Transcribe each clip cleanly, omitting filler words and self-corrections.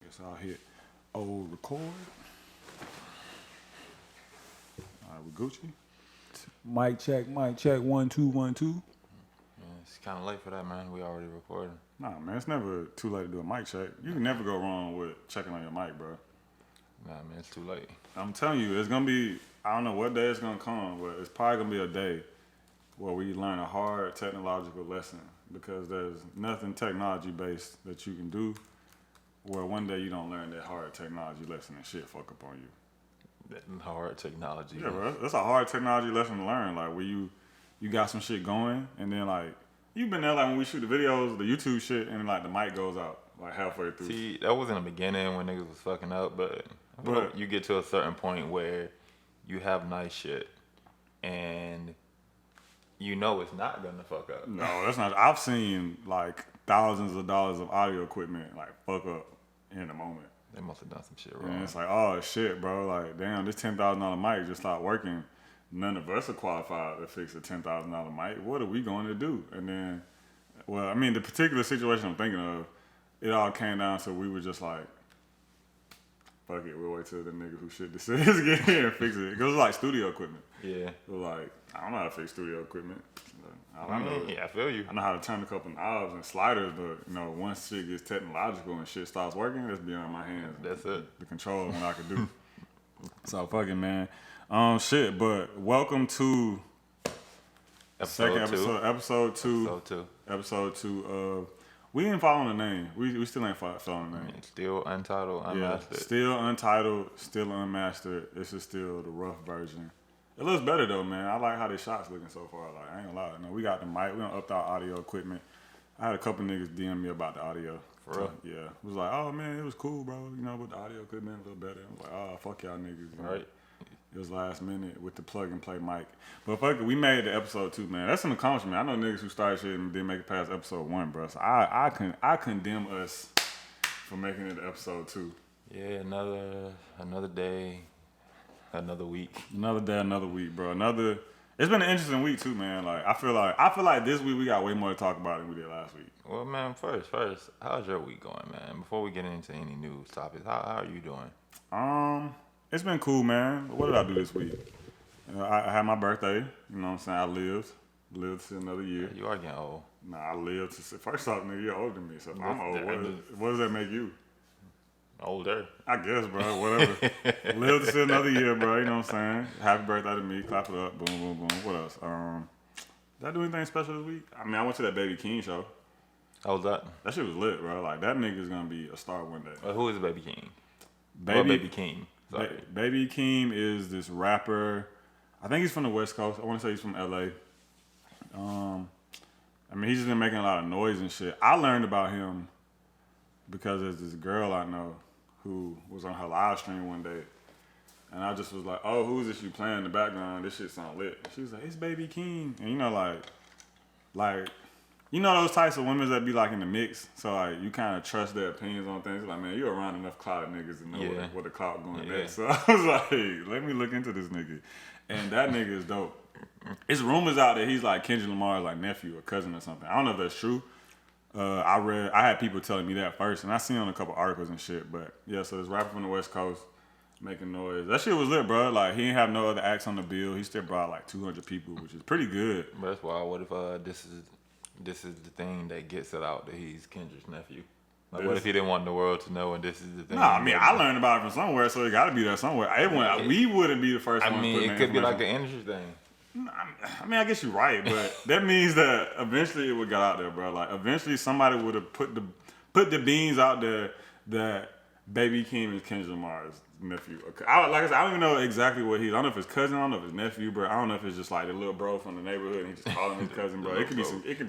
guess I'll hit old record. All right, we Gucci. Mic check, 1 2 1 2. Yeah, it's kind of late for that, man. We already recording. Nah, man, it's never too late to do a mic check. You can never go wrong with checking on your mic, bro. Nah, man, it's too late. I'm telling you, it's gonna be. I don't know what day it's gonna come, but it's probably gonna be a day where we learn a hard technological lesson because there's nothing technology based that you can do. Where one day you don't learn that hard technology lesson and shit fuck up on you. That hard technology. Yeah, bro. That's a hard technology lesson to learn. Like where you got some shit going and then like you've been there like when we shoot the videos, the YouTube shit, and like the mic goes out like halfway through. See, that was in the beginning when niggas was fucking up, but you get to a certain point where you have nice shit and you know it's not gonna fuck up. No, that's not. I've seen like thousands of dollars of audio equipment like fuck up in a moment. They must have done some shit wrong. And it's like, oh shit, bro. Like, damn, this $10,000 mic just stopped working. None of us are qualified to fix a $10,000 mic. What are we going to do? And then, well, I mean, the particular situation I'm thinking of, it all came down to we were just like, fuck it, we'll wait till the nigga who shit this is get here and fix it. Because it was like studio equipment. Yeah. It was like, I don't know how to fix studio equipment. I feel you. I know how to turn a couple knobs and sliders, but you know, once shit gets technological and shit starts working, that's beyond my hands. That's it. The control of what I can do. So fucking man. Shit, but welcome to Episode two of we ain't following the name. We still ain't following the name. Still untitled, unmastered. Yeah, still untitled, still unmastered. This is still the rough version. It looks better though, man. I like how the shots looking so far. Like I ain't gonna lie. No, we got the mic. We done upped our audio equipment. I had a couple niggas DM me about the audio. For real? Yeah. It was like, oh man, it was cool, bro. You know, with the audio equipment a little better. I was like, oh fuck y'all niggas. You know? Right. It was last minute with the plug and play mic. But fuck it, we made the episode 2, man. That's an accomplishment. I know niggas who started shit and didn't make it past episode 1, bro. So I condemn us for making it to episode 2. Yeah, another day, another week. Another day, another week, bro. It's been an interesting week too, man. Like I feel like this week we got way more to talk about than we did last week. Well, man, first, how's your week going, man? Before we get into any news topics, how are you doing? It's been cool, man. What did I do this week? I had my birthday. You know what I'm saying? I lived to see another year. You are getting old. Nah, I lived to see. First off, nigga, you're older than me, so I'm old. What does that make you? Older. I guess, bro. Whatever. Live to see another year, bro. You know what I'm saying? Happy birthday to me. Clap it up. Boom, boom, boom. What else? Did I do anything special this week? I mean, I went to that Baby King show. How was that? That shit was lit, bro. Like, that nigga's gonna be a star one day. Who is Baby King? Baby King. Sorry. Baby King is this rapper. I think he's from the West Coast. I want to say he's from LA. I mean, he's just been making a lot of noise and shit. I learned about him because there's this girl I know who was on her live stream one day. And I just was like, oh, who's this you playing in the background? This shit sound lit. She was like, it's Baby King. And you know, like, you know those types of women that be like in the mix? So like, you kind of trust their opinions on things. Like, man, you're around enough clout niggas to know what the clout going at. So I was like, hey, let me look into this nigga. And that nigga is dope. It's rumors out that he's like Kendrick Lamar's like nephew or cousin or something. I don't know if that's true. I had people telling me that first, and I seen on a couple articles and shit. But yeah, so this rapper from the West Coast making noise. That shit was lit, bro. Like he ain't have no other acts on the bill. He still brought like 200 people, which is pretty good. But that's wild. What if this is the thing that gets it out that he's Kendrick's nephew? Like, what if he didn't want the world to know and this is the thing? Nah, I mean, I learned about it from somewhere, so it got to be there somewhere. We wouldn't be the first one. I mean, it could be like an industry thing. I mean, I guess you're right, but that means that eventually it would get out there, bro. Like, eventually somebody would have put the beans out there that Baby King is Kendrick Lamar's nephew. Like I said, I don't even know exactly what he's. I don't know if his cousin. I don't know if his nephew, bro. I don't know if it's just like the little bro from the neighborhood and he just called him his cousin, bro. It could be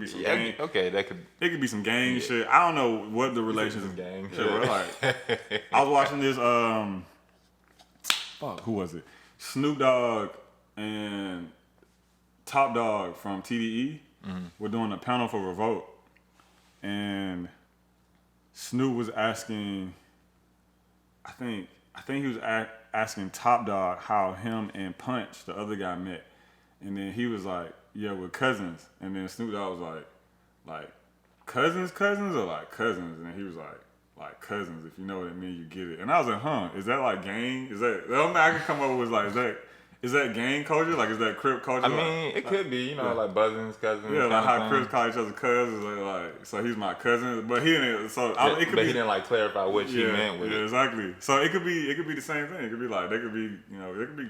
some gang. Okay, it could be some gang shit. I don't know what the relations is. Gang shit, bro. Like, I was watching this. Who was it? Snoop Dogg and Top Dog from TDE were doing a panel for Revolt, and Snoop was asking, I think he was asking Top Dog how him and Punch, the other guy, met, and then he was like, "Yeah, we're cousins," and then Snoop Dogg was like cousins or like cousins, and he was like, like cousins. If you know what I mean, you get it. And I was like, huh, is that like gang? Is that the only thing I can come up with was like, is that gang culture? Like, is that Crip culture? I mean, it could be, like buzzins, cousins. Yeah, like how Crips call each other cousins. Like, so he's my cousin, but he didn't. So it could but be, he didn't like clarify what he meant with it. Exactly. So it could be the same thing. It could be like they could be, it could be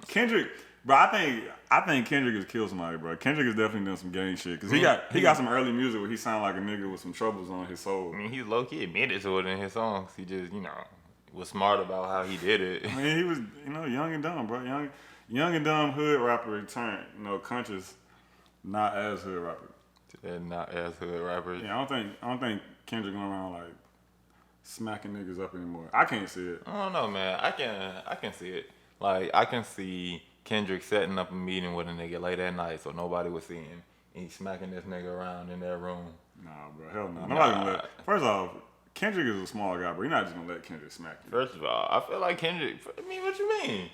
Kendrick. Bro, I think Kendrick has killed somebody, bro. Kendrick has definitely done some gang shit because he got some early music where he sound like a nigga with some troubles on his soul. I mean, he's low key admitted to it in his songs. He just, was smart about how he did it. I mean, he was, young and dumb, bro. Young and dumb hood rapper turned, conscious, not as hood rapper. And not as hood rapper. Yeah, I don't think Kendrick going around like smacking niggas up anymore. I can't see it. I don't know, man. I can see it. Like, I can see Kendrick setting up a meeting with a nigga late at night so nobody would see him. And he's smacking this nigga around in that room. Nah, bro, hell no. Nobody gonna let. First off, Kendrick is a small guy, bro. You're not just gonna let Kendrick smack you. First of all, I feel like Kendrick. I mean, what you mean?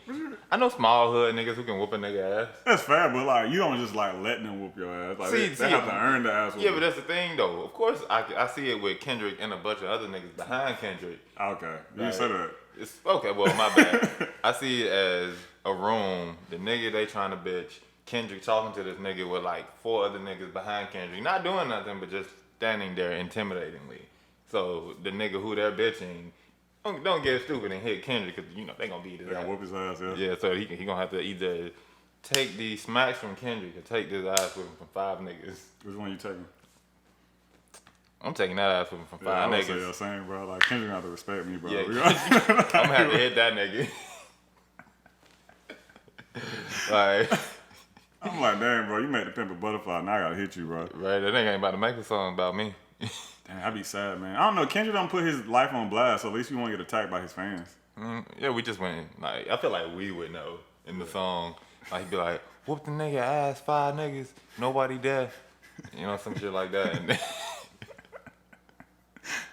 I know small hood niggas who can whoop a nigga ass. That's fair, but like you don't just like let them whoop your ass. Like they have to earn the ass. Yeah, but that's the thing though. Of course, I see it with Kendrick and a bunch of other niggas behind Kendrick. Okay, you said that. It's okay. Well, my bad. I see it as a room. The nigga they trying to bitch. Kendrick talking to this nigga with like 4 other niggas behind Kendrick, not doing nothing but just standing there intimidatingly. So the nigga who they're bitching, don't get stupid and hit Kendrick because they gonna beat his ass. They gonna whoop his ass, yeah. Yeah, so he gonna have to either take these smacks from Kendrick or take this ass with him from 5 niggas. Which one you taking? I'm taking that ass with him from 5 niggas. Say the same, bro. Like Kendrick gonna have to respect me, bro. Yeah, I'm gonna have to hit that nigga. Like, I'm like, damn, bro, you made the pimp a butterfly. Now I gotta hit you, bro. Right, that nigga ain't about to make a song about me. Damn, I be sad, man. I don't know. Kendrick don't put his life on blast, so at least you won't get attacked by his fans. Yeah, we just went, like, I feel like we would know in the song. Like, he'd be like, whoop the nigga ass, 5 niggas, nobody there. Some shit like that.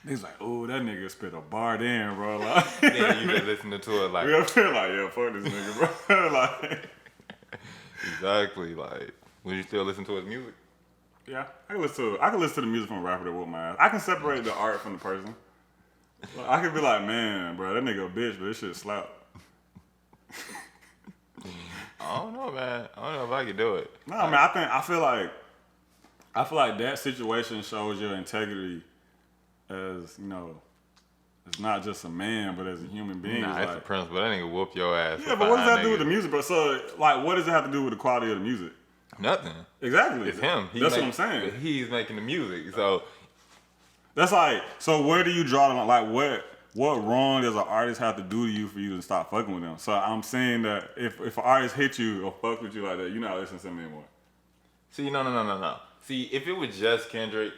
He's like, oh, that nigga spit a bar then, bro. Like, yeah, you been listening to it like. Yeah, I feel like, yeah, fuck this nigga, bro. Like, exactly. Like, would you still listen to his music? Yeah, I can listen to the music from a rapper that whoop my ass. I can separate the art from the person. Like, I can be like, man, bro, that nigga a bitch, but this shit slap. I don't know, man. I don't know if I could do it. No, man, I feel like that situation shows your integrity as, it's not just a man, but as a human being. Nah, it's the principle. That nigga whoop your ass. Yeah, but what does that do with the music, bro? So, like, what does it have to do with the quality of the music? Nothing. Exactly. It's him. That's what I'm saying. He's making the music, so. That's like, so where do you draw the line? Like, what wrong does an artist have to do to you for you to stop fucking with them? So I'm saying that if an artist hit you or fuck with you like that, you're not listening to them anymore. See, no. See, if it was just Kendrick,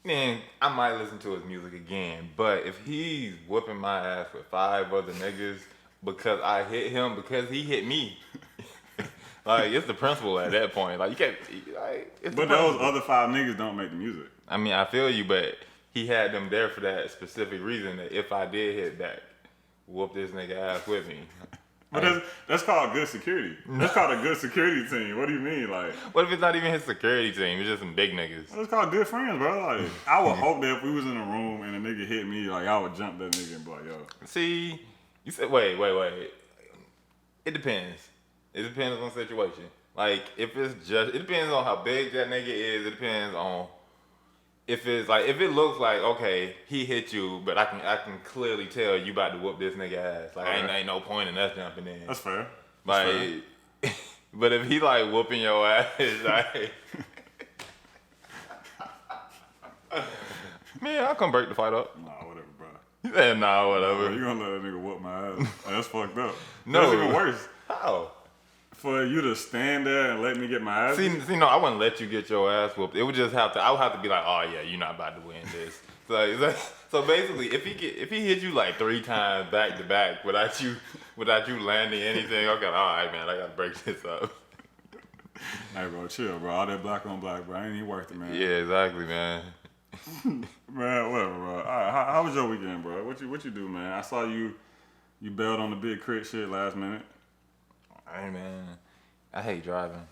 then I might listen to his music again. But if he's whooping my ass with 5 other niggas because I hit him because he hit me, like, it's the principle at that point. Like, you can't, like, it's but those other 5 niggas don't make the music. I mean, I feel you, but he had them there for that specific reason that if I did hit back, whoop this nigga ass with me. But that's called good security. That's called a good security team. What do you mean? Like, what if it's not even his security team? It's just some big niggas. That's called good friends, bro. Like, I would hope that if we was in a room and a nigga hit me, like, I would jump that nigga and be like, yo. See, you said, wait. It depends. It depends on the situation. Like, it depends on how big that nigga is. It depends on if it looks like, okay, he hit you, but I can clearly tell you about to whoop this nigga ass. Like, ain't no point in us jumping in. That's fair. Like, but if he like whooping your ass, like, man, I'll come break the fight up. Nah, whatever, bro. You said nah, whatever. Bro, you gonna let that nigga whoop my ass? That's fucked up. No. That's even worse. How? For you to stand there and let me get my ass? See, no, I wouldn't let you get your ass whooped. It would just I would have to be like, oh yeah, you're not about to win this. So basically, if he hit you like 3 times back to back without you landing anything, okay, all right, man, I gotta break this up. Hey, bro, chill, bro. All that black on black, bro. Ain't even worth it, man. Yeah, exactly, man. Man, whatever, bro. All right, how was your weekend, bro? What you do, man? I saw you bailed on the big crit shit last minute. Hey, man, I hate driving.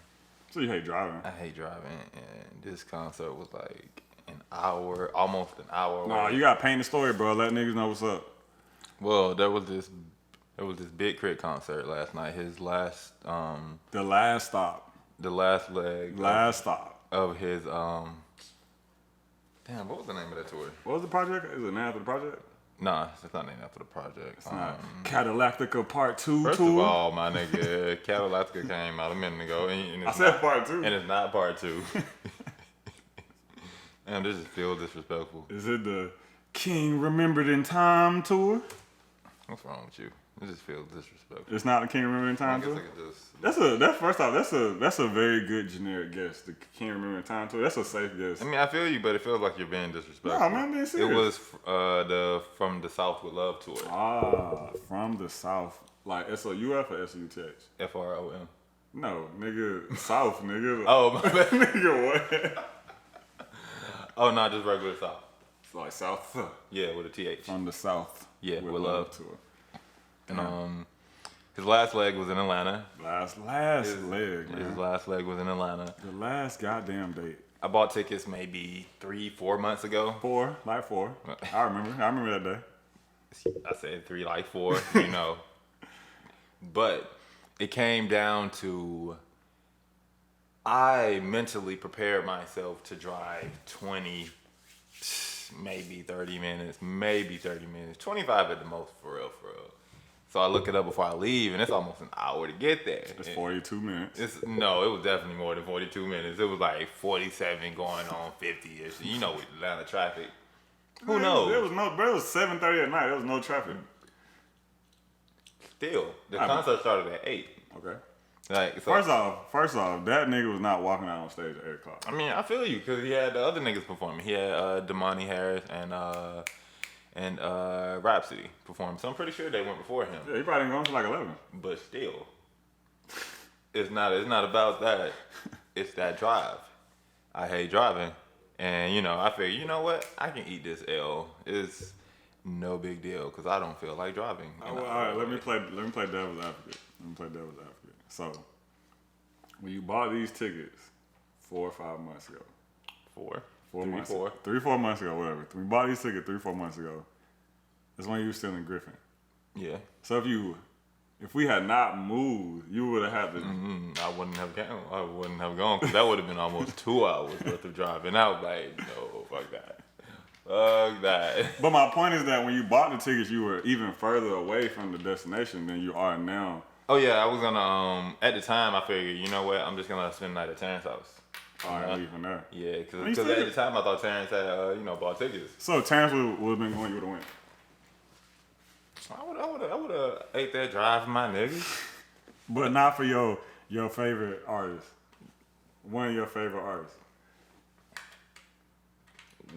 So you hate driving? I hate driving, and this concert was like almost an hour. Nah, you gotta paint the story, bro. Let niggas know what's up. Well, there was this Big Crit concert last night. His last The last stop. the last leg Stop. of his damn, what was the name of that tour? What was the project? Is it named after the project? Nah, it's not named after the project. It's not. Cadillactica Part 2 First tour. of all, my nigga, Cadillactica came out a minute ago, and I said Part 2. and it's not Part 2. Damn, this just feels disrespectful. Is it the King Remembered in Time tour? What's wrong with you? It just feels disrespectful. It's not the King Remembered in I Time guess tour? I could just. That's first off, that's a very good generic guess. The King Remembered in Time tour. That's a safe guess. I mean, I feel you, but it feels like you're being disrespectful. Nah, man, I'm being serious. It was the From the South with Love tour. Ah, From the South. Like S-O-U-F or S-O-U-T-H? FROM. No, nigga, South, nigga. Oh, my bad. Nigga, what? Oh, no, just regular South. It's like South. Yeah, with a TH. From the South. Yeah, with love. tour. And his last leg was in Atlanta. Last His leg, man. last leg was in Atlanta. The last goddamn date. I bought tickets maybe 4 months ago. 4. I remember that day. I said 3, like 4, you know. But it came down to I mentally prepared myself to drive 20, maybe 30 minutes, 25 at the most, for real. So I look it up before I leave, and it's almost an hour to get there. It's 42 minutes. No, it was definitely more than 42 minutes. It was like 47 going on 50-ish. You know, with Atlanta traffic. Who knows? It was 7:30 at night. There was no traffic. Still, the concert started at 8. Okay. Like, so, First off, that nigga was not walking out on stage at 8 o'clock. I mean, I feel you, because he had the other niggas performing. He had Damani Harris and Rhapsody perform. So I'm pretty sure they went before him. Yeah, he probably didn't go until like 11. But still, it's not about that. It's that drive. I hate driving. And, you know, I figure, you know what? I can eat this L. It's no big deal because I don't feel like driving. All right, let me play devil's advocate. So, when you bought these tickets 4 or 5 months ago. 4 months. Four. 3 or 4 months ago, whatever. When you bought these tickets 3 or 4 months ago, that's when you were still in Griffin. Yeah. So if we had not moved, you would have had to. I wouldn't have gone because that would have been almost 2 hours worth of driving. I was like, no, fuck that. Fuck that. But my point is that when you bought the tickets, you were even further away from the destination than you are now. Oh yeah, I was gonna. At the time, I figured, you know what? I'm just gonna spend the night at Terrence's house. All right, leave from there. Yeah, because at the time I thought Terrence had bought tickets. So Terrence would have been going, you would have went. I would have ate that drive for my niggas. But not for your favorite artist. One of your favorite artists.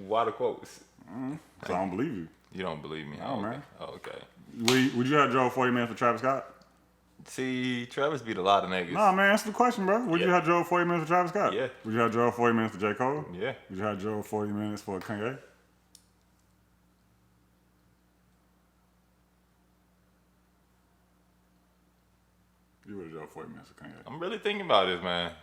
Why the quotes? So I don't believe you. You don't believe me? No, man. Oh, okay. Would you have drove 40 minutes for Travis Scott? See, Travis beat a lot of niggas. Nah, man, answer the question, bro. Would you have drove 40 minutes for Travis Scott? Yeah. Would you have drove 40 minutes for J. Cole? Yeah. Would you have drove 40 minutes for Kanye? You would have drove 40 minutes for Kanye. I'm really thinking about this, man.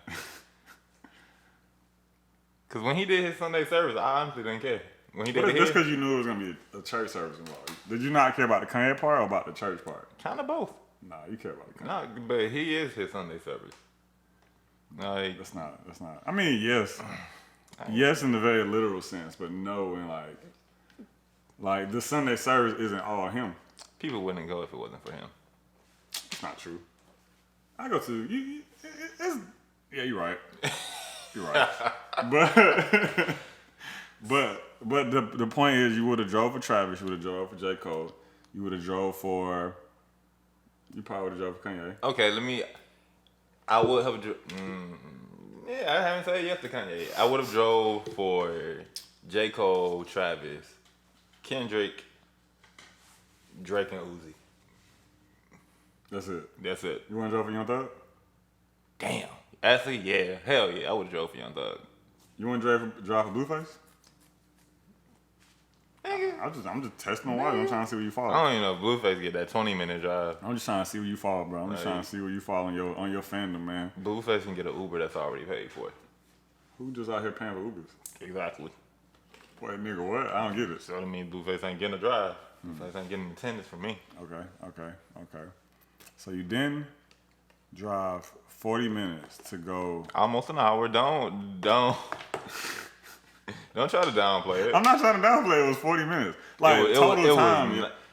Because when he did his Sunday service, I honestly didn't care. When he did But it, just because you knew it was going to be a church service involved. Did you not care about the Kanye part or about the church part? kind of both. Nah, you care about the Kanye. No, but he is his Sunday service. Like, That's not. I mean, yes. Yes in the very literal sense, but no in like the Sunday service isn't all him. people wouldn't go if it wasn't for him. It's not true. I go to yeah, you're right. You're right. But the point is, you would have drove for Travis. You would have drove for J. Cole. You would have drove for. You probably would have drove for Kanye. Okay, I would have. Yeah, I haven't said yes to Kanye. I would have drove for J. Cole, Travis, Kendrick, Drake, and Uzi. That's it. That's it. You want to drove for Young Thug? Damn. Actually, yeah. Hell yeah. I would have drove for Young Thug. You want to drive for Blueface? Nigga. I'm just testing the water. I'm trying to see where you fall. I don't even know if Blueface get that 20-minute drive. I'm just trying to see where you fall, bro. I'm just trying to see where you fall on your fandom, man. Blueface can get an Uber that's already paid for. Who just out here paying for Ubers? Exactly. Wait, nigga, what? I don't get it. So that means Blueface ain't getting a drive. Blueface ain't getting attendance from me. Okay. So you then drive 40 minutes to go. Almost an hour. Don't try to downplay it. I'm not trying to downplay it. It was 40 minutes. Like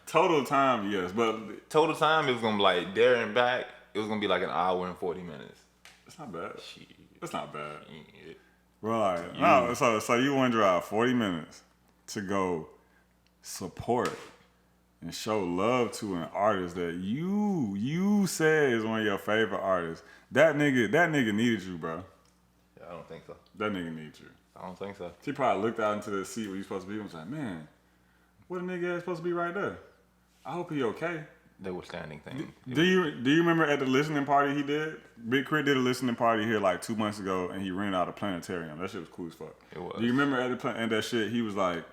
total time, yes, but total time it was gonna be like there and back. It was gonna be like an hour and 40 minutes. It's not bad. Shit. It's not bad. Yeah. Bro, like, no, so you want to drive 40 minutes to go support and show love to an artist that you said is one of your favorite artists. That nigga needed you, bro. Yeah, I don't think so. That nigga needs you. I don't think so. He probably looked out into the seat where he's supposed to be and was like, man, what a nigga is supposed to be right there? I hope he okay. They were standing thing. Do you remember at the listening party he did? Big Crit did a listening party here like 2 months ago, and he rented out a planetarium. That shit was cool as fuck. It was. Do you remember at that shit? He was like,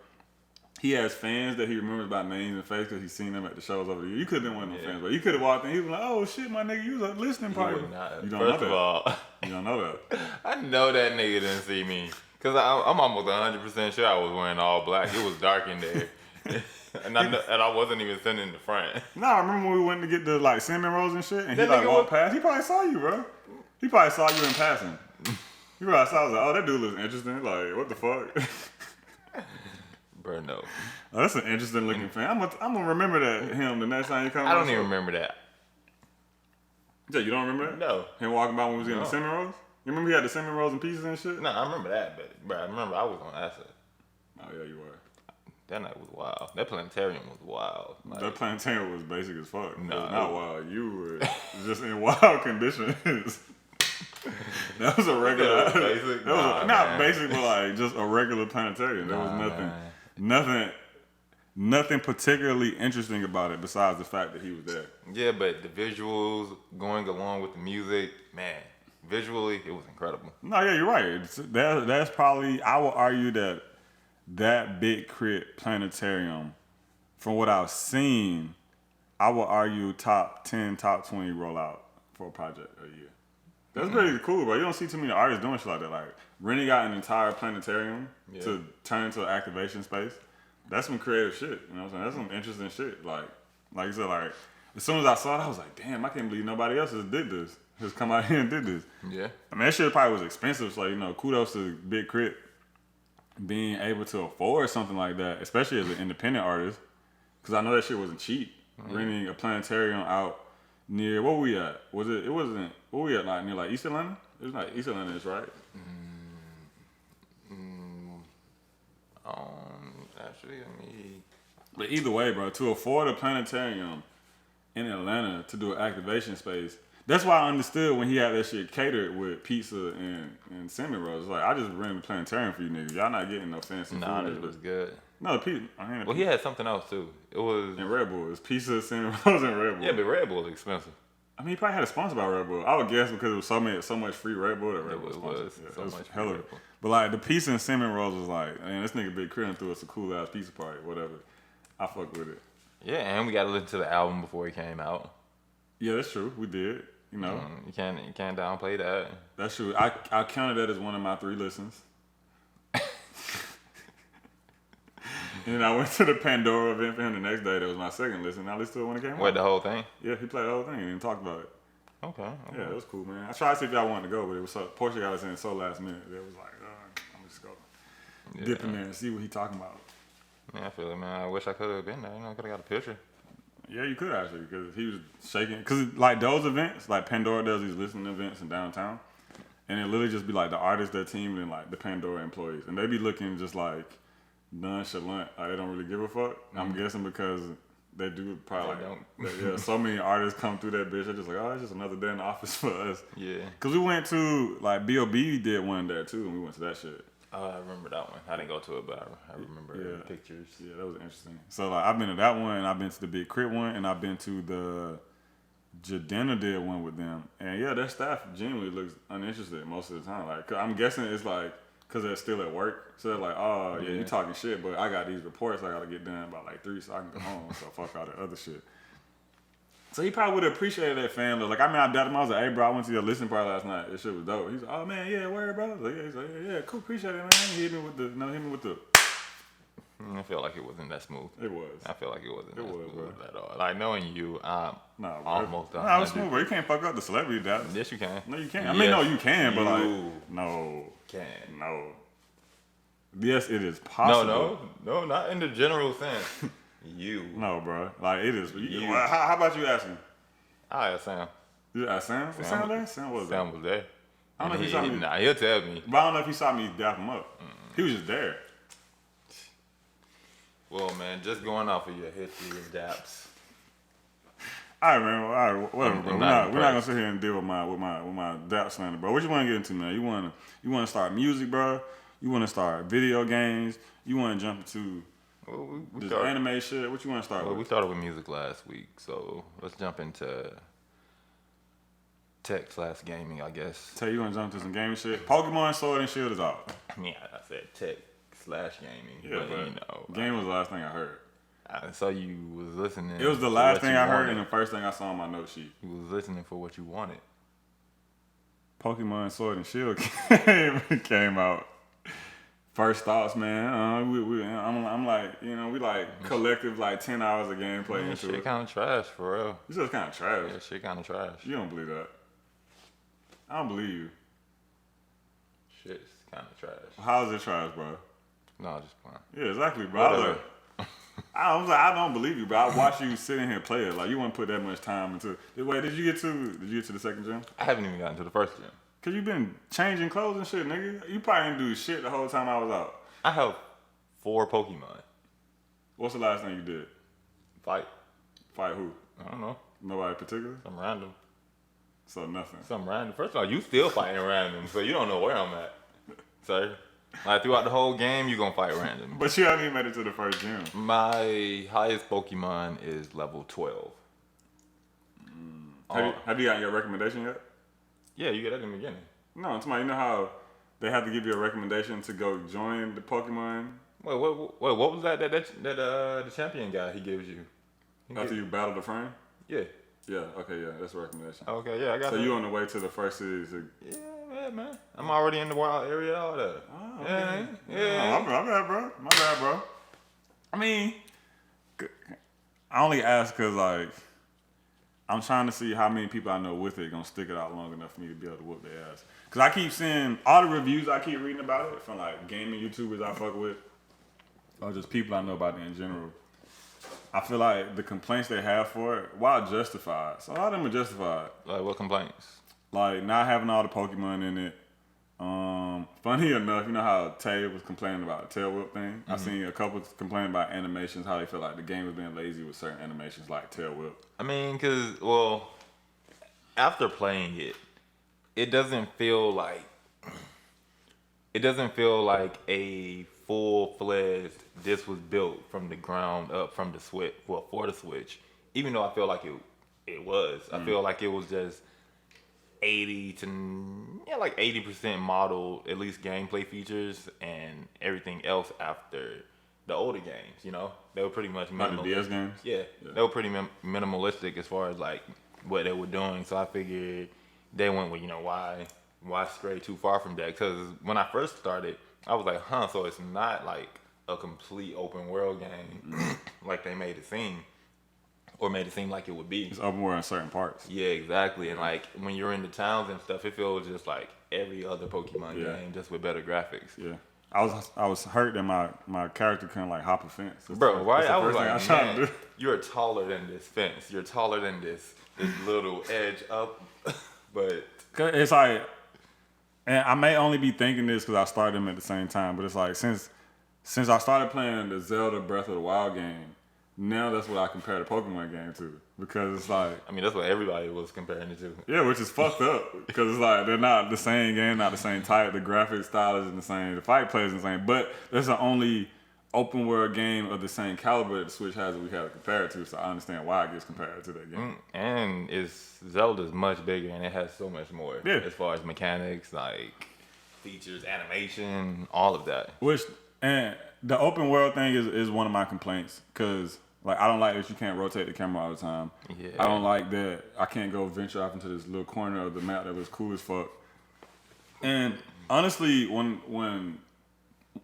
he has fans that he remembers by names and face because he's seen them at the shows over the years. You could have been one of them fans, but you could have walked in. He was like, "Oh shit, my nigga, you was at a listening party." You don't know that. First of all, you don't know that. I know that nigga didn't see me because I'm almost 100% sure I was wearing all black. It was dark in there. And I wasn't even sitting in the front. No, I remember when we went to get the like cinnamon rolls and shit, and he That like nigga walked past. He probably saw you, bro. He probably saw you in passing. He probably saw. I was like, "Oh, that dude looks interesting." Like, what the fuck? Bro, no. Oh, that's an interesting looking fan. I'm gonna remember that him the next time he comes. I don't even remember that. Yeah, you don't remember that? No. Him walking by when we was getting the cinnamon rolls. You remember he had the cinnamon rolls and pieces and shit? No, I remember that, but bro, I remember I was on acid. Oh yeah, you were. That night was wild. That planetarium was wild. Like, That planetarium was basic as fuck. No. It was not wild. You were just in wild conditions. That was a regular. Basic? That was not basic, but like just a regular planetarium. There was nothing particularly interesting about it besides the fact that he was there. Yeah, but the visuals going along with the music, man, visually it was incredible. No, yeah, you're right. That's probably, I would argue that Big Crit planetarium, from what I've seen, I would argue top 10, top 20 rollout for a project a year. That's pretty cool, bro. You don't see too many artists doing shit like that. Like, Rennie got an entire planetarium to turn into an activation space. That's some creative shit. You know what I'm saying? That's some interesting shit. Like you said, like, as soon as I saw it, I was like, damn, I can't believe nobody else has come out here and did this. Yeah. I mean, that shit probably was expensive. So, you know, kudos to Big Crit being able to afford something like that, especially as an independent artist. Because I know that shit wasn't cheap. Renting a planetarium out near, what were we at? What were we at, like, near, like, East Atlanta? It was like East Atlanta, right? Actually, I mean, But either way, bro, to afford a planetarium in Atlanta to do an activation space, that's why I understood when he had that shit catered with pizza and cinnamon rolls. It's like, I just rented a planetarium for you niggas. Y'all not getting no fancy food. nah, this was good. No, pizza. Well, he had something else too. It was and Red Bull. It's pizza, cinnamon rolls, and Red Bull. Yeah, but Red Bull is expensive. I mean, he probably had a sponsor by Red Bull. I would guess because it was so much free Red Bull that Red Bull was sponsored. so it was much hella. Red Bull. But like the pizza and cinnamon rolls was like, man, this nigga Big Crit threw us a cool ass pizza party, whatever. I fuck with it. Yeah, and we got to listen to the album before he came out. Yeah, that's true. We did. You know, you can't downplay that. That's true. I counted that as one of my 3 listens. And then I went to the Pandora event for him the next day. That was my second listen. I listened to it when it came out. What, the whole thing? Yeah, he played the whole thing and talked about it. Okay. Yeah, it was cool, man. I tried to see if y'all wanted to go, but it was Portia got us in so last minute. It was like, I'm just go dip in there and see what he talking about. Man, I feel it, man. I wish I could have been there. You know, I could have got a picture. Yeah, you could actually, because he was shaking. Because like those events, like Pandora does these listening events in downtown, and it literally just be like the artists, their team, and like the Pandora employees, and they be looking just like nonchalant, like they don't really give a fuck. Mm-hmm. I'm guessing because they do probably yeah, so many artists come through that bitch. They're just like, oh, it's just another day in the office for us. Yeah. Because we went to like B.O.B. did one there too, and we went to that shit. Oh, I remember that one. I didn't go to it, but I remember pictures. Yeah, that was interesting. So like, I've been to that one, and I've been to the Big Crit one, and I've been to the Jadena did one with them, and yeah, their staff genuinely looks uninterested most of the time. Like, I'm guessing it's like because they're still at work, so they're like, oh yeah, you talking shit, but I got these reports I gotta get done by like 3, so I can go home. So fuck all that other shit. So he probably would have appreciated that fan. Like, I mean, I doubted him. I was like, hey, bro, I went to your listening party last night. This shit was dope. He's like, oh, man, yeah, word, bro. Like, yeah, he's like, yeah, cool, appreciate it, man. He hit me with the, I feel like it wasn't that smooth. It was. I feel like it wasn't that smooth bro. at all. Like, knowing you, I'm Nah, bro. almost done. Nah, it was smooth, bro. You can't fuck up the celebrity dap. Yes, you can. No, you can't. I mean, no, you can, but like, no. no. Yes, it is possible. No, not in the general sense. No, bro. Like, it is. How about you ask him? I asked Sam. You ask Sam? Was Sam there? Sam was there. Sam was there. I don't know if he saw me. Nah, he'll tell me. But I don't know if he saw me dap him up. He was just there. Well, man, just going off of your history of daps. All right, man. All right, whatever, bro. We're not gonna sit here and deal with my dap slander, bro. What you want to get into, man? You want to start music, bro? You want to start video games? You want to jump into this anime shit? What you want to start with? We started with music last week, so let's jump into tech/gaming, I guess. Tell you want to jump into some gaming shit? Pokemon Sword and Shield is out. Yeah, I said tech/gaming. Yeah, but you know, game was the last thing I heard. I saw you was listening. It was the last thing I heard and the first thing I saw on my note sheet. You was listening for what you wanted. Pokemon Sword and Shield came out. First thoughts, man. I'm like, you know, we like collective like 10 hours of gameplay into Shit it. kind of trash, for real. You said it's kind of trash. Yeah, shit kind of trash. You don't believe that. I don't believe you. Shit's kind of trash. How is it trash, bro? No, just playing. Yeah, exactly, bro. I was like, I don't believe you, bro. I watched you sitting here play it. Like, you wouldn't put that much time into it. Wait, did you get to the second gym? I haven't even gotten to the first gym. Cause you been changing clothes and shit, nigga. You probably didn't do shit the whole time I was out. I have 4 Pokemon. What's the last thing you did? Fight. Fight who? I don't know. Nobody in particular? Some random. So nothing. Some random. First of all, you still fighting random, so you don't know where I'm at. Sir. Like, throughout the whole game, you gonna fight random. But you haven't even made it to the first gym. My highest Pokemon is level 12. Have you gotten your recommendation yet? Yeah, you get that in the beginning. No, it's my. You know how they have to give you a recommendation to go join the Pokemon? Wait, what was that the champion guy he gives you? After you battle the friend? Yeah. Yeah, okay, yeah, that's a recommendation. Okay, yeah, I got So that. you on the way to the first city to... Yeah, man. I'm already in the wild area, all that. Oh, okay. Yeah. My bad, bro. My bad, bro. I mean, I only ask because, like, I'm trying to see how many people I know with it gonna stick it out long enough for me to be able to whoop their ass. Because I keep seeing all the reviews I keep reading about it from, like, gaming YouTubers I fuck with or just people I know about it in general. I feel like the complaints they have for it, while justified, so a lot of them are justified. Like, what complaints? Like, not having all the Pokemon in it. Funny enough, you know how Tay was complaining about the tail whip thing? I seen a couple complaining about animations, how they feel like the game was being lazy with certain animations like tail whip. I mean, because, well, after playing it, it doesn't feel like a full-fledged, this was built from the ground up from the Switch, well, for the Switch. Even though I feel like it was. I feel like it was just 80% modeled, at least gameplay features, and everything else after the older games, you know? They were pretty much Like the DS games? Yeah, they were pretty minimalistic as far as, like, what they were doing. So I figured they went with, you know, why stray too far from that? Because when I first started, I was like, so it's not like a complete open world game like they made it seem, or made it seem like it would be. It's open world in certain parts. Yeah, exactly. And like when you're in the towns and stuff, it feels just like every other Pokemon game, just with better graphics. Yeah. I was hurt that my character couldn't like hop a fence. Bro, right? I was like, man, to you're taller than this fence. You're taller than this little edge up. But it's like, and I may only be thinking this because I started them at the same time, but it's like since I started playing the Zelda Breath of the Wild game, now that's what I compare the Pokemon game to, because it's like, I mean, that's what everybody was comparing it to. Yeah, which is fucked up because it's like they're not the same game, not the same type. The graphic style isn't the same. The fight play isn't the same. But that's the only open world game of the same caliber that the Switch has that we have to compare it to. So I understand why it gets compared to that game. And Zelda's much bigger and it has so much more. Yeah. As far as mechanics, like features, animation, all of that. And the open world thing is one of my complaints because. Like, I don't like that you can't rotate the camera all the time. Yeah. I don't like that I can't go venture off into this little corner of the map that was cool as fuck. And honestly, when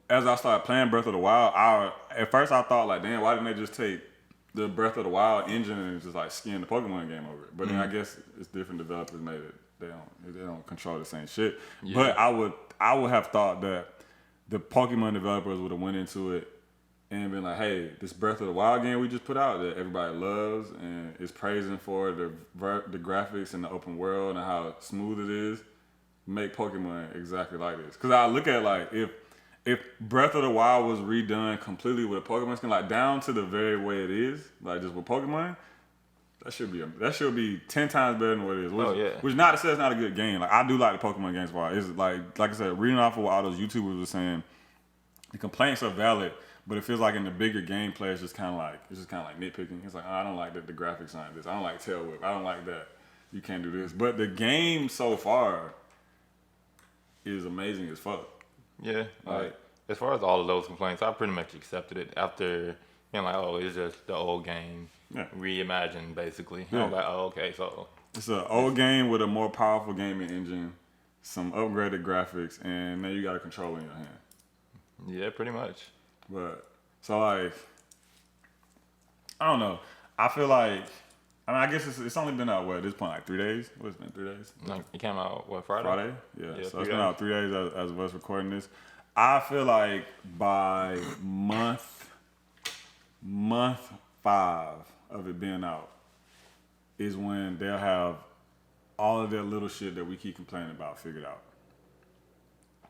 as I started playing Breath of the Wild, at first I thought like, damn, why didn't they just take the Breath of the Wild engine and just like skin the Pokemon game over it? But then I guess it's different developers made it. They don't control the same shit. Yeah. But I would have thought that the Pokemon developers would have went into it and been like, hey, this Breath of the Wild game we just put out that everybody loves and is praising for the graphics and the open world and how smooth it is, make Pokemon exactly like this. Because I look at it like, if Breath of the Wild was redone completely with a Pokemon skin, like down to the very way it is, like just with Pokemon, that should be 10 times better than what it is. Which not to say it's not a good game. Like I do like the Pokemon games. Why? It's like I said, reading off of what all those YouTubers were saying, the complaints are valid, but it feels like in the bigger gameplay, it's just kind of like nitpicking. It's like, oh, I don't like that the graphics aren't this. I don't like Tail Whip. I don't like that. You can't do this. But the game so far is amazing as fuck. Yeah, like as far as all of those complaints, I pretty much accepted it after being like, oh, it's just the old game reimagined, basically. Yeah. I was like, oh, okay, so it's an old game with a more powerful gaming engine, some upgraded graphics, and now you got a controller in your hand. Yeah, pretty much. But so like, I don't know. I feel like, I guess it's only been out at this point like 3 days. What's it been 3 days? Like it came out Friday? Friday, yeah. So it's been out 3 days as of us recording this. I feel like by month 5 of it being out is when they'll have all of their little shit that we keep complaining about figured out.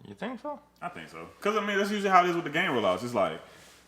You think so? I think so. Because, I mean, that's usually how it is with the game rollouts. It's like,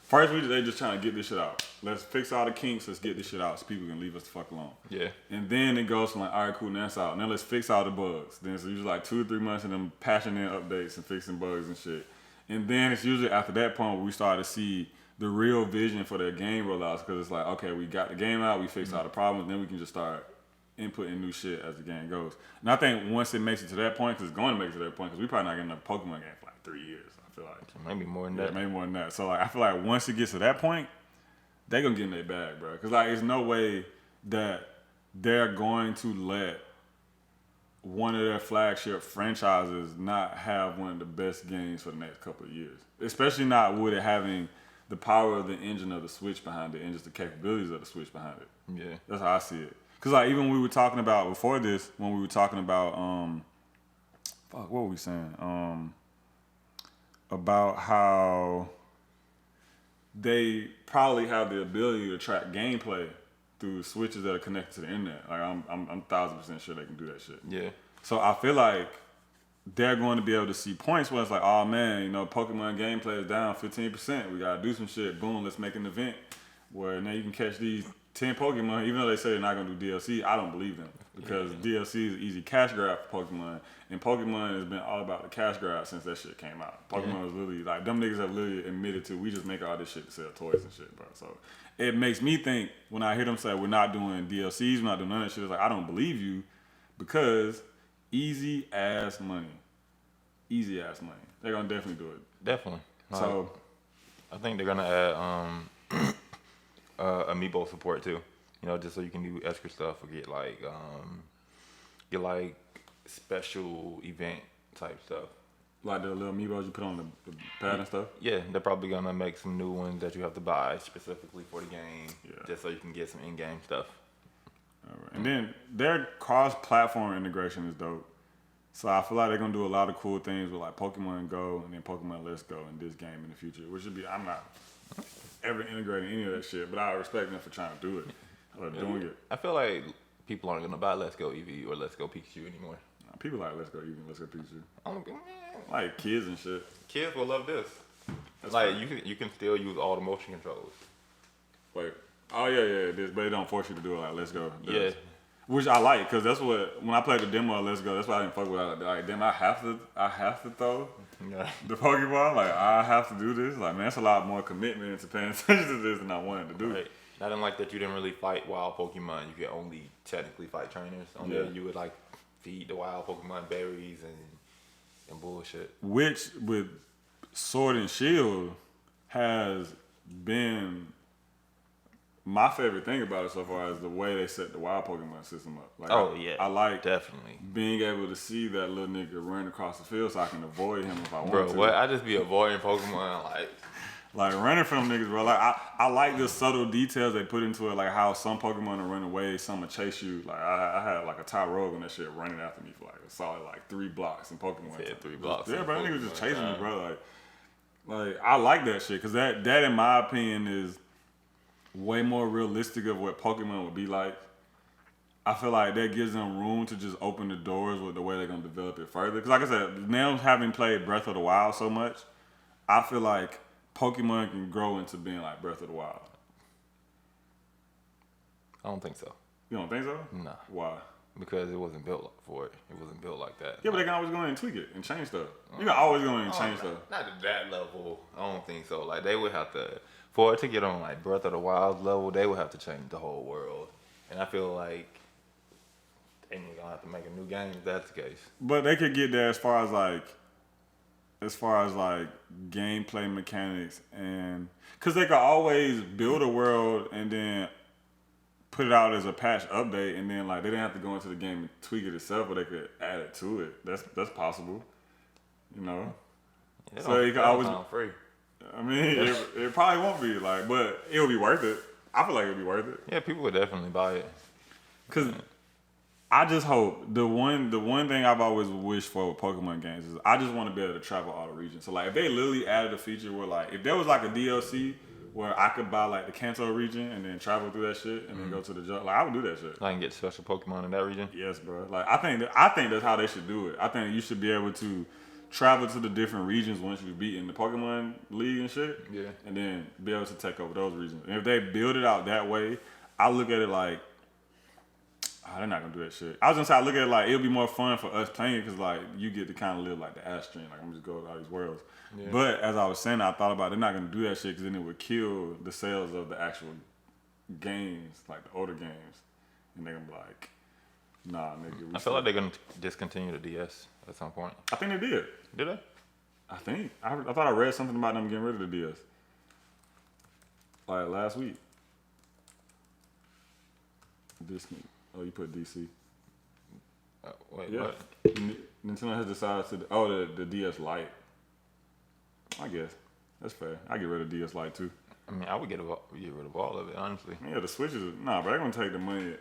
first they just trying to get this shit out. Let's fix all the kinks. Let's get this shit out so people can leave us the fuck alone. Yeah. And then it goes from like, all right, cool, now that's out. Now let's fix all the bugs. Then it's usually like 2 or 3 months of them patching in updates and fixing bugs and shit. And then it's usually after that point where we start to see the real vision for their game rollouts, because it's like, okay, we got the game out, we fixed all the problems, then we can just start inputting new shit as the game goes. And I think once it makes it to that point, because it's going to make it to that point, because we probably not getting a Pokemon game for like 3 years, I feel like. Maybe more than that. Maybe more than that. So like, I feel like once it gets to that point, they're going to get in their bag, bro. Because like, there's no way that they're going to let one of their flagship franchises not have one of the best games for the next couple of years. Especially not with it having the power of the engine of the Switch behind it and just the capabilities of the Switch behind it. Yeah. That's how I see it. Because like even we were talking about before this, when we were talking about what were we saying? About how they probably have the ability to track gameplay through switches that are connected to the internet. Like I'm 1000% sure they can do that shit. Yeah. So I feel like they're going to be able to see points where it's like, oh man, you know, Pokemon gameplay is down 15%. We gotta do some shit. Boom, let's make an event where now you can catch these 10 Pokemon. Even though they say they're not gonna do DLC, I don't believe them, because DLC is an easy cash grab for Pokemon, and Pokemon has been all about the cash grab since that shit came out. Pokemon was literally like, them niggas have literally admitted to, we just make all this shit to sell toys and shit, bro. So it makes me think when I hear them say we're not doing DLCs, we're not doing none of that shit, it's like, I don't believe you, because easy ass money. They're gonna definitely do it. Definitely. So I think they're gonna add amiibo support too. You know, just so you can do extra stuff or get like special event type stuff. Like the little amiibos you put on the pad and stuff? Yeah, they're probably gonna make some new ones that you have to buy specifically for the game, just so you can get some in-game stuff. All right. And then their cross-platform integration is dope. So I feel like they're gonna do a lot of cool things with like Pokemon Go and then Pokemon Let's Go in this game in the future, which would be, I'm not ever integrating any of that shit, but I respect them for trying to do it or doing it. I feel like people aren't gonna buy Let's Go Eevee or Let's Go Pikachu anymore. People like Let's Go Eevee, Let's Go Pikachu. Man. Like kids and shit. Kids will love this. It's like you can still use all the motion controls. Wait. Oh yeah, but they don't force you to do it like Let's Go. Yeah. Which I like, because that's what, when I played the demo of Let's Go, that's why I didn't fuck with it. Like, damn, I have to throw the Pokeball. Like, I have to do this. Like, man, that's a lot more commitment into paying attention to this than I wanted to do. Right. I didn't like that you didn't really fight wild Pokemon. You could only technically fight trainers. There you would like feed the wild Pokemon berries and bullshit. Which with Sword and Shield has been my favorite thing about it so far is the way they set the wild Pokemon system up. Like, I like definitely being able to see that little nigga run across the field so I can avoid him if I want bro. to. What I just be avoiding Pokemon like running from them niggas, bro. Like I like the subtle details they put into it, like how some Pokemon will run away, some will chase you. Like I had like a Tyrogue and that shit running after me for like a solid like 3 blocks in Pokemon. Yeah, 3 blocks. Yeah, bro, that nigga was just chasing me, bro. Like I like that shit because that in my opinion is way more realistic of what Pokemon would be like. I feel like that gives them room to just open the doors with the way they're gonna develop it further. Because like I said, now having played Breath of the Wild so much, I feel like Pokemon can grow into being like Breath of the Wild. I don't think so. You don't think so? Nah. Why? Because it wasn't built for it. It wasn't built like that. Yeah, but they can always go in and tweak it and change stuff. You can always go in and change stuff. Not at that level. I don't think so. Like they would have to, for it to get on like Breath of the Wild level, they would have to change the whole world. And I feel like they gonna have to make a new game if that's the case. But they could get there as far as gameplay mechanics and because they could always build a world and then put it out as a patch update and then like they didn't have to go into the game and tweak it itself, but they could add it to it. That's possible, you know. Yeah, so you could always free. I mean, it probably won't be like, but it'll be worth it. I feel like it'll be worth it. Yeah, people would definitely buy it. Cause I just hope the one thing I've always wished for with Pokemon games is I just want to be able to travel all the regions. So like if they literally added a feature where like if there was like a DLC where I could buy like the Kanto region and then travel through that shit and then go to the jungle, like I would do that shit. I can get special Pokemon in that region. Yes, bro. Like I think that's how they should do it. I think you should be able to travel to the different regions once you've beaten the Pokemon League and shit. Yeah. And then be able to take over those regions. And if they build it out that way, I look at it like, they're not gonna do that shit. I was gonna say I look at it like it'll be more fun for us playing it because like you get to kind of live like the Astron. Like I'm just going to all these worlds. Yeah. But as I was saying, I thought about they're not gonna do that shit because then it would kill the sales of the actual games, like the older games, and they're gonna be like, nah, nigga. I feel like they're gonna discontinue the DS at some point. I think they did. Did they? I think. I thought I read something about them getting rid of the DS. Like last week. Oh, you put DC. Wait, yeah. what? Nintendo has decided to. The DS Lite. I guess that's fair. I get rid of DS Lite too. I mean, I would get rid of all of it, honestly. Yeah, the Switch is bro. They're gonna take the money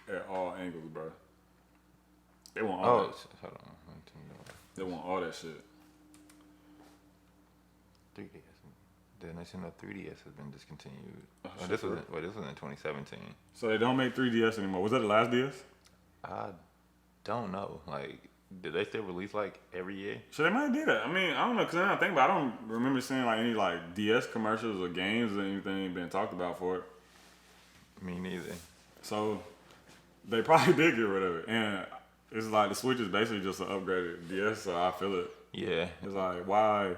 at all angles, bro. They want all that. Hold on. They want all that shit. 3DS. Then they said that 3DS has been discontinued. This was in 2017. So they don't make 3DS anymore. Was that the last DS? I don't know. Like, did they still release like every year? So they might do that. I mean, I don't know, because I think, but I don't remember seeing like any like DS commercials or games or anything being talked about for it. Me neither. So they probably did get rid of it, and it's like the Switch is basically just an upgraded DS. So I feel it. Yeah. It's like why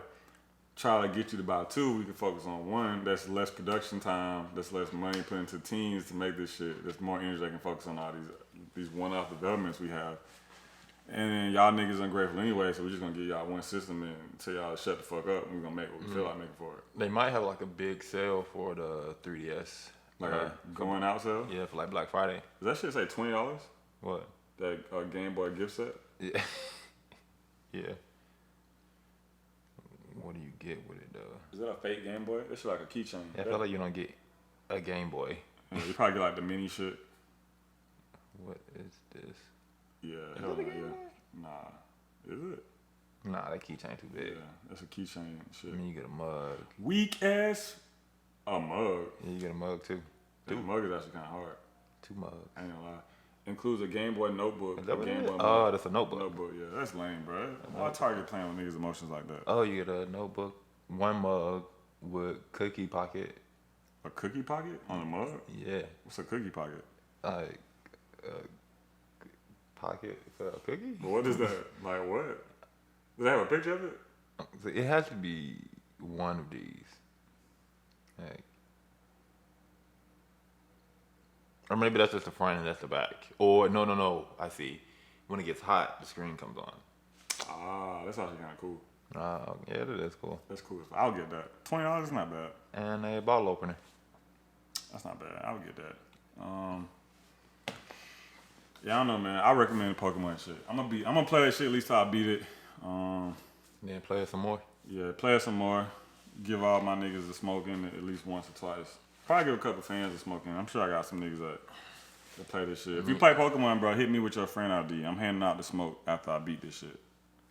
try to get you to buy 2? We can focus on 1. That's less production time. That's less money put into teams to make this shit. There's more energy they can focus on all these one-off developments we have. And then y'all niggas ungrateful anyway, so we're just gonna give y'all one system and tell y'all to shut the fuck up, and we're gonna make what we feel like making for it. They might have like a big sale for the 3DS. Like a going out sale? Yeah, for like Black Friday. Does that shit say $20? What? That Game Boy gift set? Yeah. Yeah. What do you get with it though? Is that a fake Game Boy? It's like a keychain. Yeah, I feel like you don't get a Game Boy. Yeah, you probably get like the mini shit. What is this? Yeah. Is it a Game Boy? Nah. Is it? Nah, that keychain too big. Yeah, that's a keychain shit. I mean, you get a mug. Weak ass. A mug. Yeah, you get a mug too. The mug is actually kind of hard. 2 mugs. I ain't gonna lie. Includes a Game Boy notebook. Is that what Game it Boy is? mug. Oh, that's a notebook. Notebook, yeah. That's lame, bro. Why Target playing with niggas' emotions like that? Oh, you get a notebook, 1 mug with cookie pocket. A cookie pocket on the mug? Yeah. What's a cookie pocket? Like a pocket for a cookie? But what is that? Like what? Does it have a picture of it? So it has to be one of these. Like, or maybe that's just the front and that's the back. Or no. I see. When it gets hot, the screen comes on. Ah, that's actually kind of cool. Yeah, that is cool. That's cool. I'll get that. $20 is not bad. And a bottle opener. That's not bad. I would get that. Yeah, I don't know, man. I recommend Pokemon shit. I'm gonna play that shit at least till I beat it. Then play it some more. Yeah, play it some more. Give all my niggas a smoking at least once or twice. Probably give a couple fans a smoking. I'm sure I got some niggas that play this shit. If you play Pokemon, bro, hit me with your friend ID. I'm handing out the smoke after I beat this shit.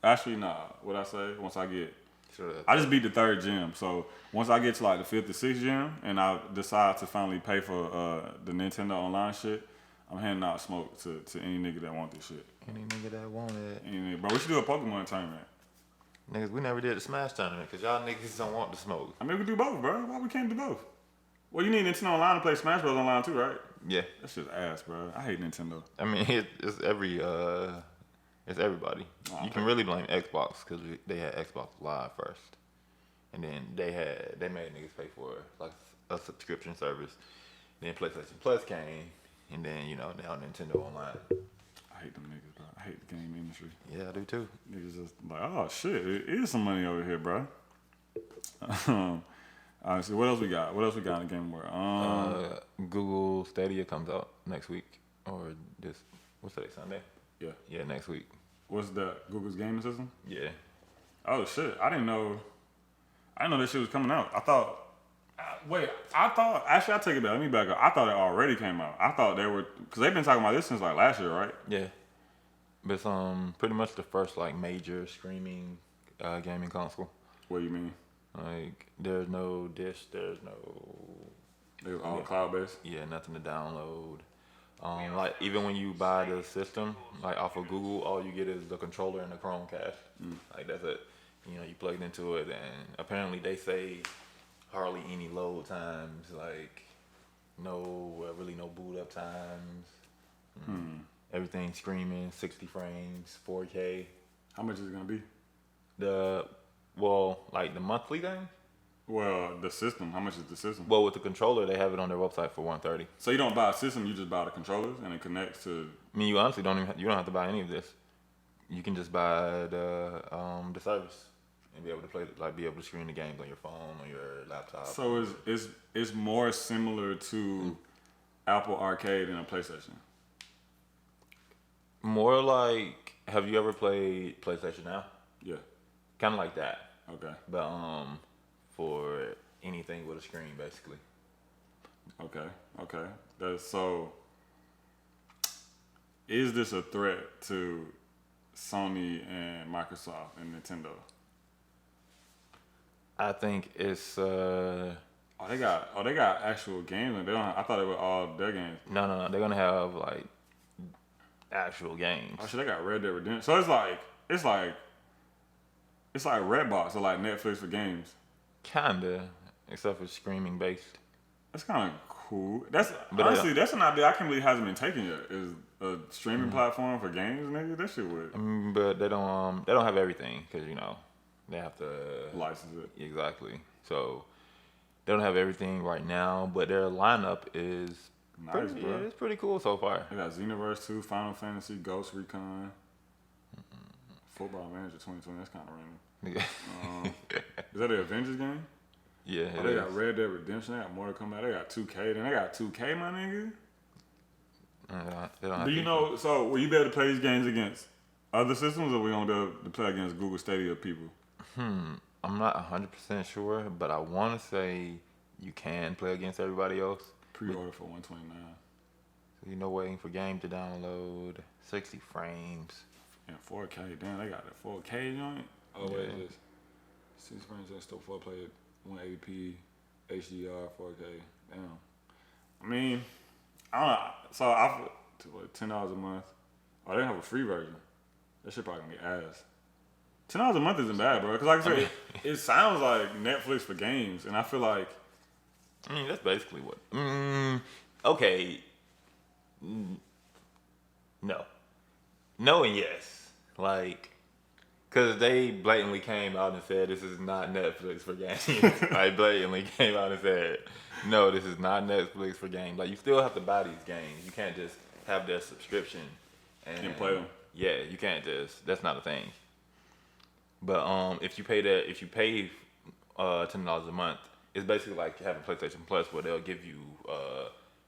Actually, nah. What I say? Once I get... Sure. I just beat the 3rd gym. So once I get to like the 5th or 6th gym and I decide to finally pay for the Nintendo Online shit, I'm handing out smoke to any nigga that want this shit. Any nigga that want it. Any nigga. Bro, we should do a Pokemon tournament. Niggas, we never did the Smash tournament because y'all niggas don't want the smoke. I mean, we do both, bro. Why we can't do both? Well, you need Nintendo Online to play Smash Bros. Online too, right? Yeah. That shit's ass, bro. I hate Nintendo. I mean, it's everybody. You can really blame Xbox because they had Xbox Live first, and then they made niggas pay for like a subscription service. Then PlayStation Plus came, and then now Nintendo Online. I hate them niggas, bro. I hate the game industry. Yeah, I do too. Niggas just like, oh shit, it is some money over here, bro. Honestly, what else we got? What else we got in the game world? Google Stadia comes out next week, or what's today, Sunday? Yeah. Yeah, next week. What's that? Google's gaming system? Yeah. Oh shit, I didn't know that shit was coming out. Actually, I take it back. Let me back up. I thought it already came out. I thought they were, because they've been talking about this since like last year, right? Yeah. But it's pretty much the first like major streaming gaming console. What do you mean? Like there's no dish, there's no. They was all cloud based. Yeah, nothing to download. Like even when you buy the system, like off of Google, all you get is the controller and the Chromecast. Like that's it. You plug it into it, and apparently they say hardly any load times. Like really no boot up times. Everything screaming, 60 frames, 4K. How much is it gonna be? Like the monthly thing. Well, the system. How much is the system? Well, with the controller, they have it on their website for $130. So you don't buy a system, you just buy the controllers, and it connects to. I mean, you honestly don't have to buy any of this. You can just buy the service and be able to be able to screen the games on your phone, on your laptop. So it's more similar to Apple Arcade than a PlayStation. More like, have you ever played PlayStation Now? Yeah. Kind of like that. Okay. But for anything with a screen, basically. Okay. So, is this a threat to Sony and Microsoft and Nintendo? I think it's. They got actual games. I thought they were all their games. No. They're gonna have like actual games. Oh shit, they got Red Dead Redemption. So it's like Redbox or like Netflix for games. Kinda, except for streaming based. That's kind of cool. That's an idea I can't believe hasn't been taken yet. Is a streaming platform for games, nigga? That shit would. But they don't have everything because they have to license it. Exactly. So they don't have everything right now, but their lineup is nice, bro. Yeah, it's pretty cool so far. They got Xenoverse 2, Final Fantasy, Ghost Recon, Football Manager 2020. That's kind of random. Is that the Avengers game? Yeah. They got Red Dead Redemption. They got Mortal Kombat. They got 2K. Then they got 2K, my nigga. Do you know? So will you be able to play these games against other systems, or we gonna be able to play against Google Stadia people? I'm not 100% sure, but I want to say you can play against everybody else. Pre-order for $129. So waiting for game to download, 60 frames. And 4K. Damn, they got the 4K joint. Oh wait, this 6 frames and still 4K, 180p, HDR, 4K. Damn. I mean, I don't know. So $10 a month. Oh, they have a free version. That shit probably gonna be ass. $10 a month isn't bad, bro. Cause like I said, it sounds like Netflix for games, and I feel like. I mean, that's basically what. Okay. No and yes. Like, cause they blatantly came out and said this is not Netflix for games. Like blatantly came out and said, no, this is not Netflix for games. Like you still have to buy these games. You can't just have their subscription and play them. Yeah, you can't just. That's not a thing. But if you pay $10 a month, It's basically like having PlayStation Plus, where they'll give you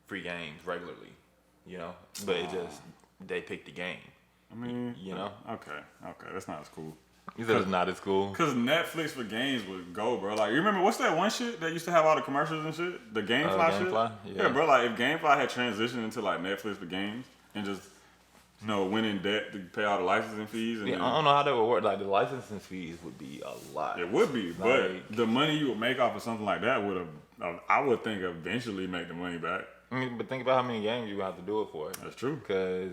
free games regularly, you know. But it just they pick the game. I mean, you know. Okay, that's not as cool. You said it's not as cool. Cause Netflix for games would go, bro. Like, you remember what's that one shit that used to have all the commercials and shit? The GameFly shit. Yeah, bro. Like, if GameFly had transitioned into like Netflix for games and just went in debt to pay all the licensing fees. And I don't know how that would work. Like the licensing fees would be a lot. It would be, but the money you would make off of something like that would have, I would think, eventually make the money back. I mean, but think about how many games you have to do it for. That's true. Because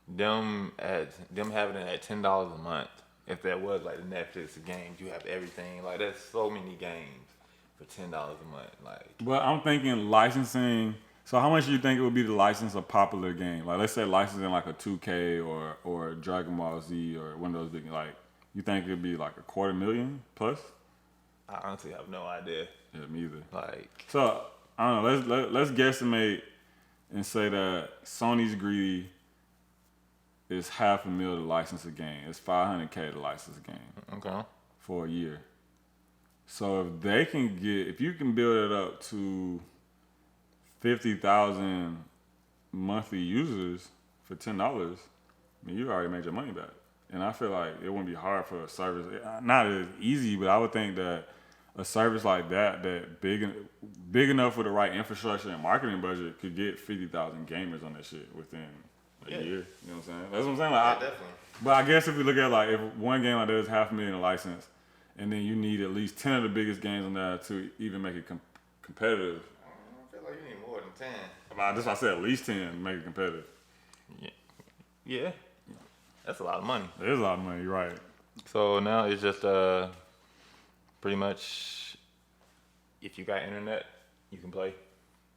them having it at $10 a month. If that was like the Netflix of games, you have everything. Like there's so many games for $10 a month. Like, but I'm thinking licensing. So how much do you think it would be to license a popular game? Like, let's say licensing like a 2K or Dragon Ball Z or one of those big. Like, you think it'd be like $250,000 plus? I honestly have no idea. Yeah, me either. Like, so I don't know. Let's guesstimate and say that Sony's greedy. It's $500,000 to license a game. It's $500K to license a game. Okay. For a year. So if you can build it up to 50,000 monthly users for $10, I mean, you already made your money back. And I feel like it wouldn't be hard for a service. Not as easy, but I would think that a service like that big enough with the right infrastructure and marketing budget could get 50,000 gamers on that shit within a year. You know what I'm saying? That's what I'm saying. Like, definitely. But I guess if we look at like if one game like that is $500,000 a license, and then you need at least 10 of the biggest games on that to even make it competitive. I feel like you need more than 10. That's why I said at least 10 to make it competitive. Yeah. That's a lot of money. It is a lot of money, you're right. So now it's just pretty much if you got internet, you can play.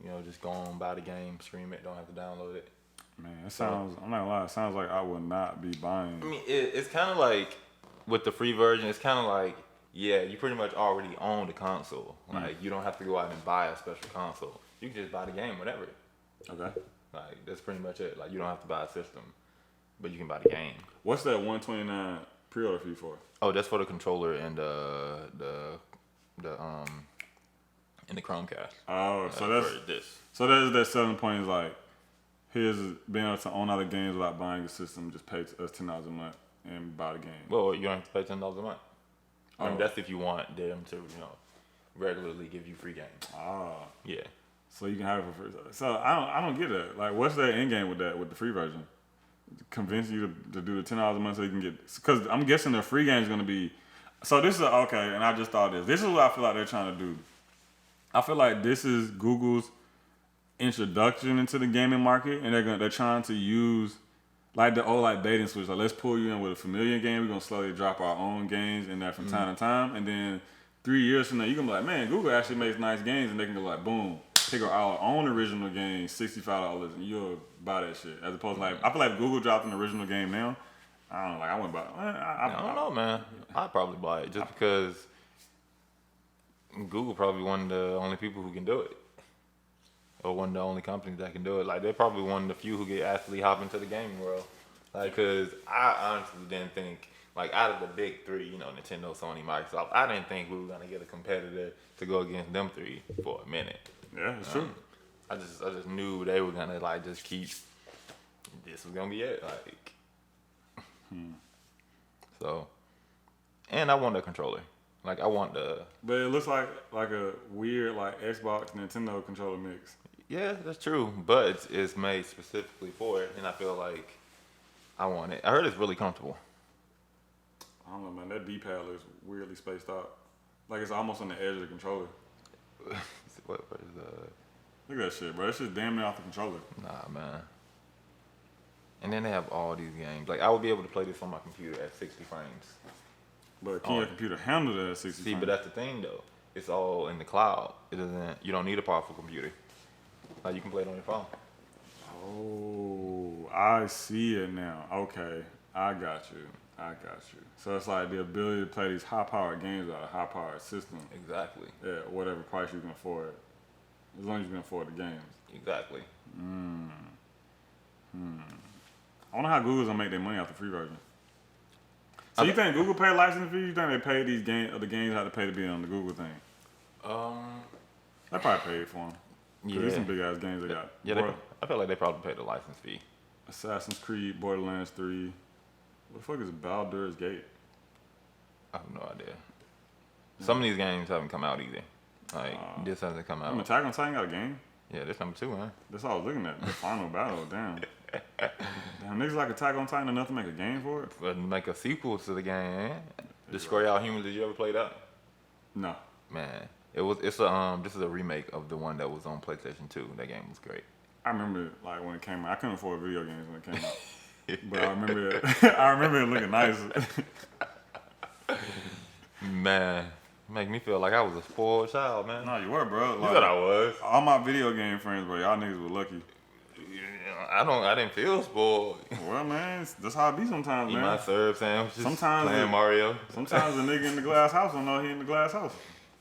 You know, just go on, buy the game, stream it, don't have to download it. Man, it sounds, I'm not gonna lie, it sounds like I would not be buying. I mean, it's kind of like, with the free version, it's kind of like, yeah, you pretty much already own the console. Like, you don't have to go out and buy a special console. You can just buy the game, whatever. Okay. Like, that's pretty much it. Like, you don't have to buy a system, but you can buy the game. What's that $129 pre-order fee for? Oh, that's for the controller and the Chromecast. Oh, so that's that selling point is like, here's being able to own other games without buying the system. Just pay us $10 a month and buy the game. Well, you don't have to pay $10 a month. I mean, that's if you want them to, regularly give you free games. Ah. Yeah. So you can have it for free. So I don't get that. Like, what's their end game with that, with the free version? Convince you to do the $10 a month so you can get, because I'm guessing the free game is going to be. So this is okay, and I just thought this. This is what I feel like they're trying to do. I feel like this is Google's introduction into the gaming market, and they're trying to use like the old bait and switch. Like, let's pull you in with a familiar game. We're gonna slowly drop our own games in there from time to time, and then 3 years from now, you're gonna be like, man, Google actually makes nice games, and they can go like, boom, pick our own original game, $65, and you'll buy that shit. As opposed to like, I feel like Google dropped an original game now. I don't know, like I wouldn't buy it. I don't know, man. I'd probably buy it just because Google probably one of the only people who can do it. Or one of the only companies that can do it. Like, they're probably one of the few who get actually hop into the gaming world. Like, because I honestly didn't think, like, out of the big three, Nintendo, Sony, Microsoft, I didn't think we were going to get a competitor to go against them three for a minute. Yeah, it's true. I just knew they were going to, like, just keep, this was going to be it. Like, So, and I want a controller. Like, I want the... But it looks like a weird, like, Xbox, Nintendo controller mix. Yeah, that's true. But it's made specifically for it, and I feel like I want it. I heard it's really comfortable. I don't know, man. That D-pad looks weirdly spaced out. Like it's almost on the edge of the controller. What is Look at that shit, bro. That shit's damn near off the controller. Nah, man. And then they have all these games. Like, I would be able to play this on my computer at 60 frames. But can your computer handle that at 60 See, frames? but that's the thing, though. It's all in the cloud. You don't need a powerful computer. Like, you can play it on your phone. Oh, I see it now. Okay, I got you. So it's like the ability to play these high-powered games on a high-powered system. Exactly. Yeah, whatever price you can afford. As long as you can afford the games. Exactly. I wonder how Google's gonna make their money off the free version. So you think Google pay licensing fees? You think they pay these the games have to pay to be on the Google thing? They probably paid for them. Yeah. These some big ass games they got. Yeah, I feel like they probably paid the license fee. Assassin's Creed, Borderlands 3. What the fuck is Baldur's Gate? I have no idea. Some of these games haven't come out either. Like, this hasn't come out. Attack on Titan got a game? Yeah, this number 2, man. That's all I was looking at. The final battle, damn. Damn, niggas like Attack on Titan enough to make a game for it? But make a sequel to the game, man. Destroy All Humans, did you ever play that? No. Man. This is a remake of the one that was on PlayStation 2. That game was great. I remember it, like when it came out. I couldn't afford video games when it came out. But I remember it. I remember it looking nice. Man, make me feel like I was a spoiled child, man. No, you were, bro. You thought I was. All my video game friends, bro, y'all niggas were lucky. I didn't feel spoiled. Well, man, that's how it be sometimes, Eat man. my syrup sandwiches. Sometimes playing Mario. Sometimes a nigga in the glass house don't know he in the glass house.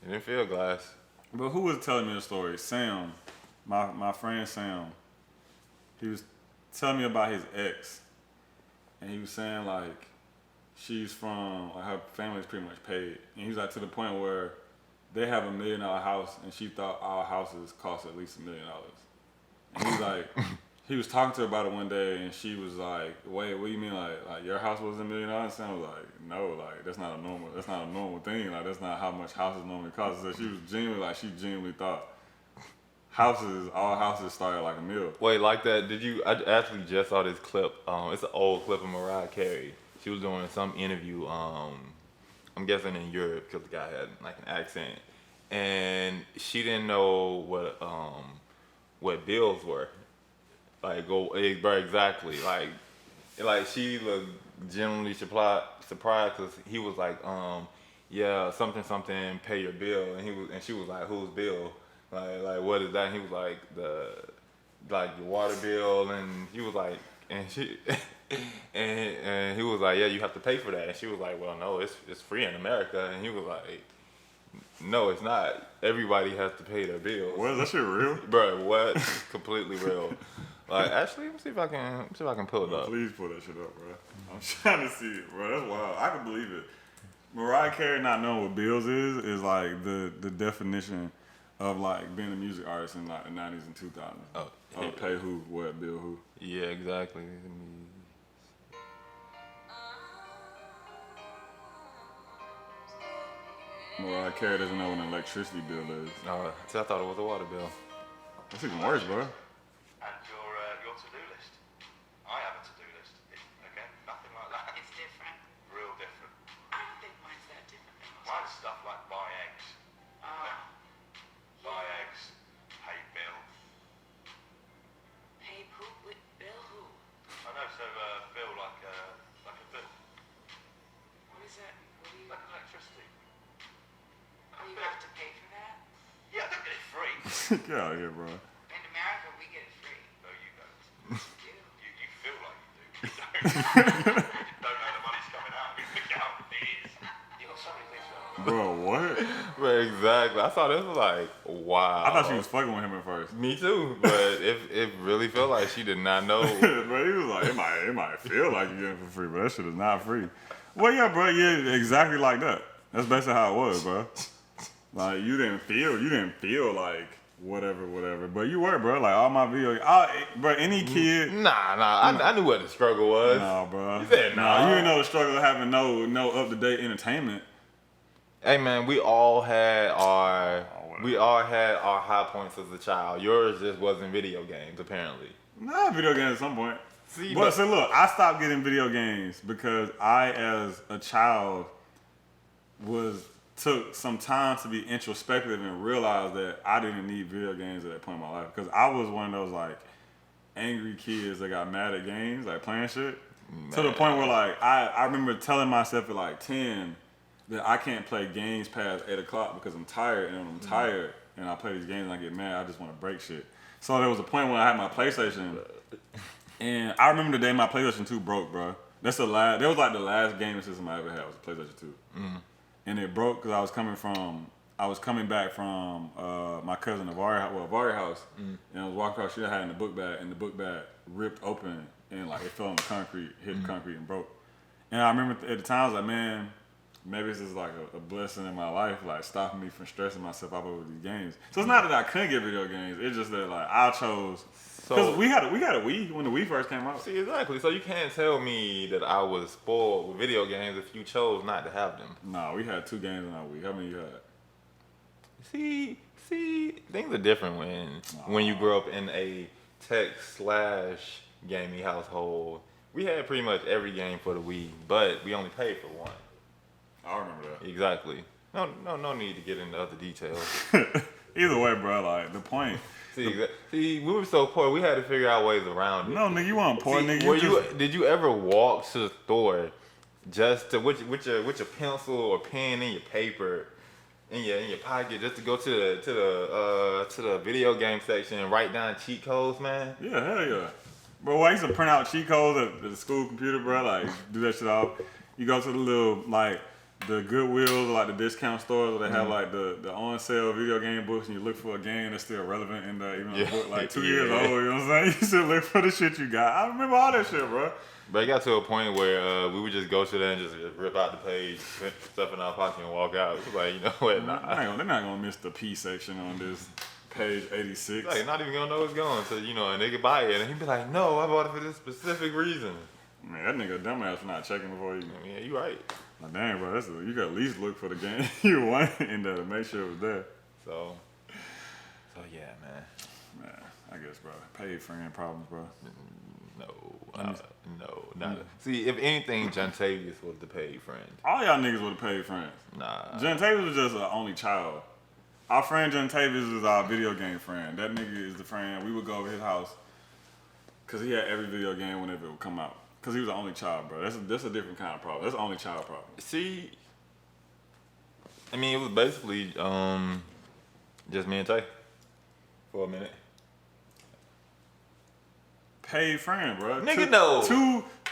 You didn't feel glass. But who was telling me the story? Sam, my friend Sam. He was telling me about his ex, and he was saying like she's from like her family's pretty much paid, and he was like to the point where they have $1 million house, and she thought our houses cost at least $1 million. And he was like, he was talking to her about it one day, and she was like, "Wait, what do you mean like your house was $1 million?" And Sam was like, "No, like that's not a normal thing. Like that's not how much houses normally cost." So she genuinely thought all houses start at like $1 million. Wait, like that? I actually just saw this clip. It's an old clip of Mariah Carey. She was doing some interview. I'm guessing in Europe because the guy had like an accent, and she didn't know what bills were. Like exactly. Like she looked genuinely surprised because he was like, yeah, something, pay your bill, and she was like, whose bill? Like what is that? And he was like your water bill, and he was like, and she and he was like, yeah, you have to pay for that, and she was like, well, no, it's free in America, and he was like, no, it's not. Everybody has to pay their bills. What, is that shit real? Bro, what? Completely real. Like, actually, let me see if I can pull it up. Please pull that shit up, bro. I'm trying to see it, bro. That's wild. I can believe it. Mariah Carey not knowing what bills is like the definition of like being a music artist in like the 90s and 2000s. Oh, pay who, what, bill who. Yeah, exactly. Mariah Carey doesn't know what an electricity bill is. See, I thought it was a water bill. That's even worse, bro. And your to-do list. I have a to-do list. Again, nothing like that. It's different. Real different. I don't think mine's that different. Mine's stuff like buy eggs. Buy eggs. Pay bill. Pay who? Bill who? I know, so bill like a bill. What is that? What do you? Like electricity. Oh, you have to pay for that? Yeah, I don't get it free. Get out of here, bro. In America, we get it free. No, you don't. You do. You feel like you do. You don't. You don't know the money's coming out. You think out. It is. You got so many things going on. Bro, what? But exactly. I thought this was like, wow. I thought she was fucking with him at first. Me too, but it really felt like she did not know. Bro, he was like, it might feel like you're getting it for free, but that shit is not free. Well, yeah, bro, yeah, exactly like that. That's basically how it was, bro. Like, you didn't feel like whatever, but you were, bro. Like, all my videos, bro, any kid. Nah, I knew what the struggle was. Nah, bro. You said nah. You didn't know the struggle of having no up-to-date entertainment. Hey, man, we all had our high points as a child. Yours just wasn't video games, apparently. Nah, video games at some point. See, But so look, I stopped getting video games because I, as a child, took some time to be introspective and realize that I didn't need video games at that point in my life. Because I was one of those like angry kids that got mad at games, like playing shit. Man. To the point where like I remember telling myself at like 10 that I can't play games past 8 o'clock because I'm tired, and when I'm tired and I play these games and I get mad, I just want to break shit. So there was a point when I had my PlayStation, and I remember the day my PlayStation 2 broke, bro. That was like the last gaming system I ever had was a PlayStation 2. Mm. And it broke because I was coming back from my cousin Avari house, and I was walking across the street, I had in the book bag, and the book bag ripped open, and like it fell on the concrete, hit the concrete and broke. And I remember at the time I was like, man, maybe it's just like a blessing in my life, like stopping me from stressing myself out over these games. So it's not that I couldn't get video games. It's just that like I chose because So we had a Wii when the Wii first came out. see, exactly. So you can't tell me that I was spoiled with video games if you chose not to have them. Nah, we had 2 games on our Wii. How many you had? See, things are different when you grow up in a tech/gaming household. We had pretty much every game for the Wii, but we only paid for one. I remember that. Exactly. No need to get into other details. Either way, bro, like the point. See, we were so poor, we had to figure out ways around it. No, nigga, you weren't poor, See, nigga. did you ever walk to the store just to with your pencil or pen in your paper in your pocket just to go to the video game section and write down cheat codes, man? Yeah, hell yeah. Bro, I used to print out cheat codes at the school computer, bro. Like, do that shit off. You go to the little, like, the Goodwills, like the discount stores where they have, like, the on sale video game books and you look for a game that's still relevant in the, even though the book, like, 2 years old, you know what I'm saying? You should look for the shit you got. I remember all that shit, bro. But it got to a point where we would just go to there and just rip out the page, put stuff in our pocket and walk out. It was like, you know what, nah. They're not going to miss the P section on this page 86. Like, not even gonna know what's going. So, you know, and they could buy it and he'd be like, no, I bought it for this specific reason. Man, that nigga dumbass for not checking before you. I mean, yeah, you right. Like, dang, bro, you got at least look for the game you want and to make sure it was there. So yeah, man. Man, I guess, bro. Paid friend problems, bro. No, not. See, if anything, Jontavius was the paid friend. All y'all niggas would have paid friends. Nah. Jontavius was just an only child. Our friend Jontavius is our video game friend. That nigga is the friend. We would go over his house because he had every video game whenever it would come out. Because he was the only child, bro. That's a different kind of problem. That's the only child problem. See, I mean, it was basically just me and Tay for a minute. Paid friend, bro. Nigga, no.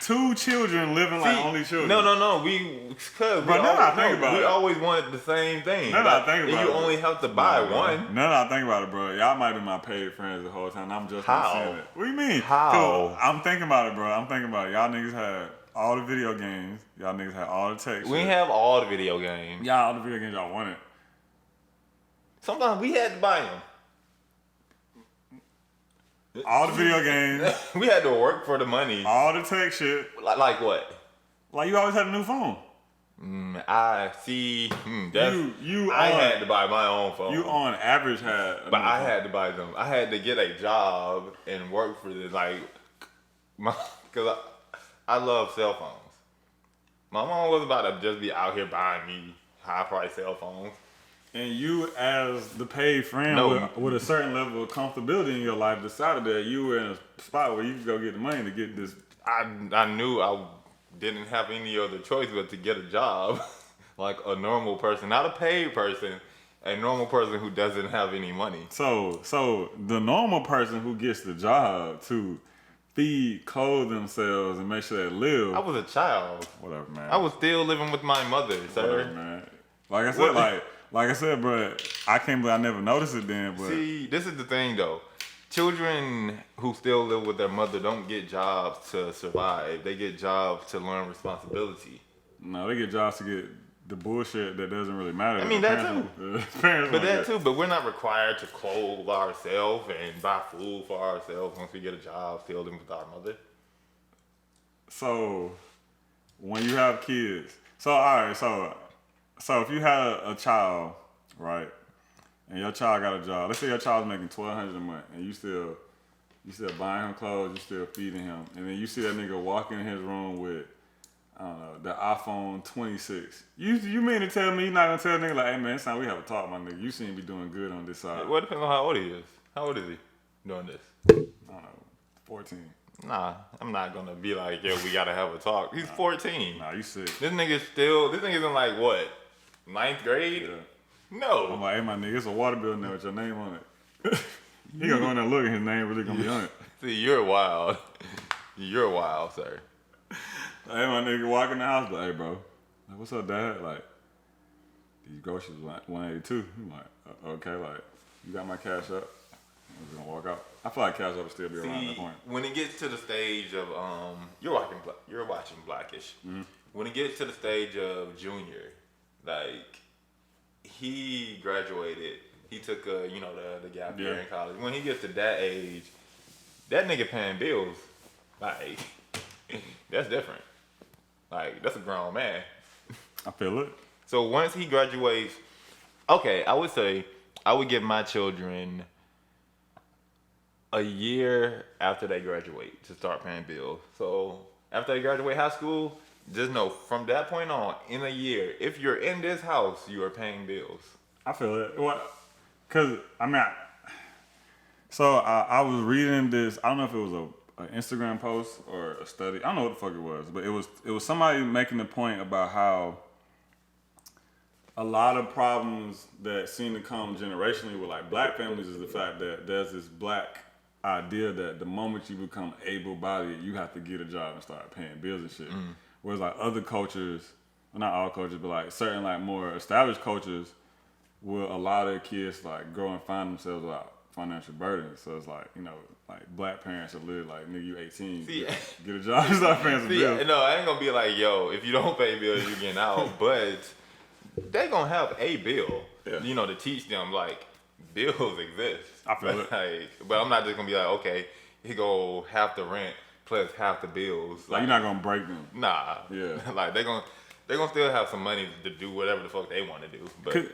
Two children living like only children. No. Bro, now that I think about we it. always wanted the same thing. Now that I think about you it. only have to buy Bro. one. Now that I think about it, bro, y'all might be my paid friends the whole time. I'm just not How? saying it. What do you mean? How? 'Cause I'm thinking about it, bro. I'm thinking about it. Y'all niggas had all the video games. Y'all niggas had all the tech We shit. have all the video games. Y'all all the video games y'all wanted. Sometimes we had to buy them. All the video games, We had to work for the money. all the tech shit. Like what? Like you always had a new phone. I see. I had to buy my own phone. You on average had a But new I phone. had to buy them. I had to get a job and work for this. Like, because I love cell phones. My mom was about to just be out here buying me high price cell phones. And you, as the paid friend No. with a certain level of comfortability in your life, decided that you were in a spot where you could go get the money to get this. I knew I didn't have any other choice but to get a job like a normal person, not a paid person, a normal person who doesn't have any money. So the normal person who gets the job to feed, clothe themselves, and make sure they live. I was a child. Whatever, man. I was still living with my mother, sir. Whatever, man. Like I said, like I said, bro, I can't believe I never noticed it then. But See, this is the thing though. Children who still live with their mother don't get jobs to survive. They get jobs to learn responsibility. no, they get jobs to get the bullshit that doesn't really matter. I mean, The that parents- parents But don't that get. too, but we're not required to clothe ourselves and buy food for ourselves once we get a job, still living with our mother. So when you have kids, so all right, so if you had a child, right, and your child got a job, let's say your child's making $1,200 a month, and you still buying him clothes, you still feeding him, and then you see that nigga walk in his room with, I don't know, the iPhone 26. You mean to tell me you're not gonna tell a nigga like, hey man, it's time we have a talk, my nigga. You seem to be doing good on this side. Well, it depends on how old he is. How old is he doing this? I don't know, 14. Nah, I'm not gonna be like, yo, we gotta have a talk. He's 14. Nah, you sick. This nigga's in like what? 9th grade? Yeah. No. I'm like, hey my nigga, it's a water bill now with your name on it. He gonna go in there and look and his name really gonna be on it. See, you're wild. You're wild, sir. Hey, my nigga walk in the house, like, hey, bro, like, what's up, dad? Like, these groceries like 182. I'm like, okay, like, you got my cash up? I'm just gonna walk out. I feel like cash up will still be around that See, point. when it gets to the stage of you're watching Blackish. Mm-hmm. When it gets to the stage of junior, Like, he graduated. He took the gap year in college. When he gets to that age, that nigga paying bills. Like, that's different. Like, that's a grown man. I feel it. So once he graduates, okay, I would say I would give my children a year after they graduate to start paying bills. So after they graduate high school, just know from that point on, in a year, if you're in this house, you are paying bills. I feel it. Well, cause I mean, I was reading this. I don't know if it was an Instagram post or a study. I don't know what the fuck it was, but it was somebody making the point about how a lot of problems that seem to come generationally with like black families is the fact that there's this black idea that the moment you become able-bodied, you have to get a job and start paying bills and shit. Whereas like other cultures, well, not all cultures, but like certain like more established cultures will allow their kids to like grow and find themselves without financial burden. So it's like, you know, like black parents are literally like, nigga, you 18, get a job and start paying some bills. No, I ain't gonna be like, yo, if you don't pay bills, you getting out. But they gonna have a bill, to teach them like bills exist. I feel it. Like, but I'm not just gonna be like, okay, he go half the rent plus half the bills. Like you're not gonna break them. Nah. Yeah. Like they gonna still have some money to do whatever the fuck they want to do. But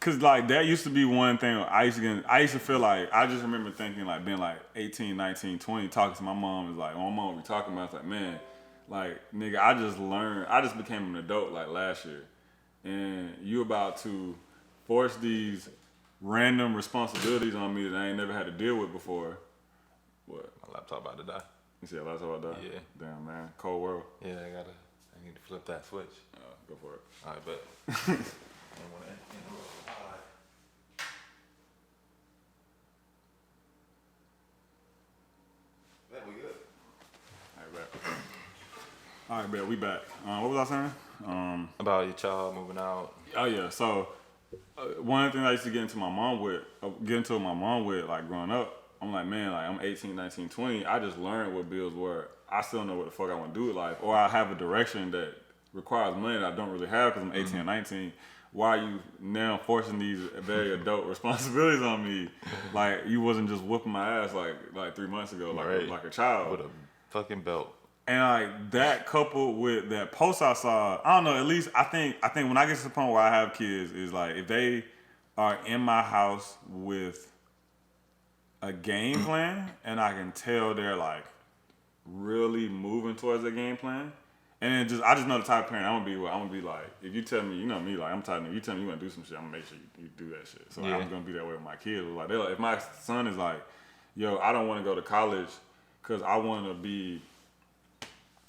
Cause like that used to be one thing I used to feel like, I just remember thinking like being like 18, 19, 20, talking to my mom, is like, my mom would be talking about, it's like, man, like nigga, I just became an adult like last year. And you about to force these random responsibilities on me that I ain't never had to deal with before. What? my laptop about to die. You see a laptop about that? Yeah. Damn, man. Cold world. Yeah, I need to flip that switch. Go for it. All right, but. We good. All right, bet. We back. What was I saying? About your child moving out. Oh yeah. So one of the things I used to get into my mom with, like growing up, I'm like, man, like I'm 18, 19, 20. I just learned what bills were. I still know what the fuck I want to do with life, or I have a direction that requires money that I don't really have because I'm 18 or 19. Why are you now forcing these very adult responsibilities on me? Like you wasn't just whooping my ass like 3 months ago, like a child With a fucking belt. And like that coupled with that post I saw, I don't know, at least I think when I get to the point where I have kids is like if they are in my house with a game plan and I can tell they're like really moving towards their game plan. And I just know the type of parent I'm gonna be like, if you tell me, you know me, like I'm tired of you tell me you wanna do some shit, I'm gonna make sure you do that shit. So I'm gonna be that way with my kids. Like, if my son is like, yo, I don't wanna go to college because I wanna be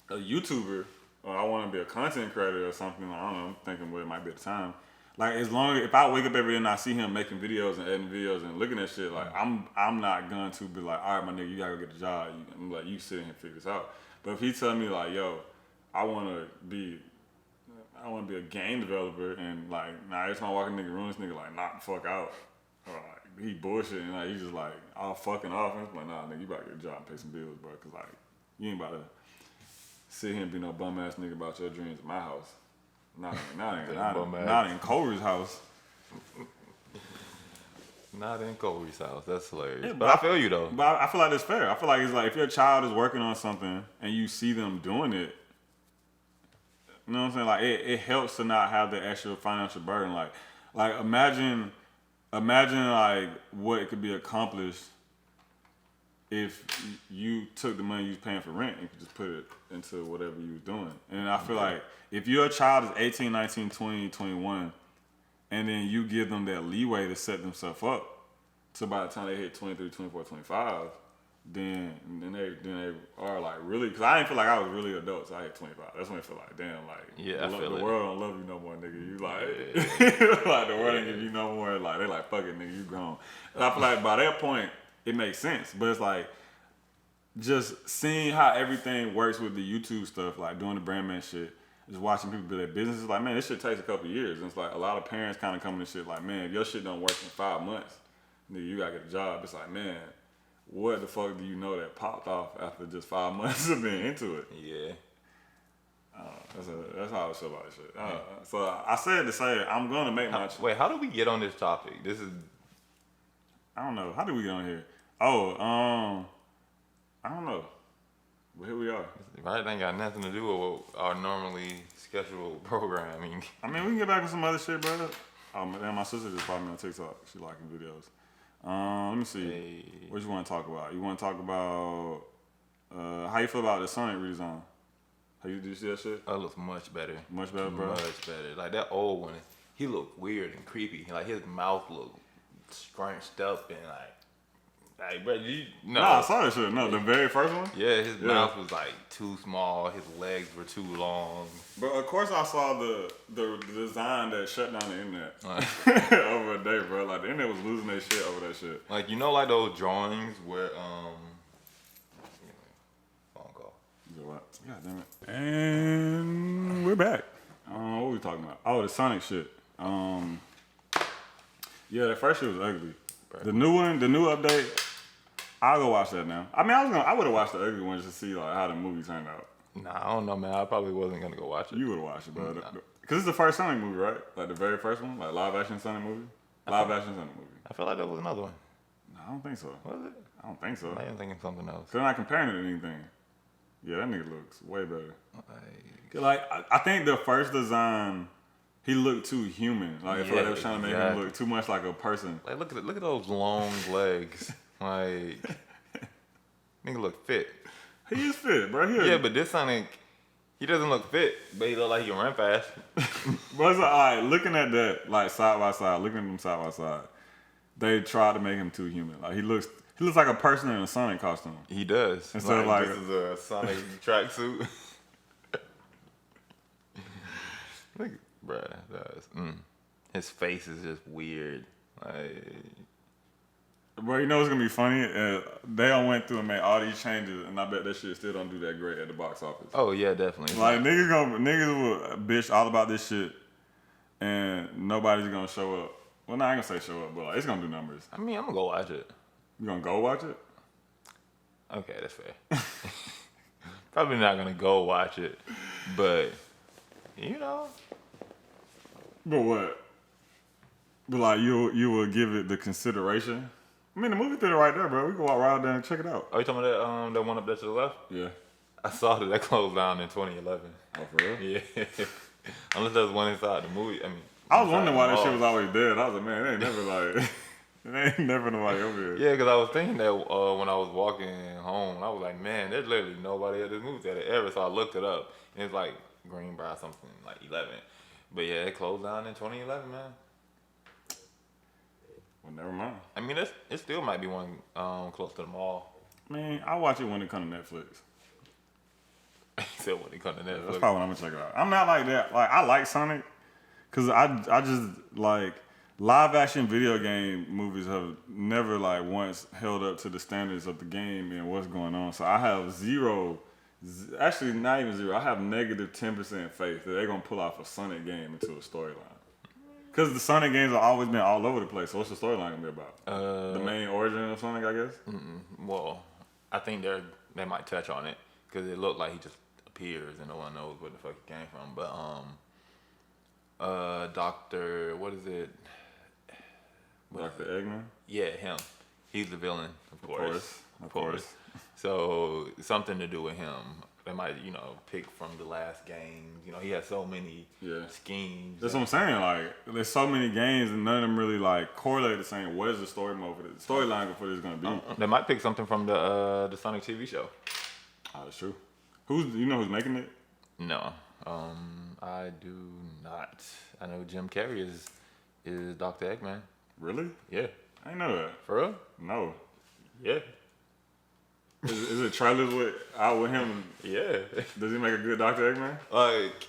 a YouTuber or I wanna be a content creator or something, I don't know, I'm thinking what it might be at the time. Like as long as if I wake up every day and I see him making videos and editing videos and looking at shit, like I'm not going to be like, all right, my nigga, you gotta go get a job. I'm like, you sit here and figure this out. But if he tell me like, yo, I wanna be a game developer and like, every time I walk in nigga room, this nigga like knock the fuck out. Or like he bullshitting, like he's just like all fucking off. And I'm like, nah, nigga, you about to get a job and pay some bills, bro. Cause like you ain't about to sit here and be no bum ass nigga about your dreams at my house. Not in Kohrey's house. Not in Kohrey's house. That's hilarious. Yeah, but I feel you though. But I feel like it's fair. I feel like it's like if your child is working on something and you see them doing it, you know what I'm saying? Like it helps to not have the extra financial burden. Like imagine like what could be accomplished if you took the money you was paying for rent and could just put it into whatever you was doing. And I feel like if your child is 18, 19, 20, 21, and then you give them that leeway to set themselves up, so by the time they hit 23, 24, 25, then they are like really, because I didn't feel like I was really adult, so I hit 25. That's when I feel like, damn, like the world don't love you no more, nigga. You like, like the world ain't give you no more. Like they like, fuck it, nigga, you grown. And I feel like by that point, it makes sense. But it's like just seeing how everything works with the YouTube stuff, like doing the brand man shit, just watching people build their businesses. Like, man, this shit takes a couple years. And it's like a lot of parents kind of come to shit like, man, if your shit don't work in 5 months, nigga, you gotta get a job. It's like, man, what the fuck do you know that popped off after just 5 months of being into it? Yeah. That's how I feel about shit. So I said to say I'm gonna make my. Wait, how did we get on this topic? This is. I don't know. How did we get on here? Oh, I don't know. But here we are. Right, ain't got nothing to do with our normally scheduled programming. I mean, we can get back to some other shit, brother. Oh man, my sister just followed me on TikTok. She liking videos. Let me see. Hey. What you want to talk about? You want to talk about how you feel about the Sonic redesign? Did you see that shit? That looks much better. Much better, bro. Much better. Like that old one, he looked weird and creepy. Like his mouth looked scrunched up and like, bro, no. Nah, I saw that shit. No, the very first one. Yeah, his mouth was like too small. His legs were too long. But of course, I saw the design that shut down the internet over a day, bro. Like the internet was losing their shit over that shit. Like like those drawings where phone call. God damn it. And we're back. What were we talking about? Oh, the Sonic shit. Yeah, that first shit was ugly. The new one, the new update, I'll go watch that now. I mean, I would have watched the ugly one just to see like how the movie turned out. Nah, I don't know, man. I probably wasn't gonna go watch it. You would have watched it, bro. Because it's the first Sonic movie, right? Like the very first one, like live action Sonic movie. Live action Sonic movie. I feel like that was another one. No, I don't think so. Was it? I don't think so. I am thinking something else. They're not comparing it to anything. Yeah, that nigga looks way better. Like, I think the first design, he looked too human. Like I feel like they were trying to make him look too much like a person. like look at those long legs. Like, nigga look fit. He is fit, bro. Yeah, but this Sonic, he doesn't look fit, but he look like he can run fast. But it's like looking at that, like side by side, looking at them side by side, they tried to make him too human. Like he looks like a person in a Sonic costume. He does. Instead of like this is a Sonic tracksuit. Look, bruh, his face is just weird. Like, bro, you know what's gonna be funny? They all went through and made all these changes, and I bet that shit still don't do that great at the box office. oh yeah, definitely. Like niggas will bitch all about this shit, and nobody's gonna show up. Well, I ain't gonna say show up, but like, it's gonna do numbers. I mean, I'm gonna go watch it. You gonna go watch it? Okay, that's fair. Probably not gonna go watch it, but you know. But what? But like you will give it the consideration. I mean, the movie theater right there, bro. We can walk right out there and check it out. Oh, you talking about that one up there to the left? Yeah. I saw that closed down in 2011. Oh, for real? Yeah. Unless there's one inside the movie. I mean, I was wondering why that shit was always dead. I was like, man, it ain't never like, it ain't never nobody over here. yeah, because I was thinking that when I was walking home, I was like, man, there's literally nobody at this movie theater ever. So I looked it up, and it's like Greenbrier something, like 11. But yeah, it closed down in 2011, man. Well, never mind. I mean, it still might be one close to the mall. Man, I'll watch it when it comes to Netflix. He said when it comes to Netflix. That's probably when I'm gonna check it out. I'm not like that. Like I like Sonic, cause I just like live action video game movies have never like once held up to the standards of the game and what's going on. So I have actually not even zero. I have negative 10% faith that they're gonna pull off a Sonic game into a storyline. Cause the Sonic games have always been all over the place. So what's the storyline gonna be about? The main origin of Sonic, I guess. Well, I think they might touch on it because it looked like he just appears and no one knows where the fuck he came from. But Dr. what is it? Dr. Eggman. Yeah, him. He's the villain, of course. Of course. So something to do with him. They might, pick from the last game. He has so many schemes. That's what I'm saying. Like, there's so many games and none of them really like correlate the same. What is the story mode for this? Storyline for this gonna be? They might pick something from the Sonic TV show. Oh, that's true. Who's who's making it? No, I do not. I know Jim Carrey is Dr. Eggman. Really? Yeah. I ain't know that. For real? No. Yeah. Is it trailers out with him? Yeah. Does he make a good Dr. Eggman? Like,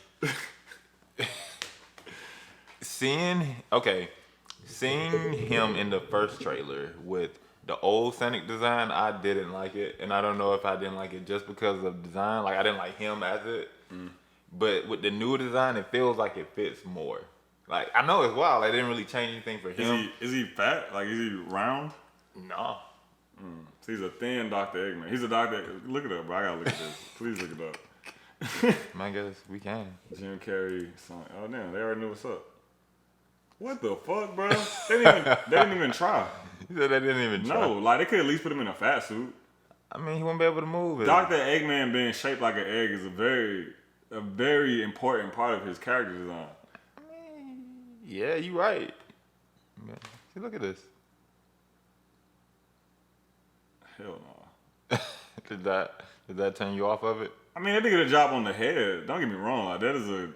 seeing him in the first trailer with the old Sonic design, I didn't like it. And I don't know if I didn't like it just because of design. Like, I didn't like him as it. But with the new design, it feels like it fits more. Like, I know it's wild. I didn't really change anything for him. Is he fat? Like, is he round? No. So he's a thin Dr. Eggman. He's a doctor. Look it up, bro. I gotta look at this. Please look it up. I guess we can. Jim Carrey song. Oh damn, they already knew what's up. What the fuck, bro? They didn't even try. You said they didn't even try. No, like they could at least put him in a fat suit. I mean, he wouldn't be able to move it. Dr. Eggman being shaped like an egg is a very important part of his character design. I mean, yeah, you right. Yeah. See, look at this. Hell no. Did that turn you off of it? I mean, they did get a job on the head. Don't get me wrong. Like that is a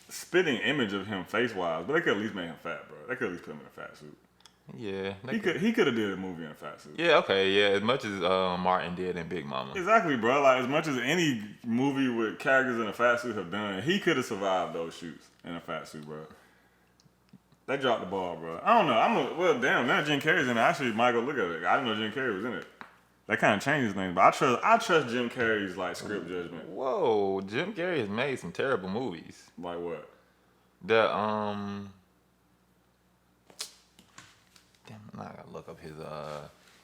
spitting image of him face wise, but they could at least make him fat, bro. They could at least put him in a fat suit. Yeah. He could have did a movie in a fat suit. Yeah, okay, yeah. As much as Martin did in Big Mama. Exactly, bro. Like as much as any movie with characters in a fat suit have done, he could have survived those shoots in a fat suit, bro. They dropped the ball, bro. I don't know. Well, damn. Now Jim Carrey's in it. I actually might go look at it. I didn't know Jim Carrey was in it. That kind of changes things, but I trust Jim Carrey's like script judgment. Whoa, Jim Carrey has made some terrible movies. Like what? Damn, I gotta look up his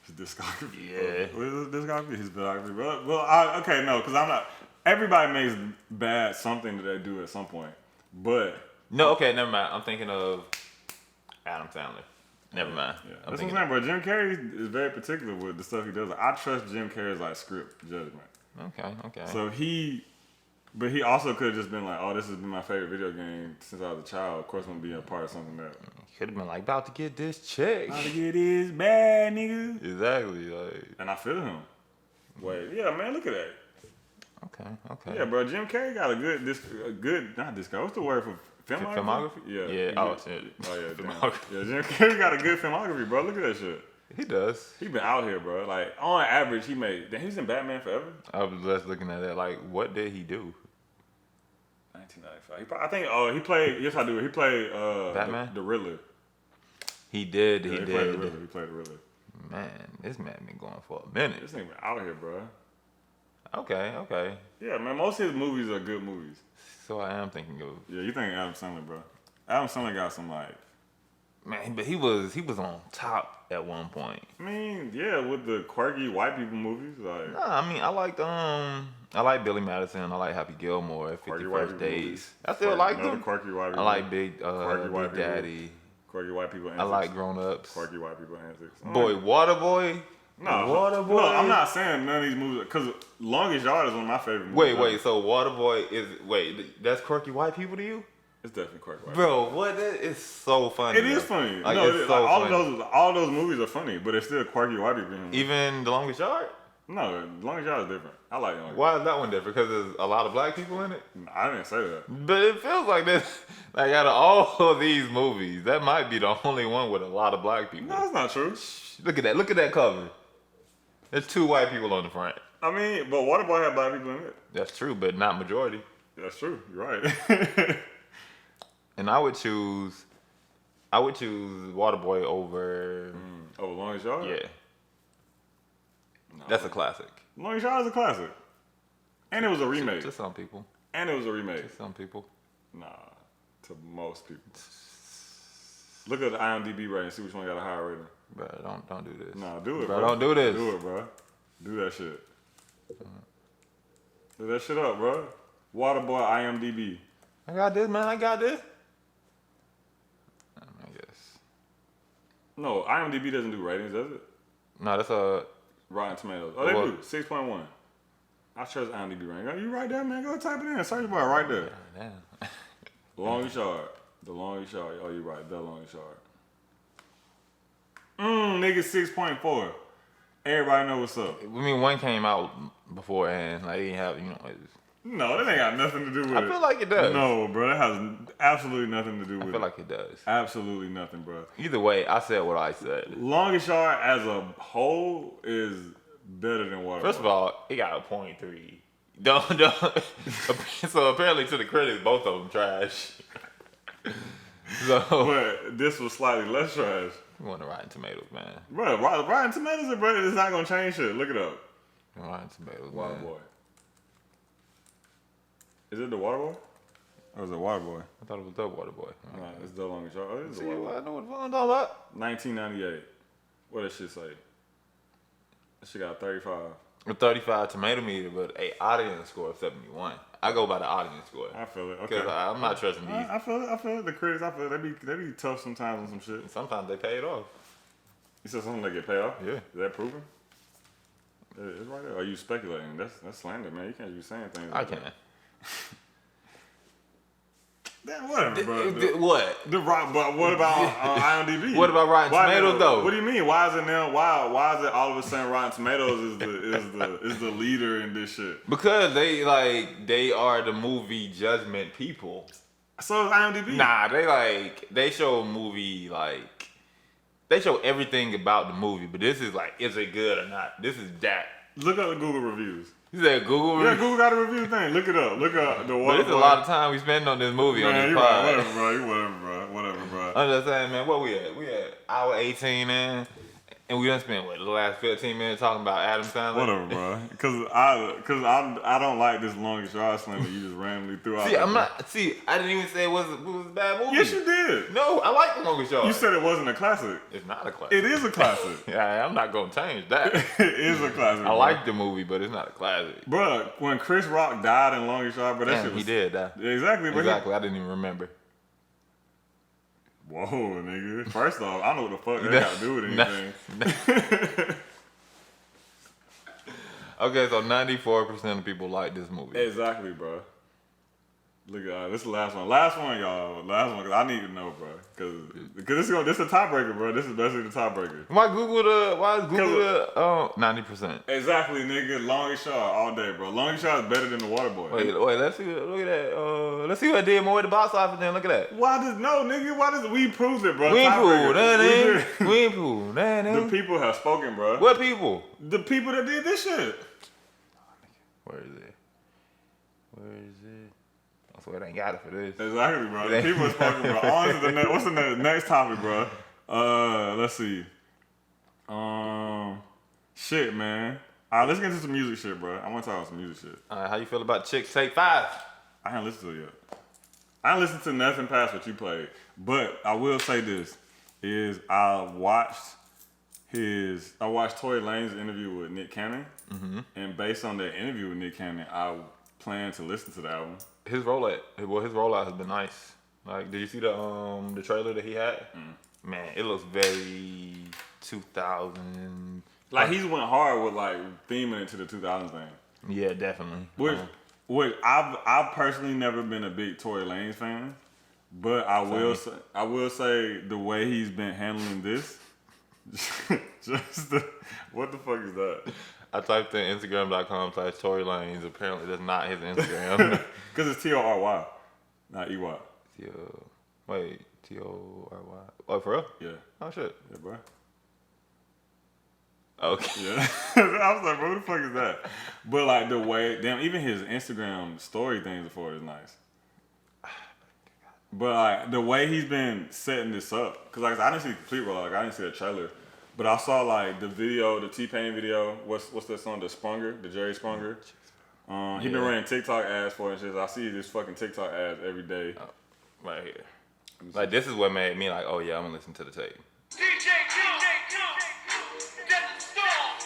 His discography. Yeah. What is his discography? His discography. Well, okay, no, because I'm not. Everybody makes bad something that they do at some point, but No, okay, never mind. I'm thinking of Adam Sandler. Never mind. yeah, that's what I'm saying, bro. Jim Carrey is very particular with the stuff he does. I trust Jim Carrey's like script judgment. Okay. So he also could have just been like, oh, this has been my favorite video game since I was a child. Of course, I'm gonna be a part of something that. Could have been like, about to get this check. How to get this bad, nigga. Exactly, like. And I feel him. Wait, yeah, man, look at that. Okay. Yeah, bro, Jim Carrey got a good, not disco. What's the word for filmography? Filmography? Yeah. Oh, shit. Oh yeah, damn. Filmography. Yeah, Jim Carrey got a good filmography, bro. Look at that shit. He does. He been out here, bro. Like on average, he's in Batman Forever. I was just looking at that, like, what did he do? 1995. He played. Yes, I do. He played Batman? the Riddler. He did. Yeah, He He did. played the Riddler. Man, this man been going for a minute. This nigga been out here, bro. Okay. Yeah, man. Most of his movies are good movies. So I am thinking of Yeah, you think Adam Sandler, bro? Adam Sandler got some like. man, but he was on top at one point. I mean, yeah, with the quirky white people movies, like. Nah, I mean, I like Billy Madison. I like Happy Gilmore. Quirky white 51st people Days. movies. I still like them. Quirky white people. I like Big Quirky white people. Daddy. Quirky white people antics. I like Grown Ups. Quirky white people antics. Boy, Waterboy. No, Waterboy. no, I'm not saying none of these movies, because Longest Yard is one of my favorite movies. Wait, so Waterboy that's quirky white people to you? It's definitely quirky white Bro, what? That is so funny. It is funny. Like, No, it's so funny. all those movies are funny, but it's still quirky white people. Even The Longest Yard? No, Longest Yard is different. I like Longest Yard. Why is that one different? Because there's a lot of black people in it? I didn't say that. But it feels like this, like out of all of these movies, that might be the only one with a lot of black people. No, that's not true. Look at that cover. There's 2 white people on the front. I mean, but Waterboy had black people in it. That's true, but not majority. That's true. You're right. And I would choose Waterboy over. Oh, Longest Yard? Yeah. No. That's a classic. Longest Yard is a classic. And it was a remake. To some people. And it was a remake. To some people. Nah, to most people. Look at the IMDb rating, see which one got a higher rating. Bro, don't do this. Nah, do it, Bro, bro. don't do this. Do it, bro. Do that shit. Do that shit up, bro. Waterboy IMDb. I got this, man. I got this. I guess. No, IMDb doesn't do ratings, does it? No, that's a. Rotten Tomatoes. Oh, they What? do. 6.1. I trust IMDb rating. You right there, man. Go type it in. Search bar right there. Damn. The Longest Yard. The Longest Yard. Oh, you're right. The Longest Yard. Nigga 6.4. Everybody know what's up. I mean, one came out beforehand. Like, he didn't have, it's, No, that ain't got nothing to do with it. I feel like it does. No, bro. That has absolutely nothing to do with it. I feel like it does. Absolutely nothing, bro. Either way, I said what I said. Longest Yard as a whole is better than Waterboy. First of all, it got a 0.3. Don't. So apparently, to the critics, both of them trash. So But this was slightly less trash. you want the Rotten Tomatoes, man? Bro, Rotten Tomatoes, bro, it's not gonna change shit. Look it up. Rotten Tomatoes, man. Waterboy. Is it the Waterboy? Or is it Waterboy? I thought it was the Waterboy. No, it's the Longest Yard. Oh, it's the See, Waterboy. I know what I'm talking about. 1998. What does shit say? That shit got 35. a 35 tomato meter, but a audience score of 71. I go by the audience score. I feel it. Okay. Because I'm not trusting these. I feel it. I feel it. The critics, I feel it. They be tough sometimes on some shit. Sometimes they pay it off. You said something that get paid off? Yeah. Is that proven? It's right there. Are you speculating? That's slander, man. You can't be saying things. I Like can. that. Damn, whatever, bro. What? The rock, but what about IMDb? What about Rotten Tomatoes, though? What do you mean? Why is it now? Why is it all of a sudden Rotten Tomatoes is the leader in this shit? Because they are the movie judgment people. So is IMDb. Nah, they show a movie they show everything about the movie, but this is is it good or not? This is that. Look up the Google reviews. You said Google? Yeah, Google got a review thing. Look it up. Look up the water. But it's a lot of time we spend on this movie on Man, this you pod. right. Whatever, bro. Whatever, bro. I'm just saying, man, what we at? We at hour 18 in, and we done spent the last 15 minutes talking about Adam Sandler. Whatever, bro. Cause I don't like this longest yard slam that you just randomly threw out. I didn't even say it was a bad movie. Yes, you did. No, I like the longest yard. You said it wasn't a classic. It's not a classic. It is a classic. Yeah, I'm not gonna change that. It is a classic. I like the movie, but it's not a classic. Bro, when Chris Rock died in Longest Yard, bro, that Damn, shit was... he did that. Exactly, bro. Exactly, I didn't even remember. Whoa, nigga. First off, I don't know what the fuck that got to do with anything. Okay, so 94% of people like this movie. Exactly, bro. Look at this is the last one. Last one, y'all. Last one, because I need to know, bro. Because this is a tiebreaker, bro. This is basically the tiebreaker. Why is Google the 90%? Exactly, nigga. Longest Yard all day, bro. Longest Yard is better than the Waterboy. Wait, let's see. Look at that. Let's see what I did more at the box office. Then look at that. Why does we proved it, bro? We ain't Tiebreaker. proved that. We ain't proved that. The people have spoken, bro. What people? The people that did this shit. Where is it? I swear they ain't got it for this. Exactly, bro. The people have spoken, bro. On to the what's the next topic, bro? Let's see. Shit, man. All right, let's get into some music shit, bro. I want to talk about some music shit. All right, how you feel about Chicks Take 5? I haven't listened to it yet. I haven't listened to nothing past what you played. But I will say this, is I watched Tory Lanez's interview with Nick Cannon, and based on that interview with Nick Cannon, I plan to listen to the album. His rollout has been nice. Like, did you see the trailer that he had? Man, it looks very 2000. Like, he's went hard with like theming it to the 2000 thing. Yeah, definitely. Which I've personally never been a big Tory Lanez fan, but I will say the way he's been handling this, what the fuck is that? I typed in Instagram.com/Tory Lanez. Apparently, that's not his Instagram. Because it's Tory, not EY. Wait, Tory. Oh, for real? Yeah. Oh shit. Yeah, bro. Okay. Yeah. I was like, bro, what the fuck is that? But like the way, even his Instagram story things before is nice. But like the way he's been setting this up, because like I didn't see the complete rollout, I didn't see the trailer, but I saw like the video, the T-Pain video. What's that song? The Sprunger, the Jerry Sprunger. He been running TikTok ads for it and shit. I see this fucking TikTok ads every day. Right here. Like this is what made me like, oh yeah, I'm gonna listen to the tape. DJ Desert Storm.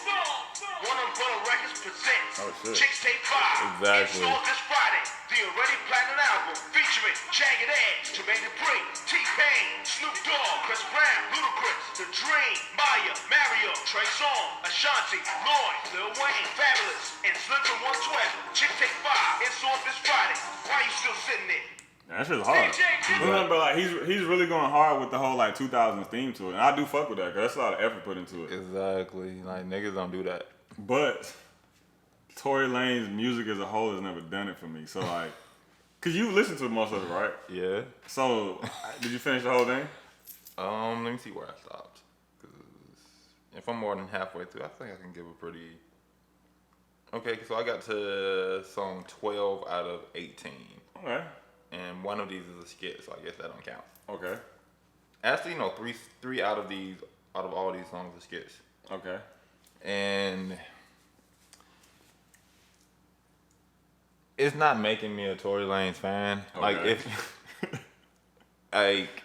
One Umbrella Records presents Oh, shit. Chicks Take 5. Exactly. In stores this Friday. The already platinum album featuring Jagged Edge, Jermaine Dupri, T-Pain, Snoop Dogg, Chris Brown, Ludacris, The Dream, Maya, Mario, Trey Songz, Ashanti, Lloyd, Lil Wayne, Fabulous, and Slim from 112. Chicks Take 5. In stores this Friday. Why you still sitting there? That shit's hard. But like he's really going hard with the whole like 2000s theme to it, and I do fuck with that because that's a lot of effort put into it. Exactly. Like niggas don't do that. But Tory Lanez's music as a whole has never done it for me. So like, cause you listened to most of it, right? Yeah. So did you finish the whole thing? Let me see where I stopped. Cause if I'm more than halfway through, I think I can give a pretty. Okay, so I got to song 12 out of 18. Okay. And one of these is a skit, so I guess that don't count. Okay. Actually, no, three out of all these songs are skits. Okay. And it's not making me a Tory Lanez fan. Okay. Like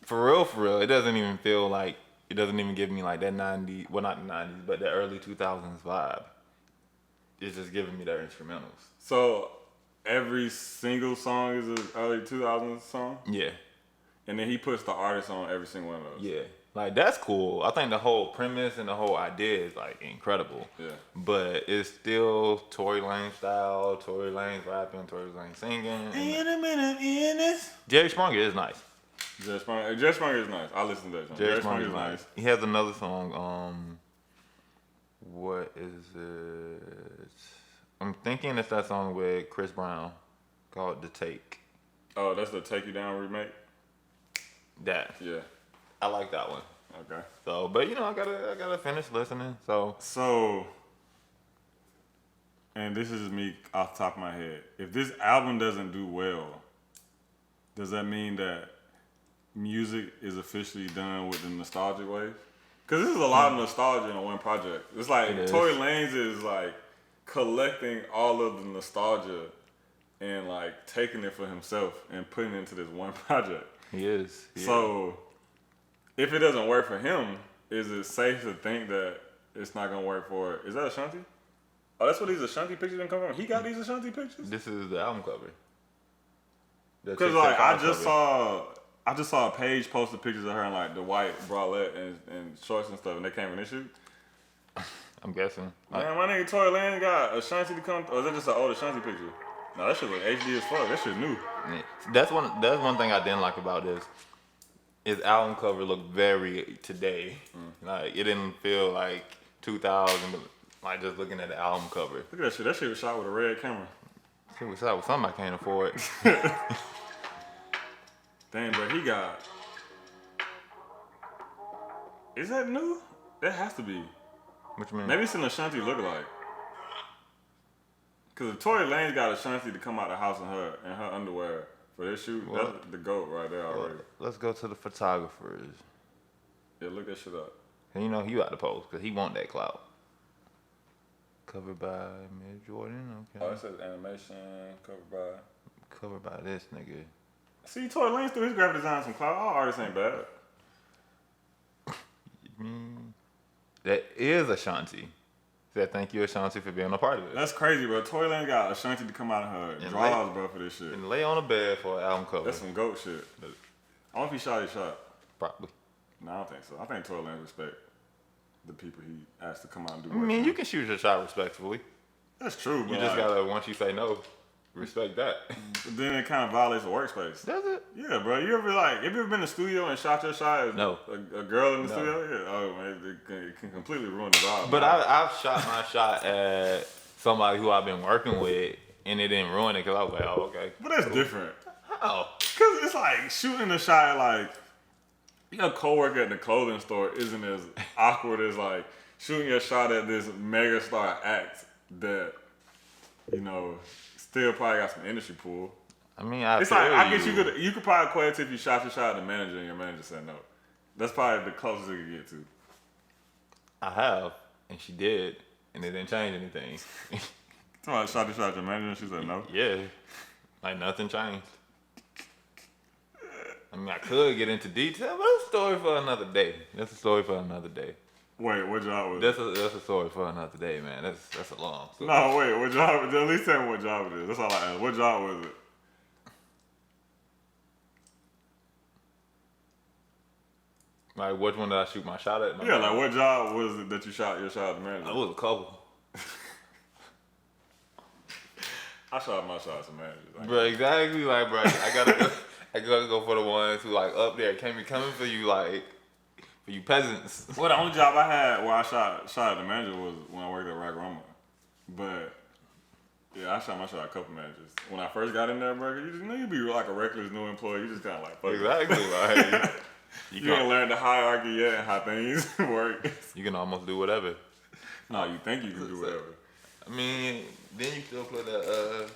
for real, it doesn't even feel like it doesn't even give me like that 90s, well not the 90s, but the early 2000s vibe. It's just giving me their instrumentals. So every single song is an early 2000s song, Yeah, and then he puts the artist on every single one of those. yeah. Like that's cool. I think the whole premise and the whole idea is like incredible. Yeah. But it's still Tory Lane style. Tory Lane's rapping, Tory Lane singing. In a minute, in this. Jerry Springer is nice. Jerry Springer is nice. I listen to that song. Jerry Springer is nice. He has another song. What is it? I'm thinking it's that song with Chris Brown called "The Take." Oh, that's the Take You Down remake? That. Yeah. I like that one. Okay. So, but you know, I gotta finish listening. So, and this is me off the top of my head. If this album doesn't do well, does that mean that music is officially done with the nostalgic wave? Because this is a lot of nostalgia in one project. It's like Tory Lanez is like collecting all of the nostalgia and like taking it for himself and putting it into this one project. He is. So, if it doesn't work for him, is it safe to think that it's not gonna work for? Is that Ashanti? Oh, that's what these Ashanti pictures didn't come from. He got these Ashanti pictures. This is the album cover. Because like I just saw a page posted pictures of her in like the white bralette and shorts and stuff, and they came in this shoot. I'm guessing. Man, my nigga Tory Lanez got Ashanti to come, or is that just an old Ashanti picture? No, that shit look HD as fuck. That shit new. That's one thing I didn't like about this. His album cover looked very today. Like it didn't feel like 2000. Like just looking at the album cover. Look at that shit. That shit was shot with a red camera. Shit was out with something I can't afford. Damn, but he got. Is that new? That has to be. What you mean? Maybe it's an Ashanti lookalike. Cause if Tory Lanez got Ashanti to come out the house in her underwear for this shoot, that's the GOAT right there already. Let's go to the photographers. Yeah, look that shit up. And you know he got to post because he want that clout. Covered by Mid Jordan. Okay. Oh, it says animation covered by. Covered by this nigga. See, Tory Lanez threw his graphic design some clout. All artists ain't bad. That is Ashanti. Said thank you Ashanti for being a part of it. That's crazy, bro. Tory Lanez got Ashanti to come out of her drawers, bro, for this shit. And lay on the bed for an album cover. That's some GOAT shit. I wonder if he shot his shot. Probably. No, I don't think so. I think Tory Lanez respect the people he asked to come out and do I work. mean, you can shoot your shot respectfully. That's true, but You just gotta, once you say no, respect that. But then it kind of violates the workspace. Does it? Yeah, bro. You ever have you ever been in the studio and shot your shot? As No. A girl in the studio? Yeah. Oh man, it can completely ruin the vibe. But I've shot my shot at somebody who I've been working with, and it didn't ruin it because I was like, oh, okay. But that's different. How? Cause it's like shooting a shot like your coworker at the clothing store isn't as awkward as like shooting your shot at this mega star act that still probably got some industry pull. I mean, It's like I guess you could probably quit it if you shot your shot at the manager and your manager said no. That's probably the closest it could get to. I have, and she did, and it didn't change anything. Somebody shot your shot at your manager and she said no. Yeah, like nothing changed. I mean, I could get into detail, but that's a story for another day. That's a story for another day. Wait, what job was That's a story for another day, man. That's a long story. No, wait, what job? At least tell me what job it is. That's all I asked. What job was it? Like, which one did I shoot my shot at? Yeah, like what job was it that you shot your shot at the manager? It was a couple. I shot my shots at managers. Like, Bro, exactly. Like, bro, I gotta go for the ones who like up there can't be coming for you, like for you peasants. well, the only job I had where I shot at the manager was when I worked at Rack Roma. But yeah, I shot my shot at a couple managers. When I first got in there, bro, you just you be like a reckless new employee. You just kind of like fuck it. Exactly. Like You ain't learned the hierarchy yet and how things work. you can almost do whatever. No, you think you can do whatever. I mean, then you still play the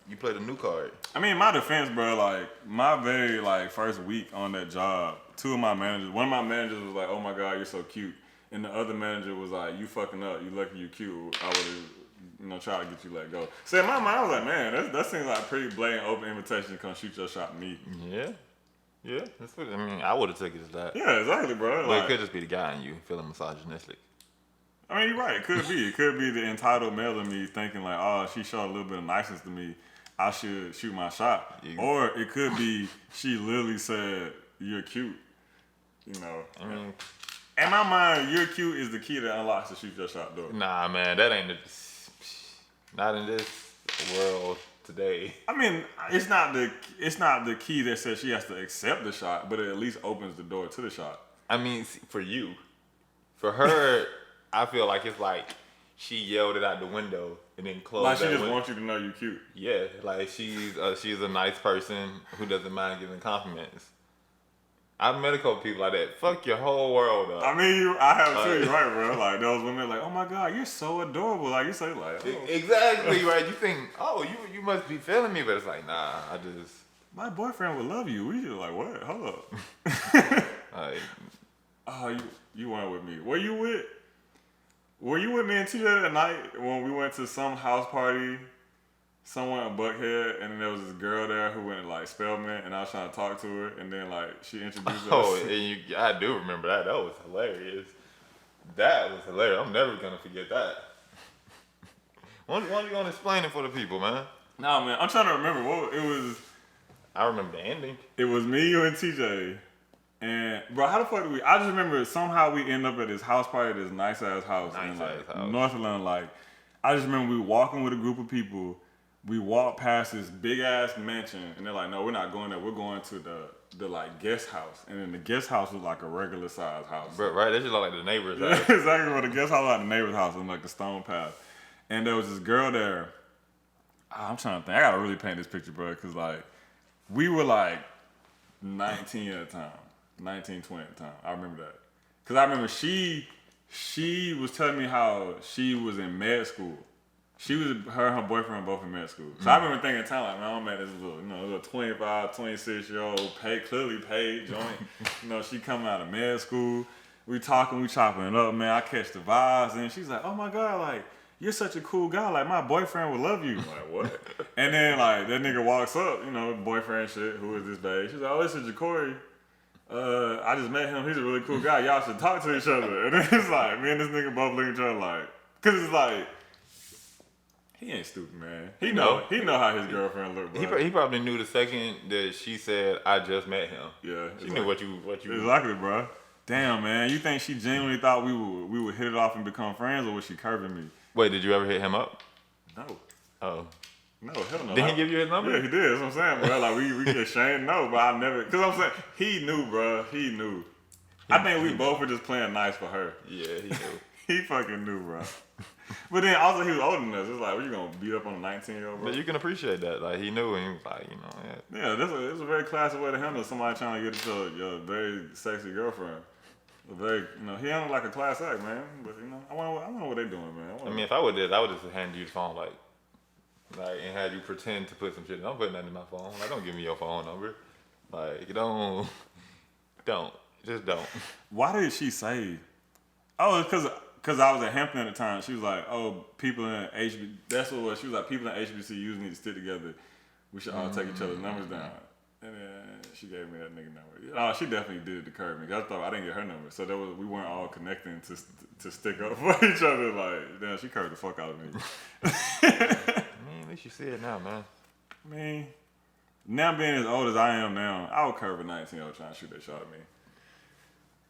you play the new card. I mean, in my defense, bro, like my very first week on that job, one of my managers was like, "Oh my God, you're so cute," and the other manager was like, "You fucking up. You lucky you cute. I would have, try to get you let go." So in my mind, I was like, "Man, that seems like a pretty blatant open invitation to come shoot your shot at me." Yeah. Yeah, that's what I mean. I would have took it as that. Yeah, exactly, bro. But Like, it could just be the guy in you feeling misogynistic. I mean, you're right. It could be. It could be the entitled male in me thinking like, oh, she showed a little bit of niceness to me. I should shoot my shot. Yeah. Or it could be she literally said, you're cute. You know. I mean, In my mind, you're cute is the key that unlocks the shoot your shot door. nah, man, that ain't not in this world today. I mean, it's not the key that says she has to accept the shot, but it at least opens the door to the shot. I mean, for you, for her, I feel like it's like she yelled it out the window and then closed. Like she that just window. wants you to know you're cute. Yeah, like she's a nice person who doesn't mind giving compliments. I've met a couple people like that. Fuck your whole world up. I mean, I have too. You're right, bro. Like those women, like, oh my god, you're so adorable. Like you say, like, oh, Exactly, right? You think, oh, you must be feeling me, but it's like, nah, I just my boyfriend would love you. We just like, what? Hold up. like, Oh, you weren't with me. Were you with me and TJ that night when we went to some house party somewhere in Buckhead, and then there was this girl there who went like Spellman, and I was trying to talk to her, and then like she introduced oh, us. and I do remember that. That was hilarious. That was hilarious. I'm never gonna forget that. Why don't you gonna explain it for the people, man? Nah, man, I'm trying to remember what it was. I remember the ending. It was me, you, and TJ. And bro, how the fuck did we? I just remember somehow we end up at this house party, this nice ass house in like Nice-ass house. North Atlanta. Like, I just remember we walking with a group of people. We walked past this big ass mansion, and they're like, "No, we're not going there. We're going to the like guest house." And then the guest house was like a regular size house. Bro, right? That just look like the neighbor's Yeah, house. exactly. What the guest house was like the neighbor's house in like the stone path. And there was this girl there. I'm trying to think. I gotta really paint this picture, bro, because like we were like 19 at the time. 19, 20 at the time. I remember that. Because I remember she was telling me how she was in med school. She was, her and her boyfriend were both in med school. So I remember thinking at the time, like, man, I'm at this little 25, 26-year-old, clearly paid joint. She coming out of med school. We talking, we chopping it up, man. I catch the vibes. And she's like, oh my God, like, you're such a cool guy. Like, my boyfriend would love you. I'm like, what? And then, like, that nigga walks up, boyfriend shit. Who is this babe? She's like, oh, this is Kohrey. I just met him. He's a really cool guy. Y'all should talk to each other. And then it's like, me and this nigga both look at each other like, because it's like, he ain't stupid, man. He know how his girlfriend look, bro. He probably knew the second that she said, I just met him. Yeah. She knew what you Exactly, bro. Damn, man. You think she genuinely thought we would hit it off and become friends, or was she curving me? Wait, did you ever hit him up? No. Oh. No, hell no. Did he give you his number? Yeah, he did. That's what I'm saying, bro. Like, we get shamed. No, but I never, because I'm saying, he knew, bro. He knew. I think we both were just playing nice for her. Yeah, he knew. He fucking knew, bro. But then also he was older than us. It's like, what, you gonna beat up on a 19-year-old, bro? But you can appreciate that. Like, he knew and he was like, yeah. Yeah, it's a very classic way to handle somebody trying to get into your very sexy girlfriend. A very, he handled like a class act, man. But I wonder what they doing, man. I mean, if I would have did, I would just hand you the phone, like, and had you pretend to put some shit. Don't put nothing in my phone. Like, don't give me your phone number. Like, don't. Just don't. Why did she say? Oh, it's because I was at Hampton at the time. She was like, oh, people in HBC, that's what it was. She was like, people in HBCUs need to stick together. We should all take each other's numbers down. And then she gave me that nigga number. Oh, she definitely did it to curb me. I thought I didn't get her number. So we weren't all connecting to stick up for each other. Like, damn, she curved the fuck out of me. I mean, at least you see it now, man. I mean, now being as old as I am now, I would curve a 19-year-old trying to shoot that shot at me.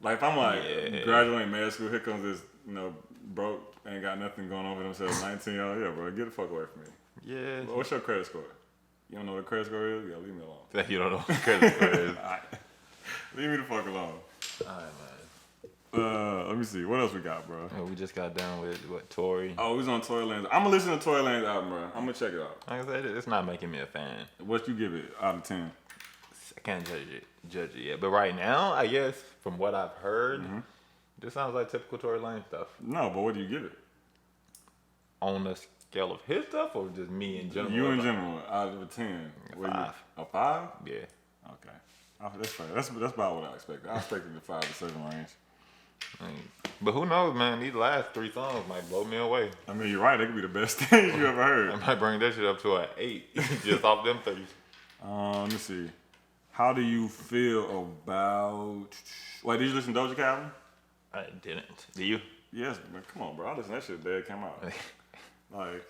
Like, if I'm like graduating med school, here comes this, broke, ain't got nothing going on for themselves, 19-year-old, yeah, bro, get the fuck away from me. Yeah. What's your credit score? You don't know what a credit score is? Yeah, leave me alone. You don't know what the credit score is. All right. Leave me the fuck alone. All right, man. Let me see. What else we got, bro? Oh, we just got done with, Tory. Oh, we was on Tory Lanez. I'm going to listen to Tory Lanez album, bro. I'm going to check it out. Like I said, it's not making me a fan. What you give it out of 10? I can't judge it yet. But right now, I guess, from what I've heard, this sounds like typical Tory Lanez stuff. No, but what do you give it? On the scale of his stuff or just me in general? You in general, out of a 10. A 5. A 5? Yeah. Okay. That's fair. That's about what I expected. I expected the 5 to 7 range. But who knows, man? These last 3 songs might blow me away. I mean, you're right. They could be the best things you ever heard. I might bring that shit up to an 8 just off them 30s. Let me see. How do you feel about? Wait, did you listen to Doja Cat album? I didn't. Do you? Yes, man. Come on, bro. I listened to that shit the day it came out. Like,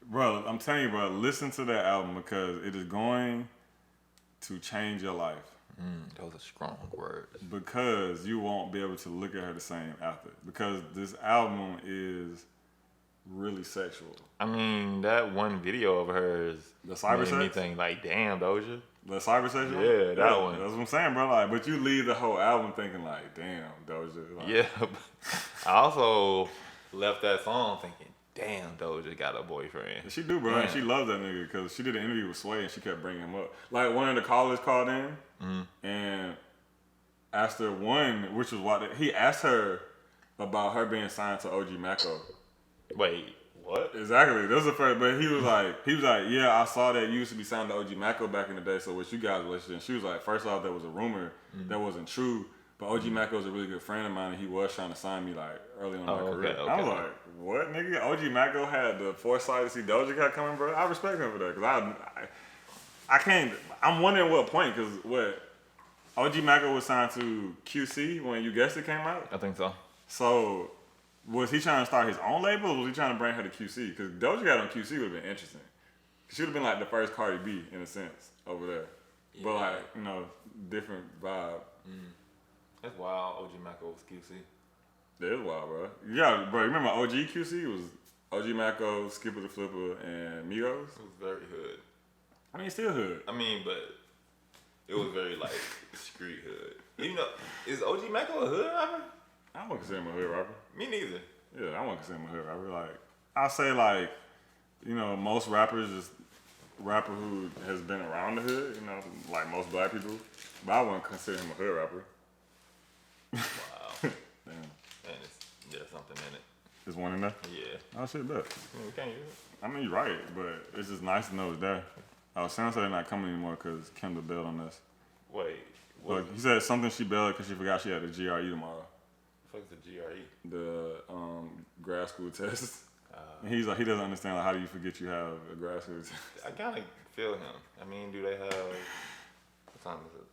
bro, I'm telling you, bro. Listen to that album because it is going to change your life. Those are strong words. Because you won't be able to look at her the same after. Because this album is really sexual. I mean, that one video of hers The cyber made me sex? think like, damn, Doja. The cyber sexual? Yeah, that one. That's what I'm saying, bro. Like, but you leave the whole album thinking like, damn, Doja. Like, Yeah. I also left that song thinking, damn, Doja got a boyfriend. She do, bro. And Yeah. she loves that nigga because she did an interview with Sway and she kept bringing him up. Like, one of the callers called in and asked her which was why he asked her about her being signed to OG Mako. Wait, what? Exactly. That was the first, but he was like, yeah, I saw that you used to be signed to OG Mako back in the day. So what you guys relationship? And she was like, first off, that was a rumor that wasn't true. But OG Mako was a really good friend of mine, and he was trying to sign me like early on in my career. okay. I was like, what, nigga? OG Mako had the foresight to see Doja Cat coming, bro. I respect him for that because I can't. I'm wondering what point because what OG Mako was signed to QC when You Guessed It came out. I think so. So, was he trying to start his own label or was he trying to bring her to QC? Because Doja Cat on QC would have been interesting. She would have been like the first Cardi B in a sense over there. Yeah. But like, you know, different vibe. That's wild. OG Mako was QC. That is wild, bro. Yeah, bro, remember OG QC was OG Mako, Skipper the Flipper, and Migos? It was very hood. I mean, still hood. I mean, but it was very like street hood. You know, is OG Mako a hood rapper? I wouldn't consider him a hood rapper. Me neither. Yeah, I wouldn't consider him a hood rapper. Like, I say like, you know, most rappers is rapper who has been around the hood, you know, like most black people. But I wouldn't consider him a hood rapper. Wow. Damn. And there's something in it. There's one in there? Yeah. Oh, shit, bet. I mean, we can't use it. I mean, you're right, but it's just nice to know it's there. Oh, sounds like they're not coming anymore because Kendall bailed on this. Wait. What Look, he said something she bailed because she forgot she had a GRE tomorrow. the fuck is the GRE? The grad school test. And he's like, he doesn't understand, like, how do you forget you have a grad school test? I kind of feel him. I mean, do they have... What time is it?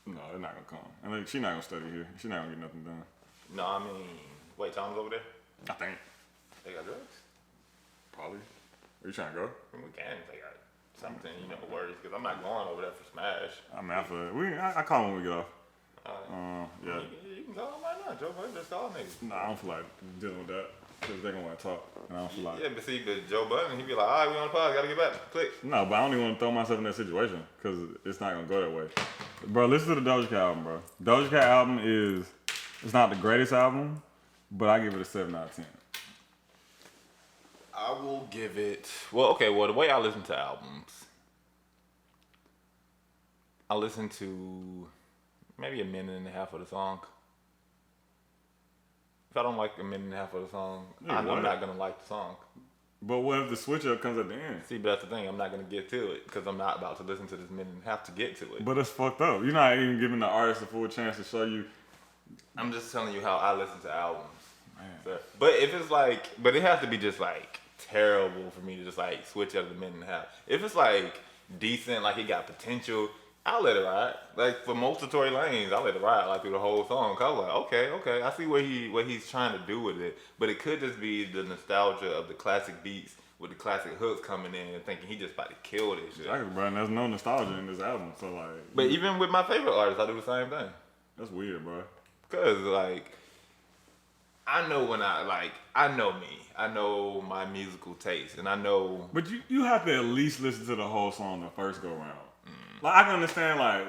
No, they're not going to come. And like, she's not going to study here. She's not going to get nothing done. No, I mean... Wait, Tom's over there? I think. They got drugs? Probably. Are you trying to go? I mean, we can if they got something, you know, worries. Because I'm not going over there for Smash. I'm after it. I call him when we get off. Yeah. You can call them right now. Joe Budden just called niggas. Nah, I don't feel like dealing with that. Because they're going to want to talk. And I don't feel like... Yeah, but see, but Joe Budden, he'd be like, all right, we on the pod, gotta get back. Click. No, but I don't even want to throw myself in that situation because it's not going to go that way. Bro, listen to the Doja Cat album, bro. Doja Cat album it's not the greatest album, but I give it a 7 out of 10. I will give it... Well, the way I listen to albums, I listen to maybe a minute and a half of the song. If I don't like a minute and a half of the song, Yeah, I'm what? not going to like the song. But what if the switch up comes at the end? See, but that's the thing. I'm not going to get to it because I'm not about to listen to this minute and a half to get to it. But it's fucked up. You're not even giving the artist a full chance to show you. I'm just telling you how I listen to albums. Man. So, but if it's like, but it has to be just like terrible for me to just like switch up the minute and a half. If it's like decent, like it got potential, I'll let it ride. Like for most of Tory Lanez, I'll let it ride like through the whole song. Cause I was like, okay, I see what he's trying to do with it. But it could just be the nostalgia of the classic beats with the classic hooks coming in and thinking he just about to kill this shit. Exactly, bro. And there's no nostalgia in this album. So, like. But even with my favorite artists, I do the same thing. That's weird, bro. Cause like, I know I know me. I know my musical taste, and I know. But you have to at least listen to the whole song the first go round. Like, I can understand, like,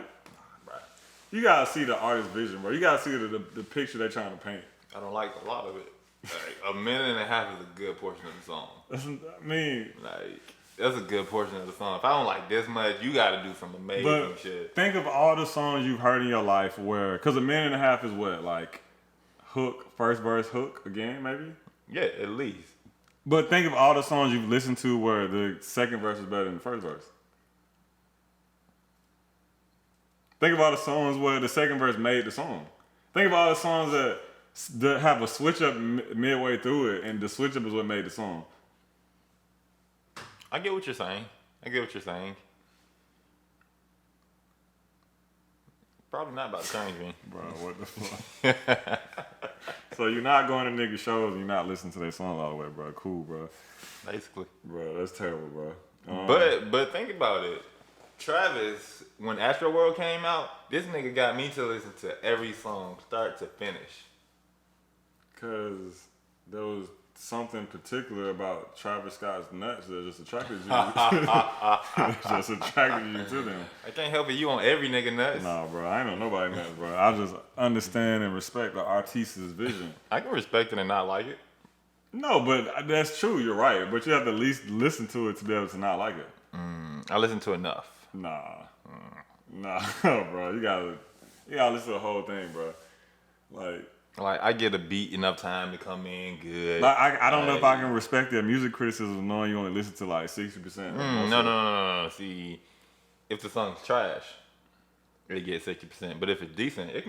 you gotta see the artist's vision, bro. You gotta see the picture they're trying to paint. I don't like a lot of it. Like, a minute and a half is a good portion of the song. I mean, Like, that's a good portion of the song. If I don't like this much, you gotta do some amazing but shit. think of all the songs you've heard in your life where, because a minute and a half is what, like, hook, first verse, hook again, maybe? Yeah, at least. But think of all the songs you've listened to where the second verse is better than the first verse. Think of all the songs where the second verse made the song. Think of all the songs that have a switch up midway through it, and the switch up is what made the song. I get what you're saying. Probably not about to change me. Bro, what the fuck? So you're not going to nigga shows and you're not listening to their songs all the way, bro. Cool, bro. Basically. Bro, that's terrible, bro. But think about it. Travis, when Astro World came out, this nigga got me to listen to every song, start to finish. Because there was something particular about Travis Scott's nuts that just attracted you. just attracted you to them. I can't help it. You on every nigga nuts. Nah, bro. I ain't know nobody nuts, bro. I just understand and respect the artist's vision. I can respect it and not like it. No, but that's true. You're right. But you have to at least listen to it to be able to not like it. I listen to enough. Nah, bro. You gotta listen to the whole thing, bro. Like I get a beat enough time to come in good. Like I don't know if I can respect their music criticism knowing you only listen to like 60%. No. See, if the song's trash, it gets 60%. But if it's decent, it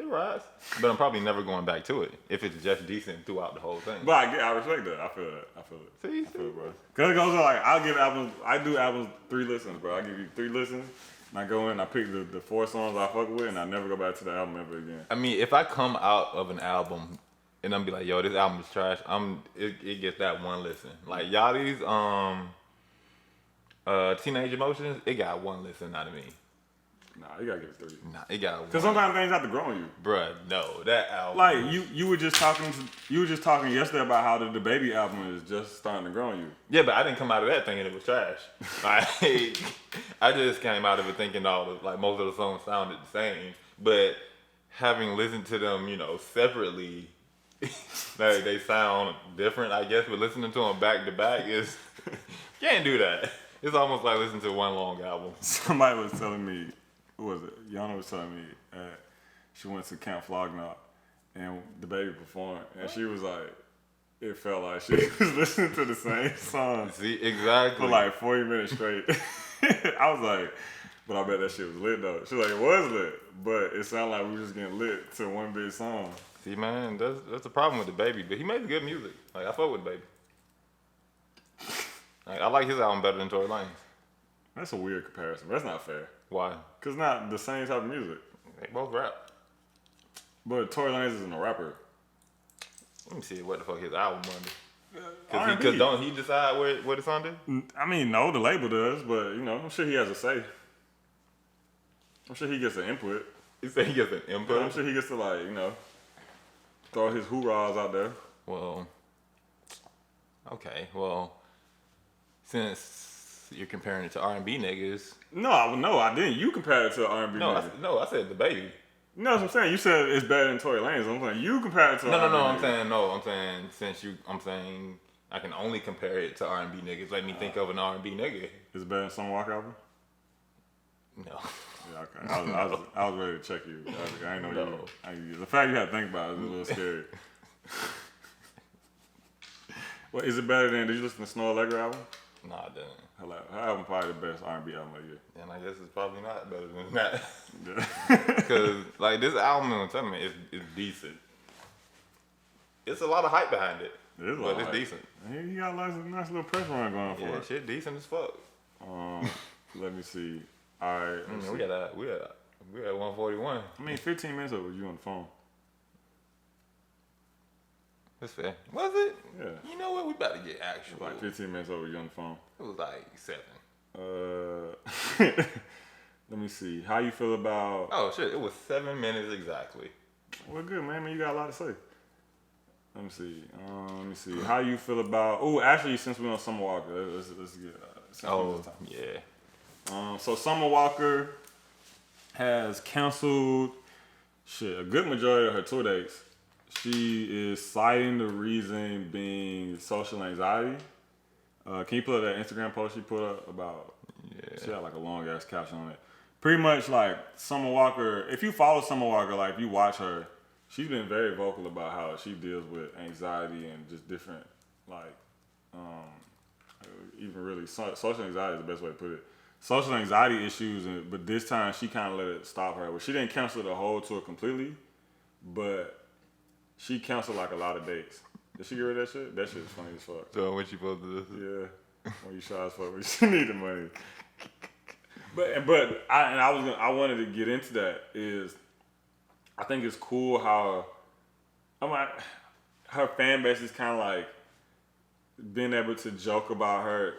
rides. But I'm probably never going back to it if it's just decent throughout the whole thing. But I respect that. I feel it. See? I feel it, bro. Cause it goes on like I do albums 3 listens, bro. I give you 3 listens. And I go in, I pick the 4 songs I fuck with, and I never go back to the album ever again. I mean, if I come out of an album and I'm be like, yo, this album is trash, it gets that one listen. Like Yachty's Teenage Emotions, it got 1 listen out of me. Nah, you gotta give it 3. Nah, it got 1. Cause sometimes things have to grow on you. Bruh, no, that album. Like you were just talking yesterday about how the Baby album is just starting to grow on you. Yeah, but I didn't come out of that thinking it was trash. Like, I just came out of it thinking most of the songs sounded the same. But having listened to them, separately, they sound different, I guess. But listening to them back to back is can't do that. It's almost like listening to one long album. Somebody was telling me, who was it? Yana was telling me she went to Camp Flognaw and the Baby performed, and she was like, it felt like she was listening to the same song. See, exactly. For like 40 minutes straight. I was like, but I bet that shit was lit though. She was like, it was lit, but it sounded like we were just getting lit to one big song. See, man, that's the problem with the Baby, but he made good music. Like, I fuck with the Baby. Like, I like his album better than Tory Lanez. That's a weird comparison, but that's not fair. Why? Cause not the same type of music. They both rap. But Tory Lanez isn't a rapper. Let me see what the fuck his album under. R&B. Cause don't he decide what it's under? I mean, no, the label does, but I'm sure he has a say. I'm sure he gets an input. You say he gets an input? I'm sure he gets to throw his hoorahs out there. Well, okay. Well, since you're comparing it to R&B niggas. No, I didn't. You compared it to R&B. I said the Baby. No, that's what I'm saying. You said it's better than Tory Lanez. I'm saying you compared it to R&B. I'm saying I can only compare it to R&B niggas. Let me think of an R&B nigga. Is it better than Summer Walker album? No. Yeah, okay. I was ready to check you. I didn't know you. The fact you had to think about it is a little scary. Well, is it better than? Did you listen to Snow Allegra album? No, I didn't. Her album probably the best R&B album of the year. And I guess it's probably not better than that. Yeah. Because this album, I'm telling you, it's decent. It's a lot of hype behind it. It is a but lot it's of hype. Decent. He got a nice little press run going for it. Shit decent as fuck. Let me see. All right. We at 141. I mean, 15 minutes ago was you on the phone. That's fair. Was it? Yeah. You know what? We about to get actual. Like 15 minutes over you on the phone. It was like 7. Let me see. How you feel about? Oh shit! It was 7 minutes exactly. Well, good, man. I mean, you got a lot to say. Let me see. How you feel about? Oh, actually, since we're on Summer Walker, let's get. Yeah. So Summer Walker has canceled a good majority of her tour dates. She is citing the reason being social anxiety. Can you pull up that Instagram post she put up about? Yeah. She had like a long ass caption on it. Pretty much like Summer Walker. If you follow Summer Walker, like if you watch her, she's been very vocal about how she deals with anxiety and just different even really social anxiety is the best way to put it. Social anxiety issues, but this time she kind of let it stop her. Well, she didn't cancel the whole tour completely, but she canceled like a lot of dates. Did she get rid of that shit? That shit is funny as fuck. So when she supposed to do this? Yeah. When you shy as fuck, you need the money. I wanted to get into that is I think it's cool how her fan base is kind of like being able to joke about her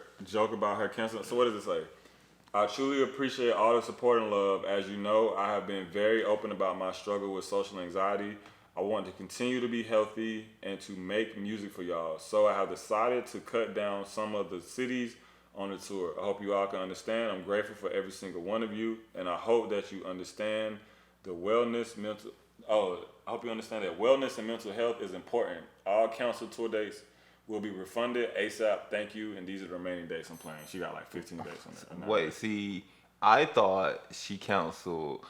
cancer. So what does it say? I truly appreciate all the support and love. As you know, I have been very open about my struggle with social anxiety. I want to continue to be healthy and to make music for y'all. So I have decided to cut down some of the cities on the tour. I hope you all can understand. I'm grateful for every single one of you, and I hope that you understand I hope you understand that wellness and mental health is important. All canceled tour dates will be refunded ASAP. Thank you. And these are the remaining dates I'm playing. She got like 15 dates on there. Wait, see, I thought she canceled.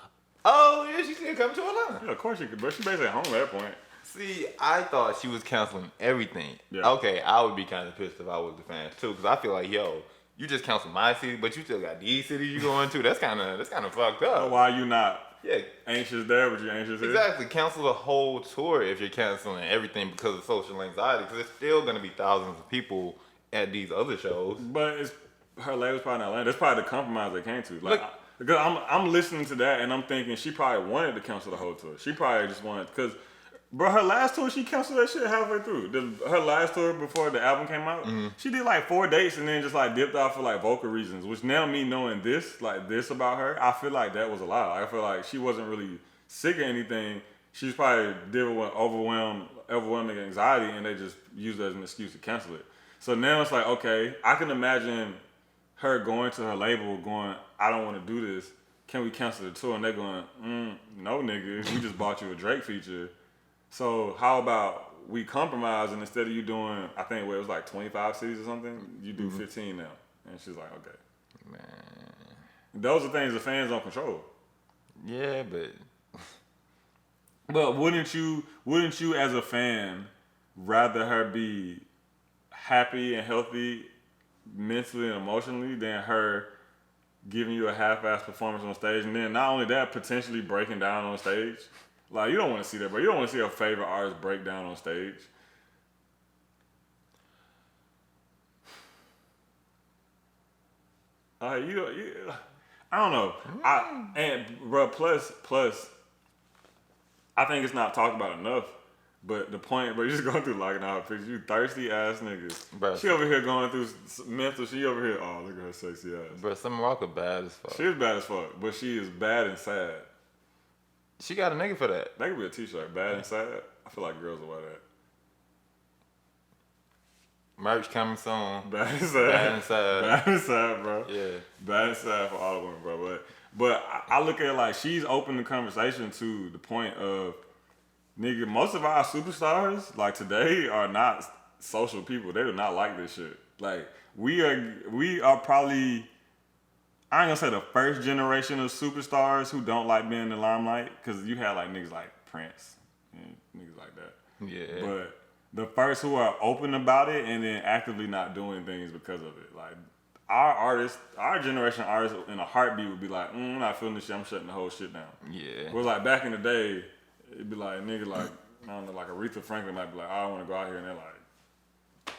Oh, yeah, she still come to Atlanta. Yeah, of course she could, but she basically home at that point. See, I thought she was canceling everything. Yeah. Okay, I would be kind of pissed if I was the fans too, because I feel like, yo, you just canceled my city, but you still got these cities you going to. That's kind of fucked up. Why you not Yeah, anxious there, but you anxious here? exactly. Cancel the whole tour if you're canceling everything because of social anxiety, because there's still gonna be thousands of people at these other shows. But it's her label's probably in Atlanta. That's probably the compromise they came to. Like, Look- because I'm listening to that and I'm thinking she probably wanted to cancel the whole tour. She probably just wanted, because, bro, her last tour, she canceled that shit halfway through. Her last tour before the album came out, she did like 4 dates and then just like dipped off for like vocal reasons, which now me knowing this about her, I feel like that was a lie. I feel like she wasn't really sick or anything. She was probably dealing with overwhelming anxiety and they just used it as an excuse to cancel it. So now it's like, okay, I can imagine her going to her label going, I don't want to do this. Can we cancel the tour? And they're going, no, nigga. We just bought you a Drake feature. So how about we compromise and instead of you doing, I think it was like 25 cities or something, you do 15 now. And she's like, okay. Man, Those are things the fans don't control. yeah, but But wouldn't you as a fan rather her be happy and healthy mentally and emotionally than her giving you a half-ass performance on stage, and then not only that, potentially breaking down on stage? Like, you don't want to see that, bro. You don't want to see a favorite artist break down on stage. I don't know. Plus, I think it's not talked about enough. But the point, bro, you just going through locking out pictures. You thirsty ass niggas. Bro. She over here going through mental. She over here. Oh, look at her sexy ass. bro, Summer Walker bad as fuck. She is bad as fuck, but she is bad and sad. She got a nigga for that. That could be a t-shirt. Bad and sad. I feel like girls will wear that. Merch coming soon. Bad and sad. Bad and sad. Bad and sad, bro. Yeah. Bad and sad for all the women, bro. But I look at it like she's opened the conversation to the point of, nigga, most of our superstars, like today, are not social people. They do not like this shit. Like, we are probably, I ain't gonna say the first generation of superstars who don't like being in the limelight, because you had like niggas like Prince and niggas like that. Yeah. But the first who are open about it and then actively not doing things because of it. Like, our generation artists in a heartbeat would be like, I'm not feeling this shit, I'm shutting the whole shit down. Yeah. Whereas like back in the day, it'd be like, nigga, like, I don't know, like Aretha Franklin might be like, I want to go out here, and they're like,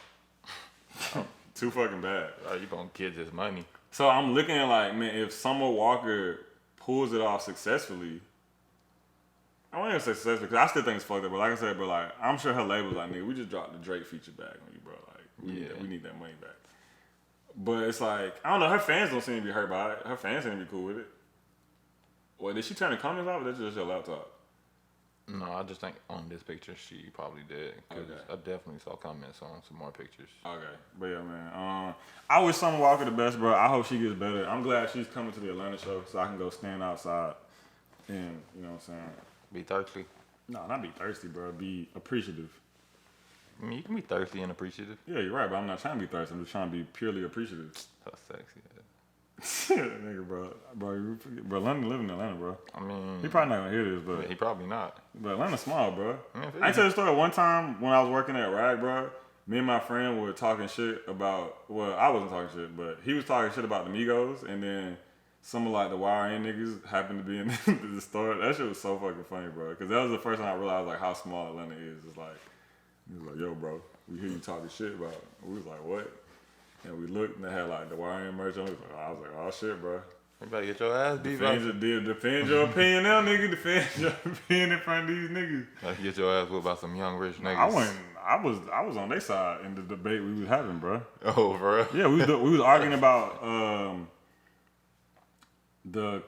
oh, too fucking bad. Oh, you gonna get this money. So I'm looking at like, man, if Summer Walker pulls it off successfully, I won't even say successfully, because I still think it's fucked up, but like I said, bro, like, I'm sure her label's like, nigga, we just dropped the Drake feature back on you, bro. Like, we need that money back. But it's like, I don't know, her fans don't seem to be hurt by it. Her fans seem to be cool with it. Well, did she turn the comments off, or that's just your laptop? No, I just think on this picture she probably did, because Okay. I definitely saw comments on some more pictures. Okay, but yeah, man. I wish Summer Walker the best, bro. I hope she gets better. I'm glad she's coming to the Atlanta show, so I can go stand outside and, you know what I'm saying? Be thirsty. No, not be thirsty, bro. Be appreciative. I mean, you can be thirsty and appreciative. Yeah, you're right, but I'm not trying to be thirsty. I'm just trying to be purely appreciative. So sexy. Nigga, bro, London live in Atlanta, bro. I mean, He probably not gonna hear this, but he probably not. Atlanta's small, bro. Yeah, I can tell you a story. One time when I was working at Rag, bro, me and my friend were talking shit about, well, I wasn't talking shit, but he was talking shit about the Migos, and then some of like the YRN niggas happened to be in the store. That shit was so fucking funny, bro, because that was the first time I realized like how small Atlanta is. It's like, he was like, yo, bro, we hear you talking shit about it. We was like, what? And we looked and they had like the YRN merch on. I was like, oh shit, bro. You better get your ass beat by. Defend your opinion now, nigga. Defend your opinion in front of these niggas. Better get your ass whooped by some young rich niggas. I was on their side in the debate we was having, bro. Oh, bro. Yeah, we was arguing about the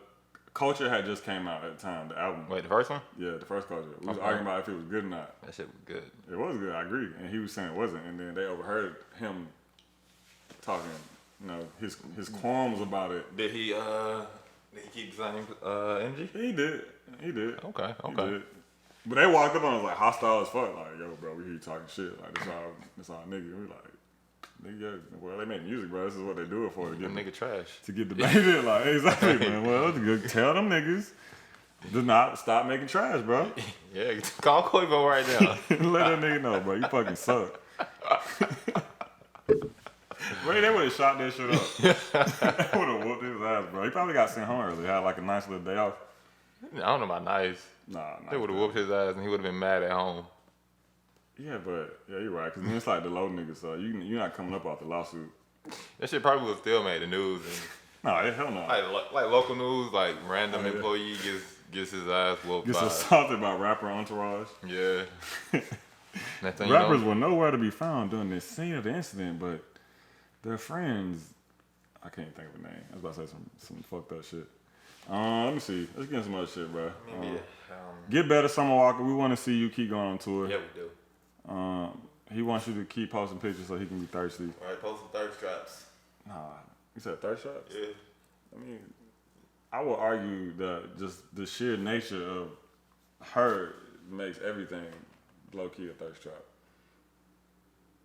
Culture had just came out at the time, the album. Wait, the first one? Yeah, the first Culture. We was arguing about if it was good or not. That shit was good. It was good, I agree. And he was saying it wasn't. And then they overheard him talking, his qualms about it. Did he keep the same energy? He did. Okay. He did. But they walked up on us like hostile as fuck. Like, yo, bro, we hear you talking shit. Like, this all nigga. We like, nigga, well, they make music, bro. This is what they do it for. Them nigga trash. To get debated. Like, exactly, man. Well, tell them niggas do not stop making trash, bro. Yeah, call Quavo right now. Let that nigga know, bro. You fucking suck. Bro, they would have shot that shit up. They would have whooped his ass, bro. He probably got sent home early. Had like a nice little day off. I don't know about nice. Nah. They would have whooped his ass and he would have been mad at home. Yeah, but you're right. Cause it's like the low niggas, so you're not coming up off the lawsuit. That shit probably would still made the news. And Nah, hell no. like local news, like random employee gets his ass whooped. Gets by, assaulted by rapper Entourage. Yeah. Next thing Rappers you know, were nowhere to be found during the scene of the incident, but their friends, I can't think of a name. I was about to say some fucked up shit. Let me see. Let's get some other shit, bro. Get better, Summer Walker. We want to see you keep going on tour. Yeah, we do. He wants you to keep posting pictures so he can be thirsty. All right, post some thirst traps. Nah, you said thirst traps? Yeah. I mean, I would argue that just the sheer nature of her makes everything low-key a thirst trap.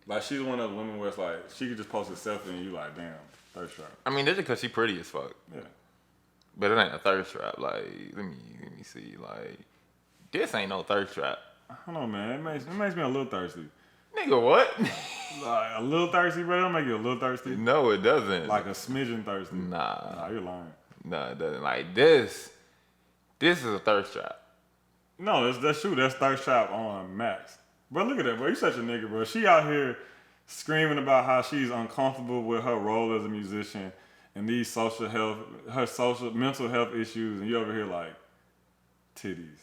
Like, she's one of those women where it's like, she could just post a selfie and you like, damn, thirst trap. I mean, that's just because she pretty as fuck. Yeah. But it ain't a thirst trap. Like, let me see. Like, this ain't no thirst trap. I don't know, man. It makes me a little thirsty. Nigga, what? Like, a little thirsty, bro? It'll make you a little thirsty? No, it doesn't. Like a smidgen thirsty? Nah, you're lying. no, it doesn't. Like, this is a thirst trap. No, that's true. That's thirst trap on max. Bro, look at that, bro. You such a nigga, bro. She out here screaming about how she's uncomfortable with her role as a musician and these mental health issues, and you over here like, titties.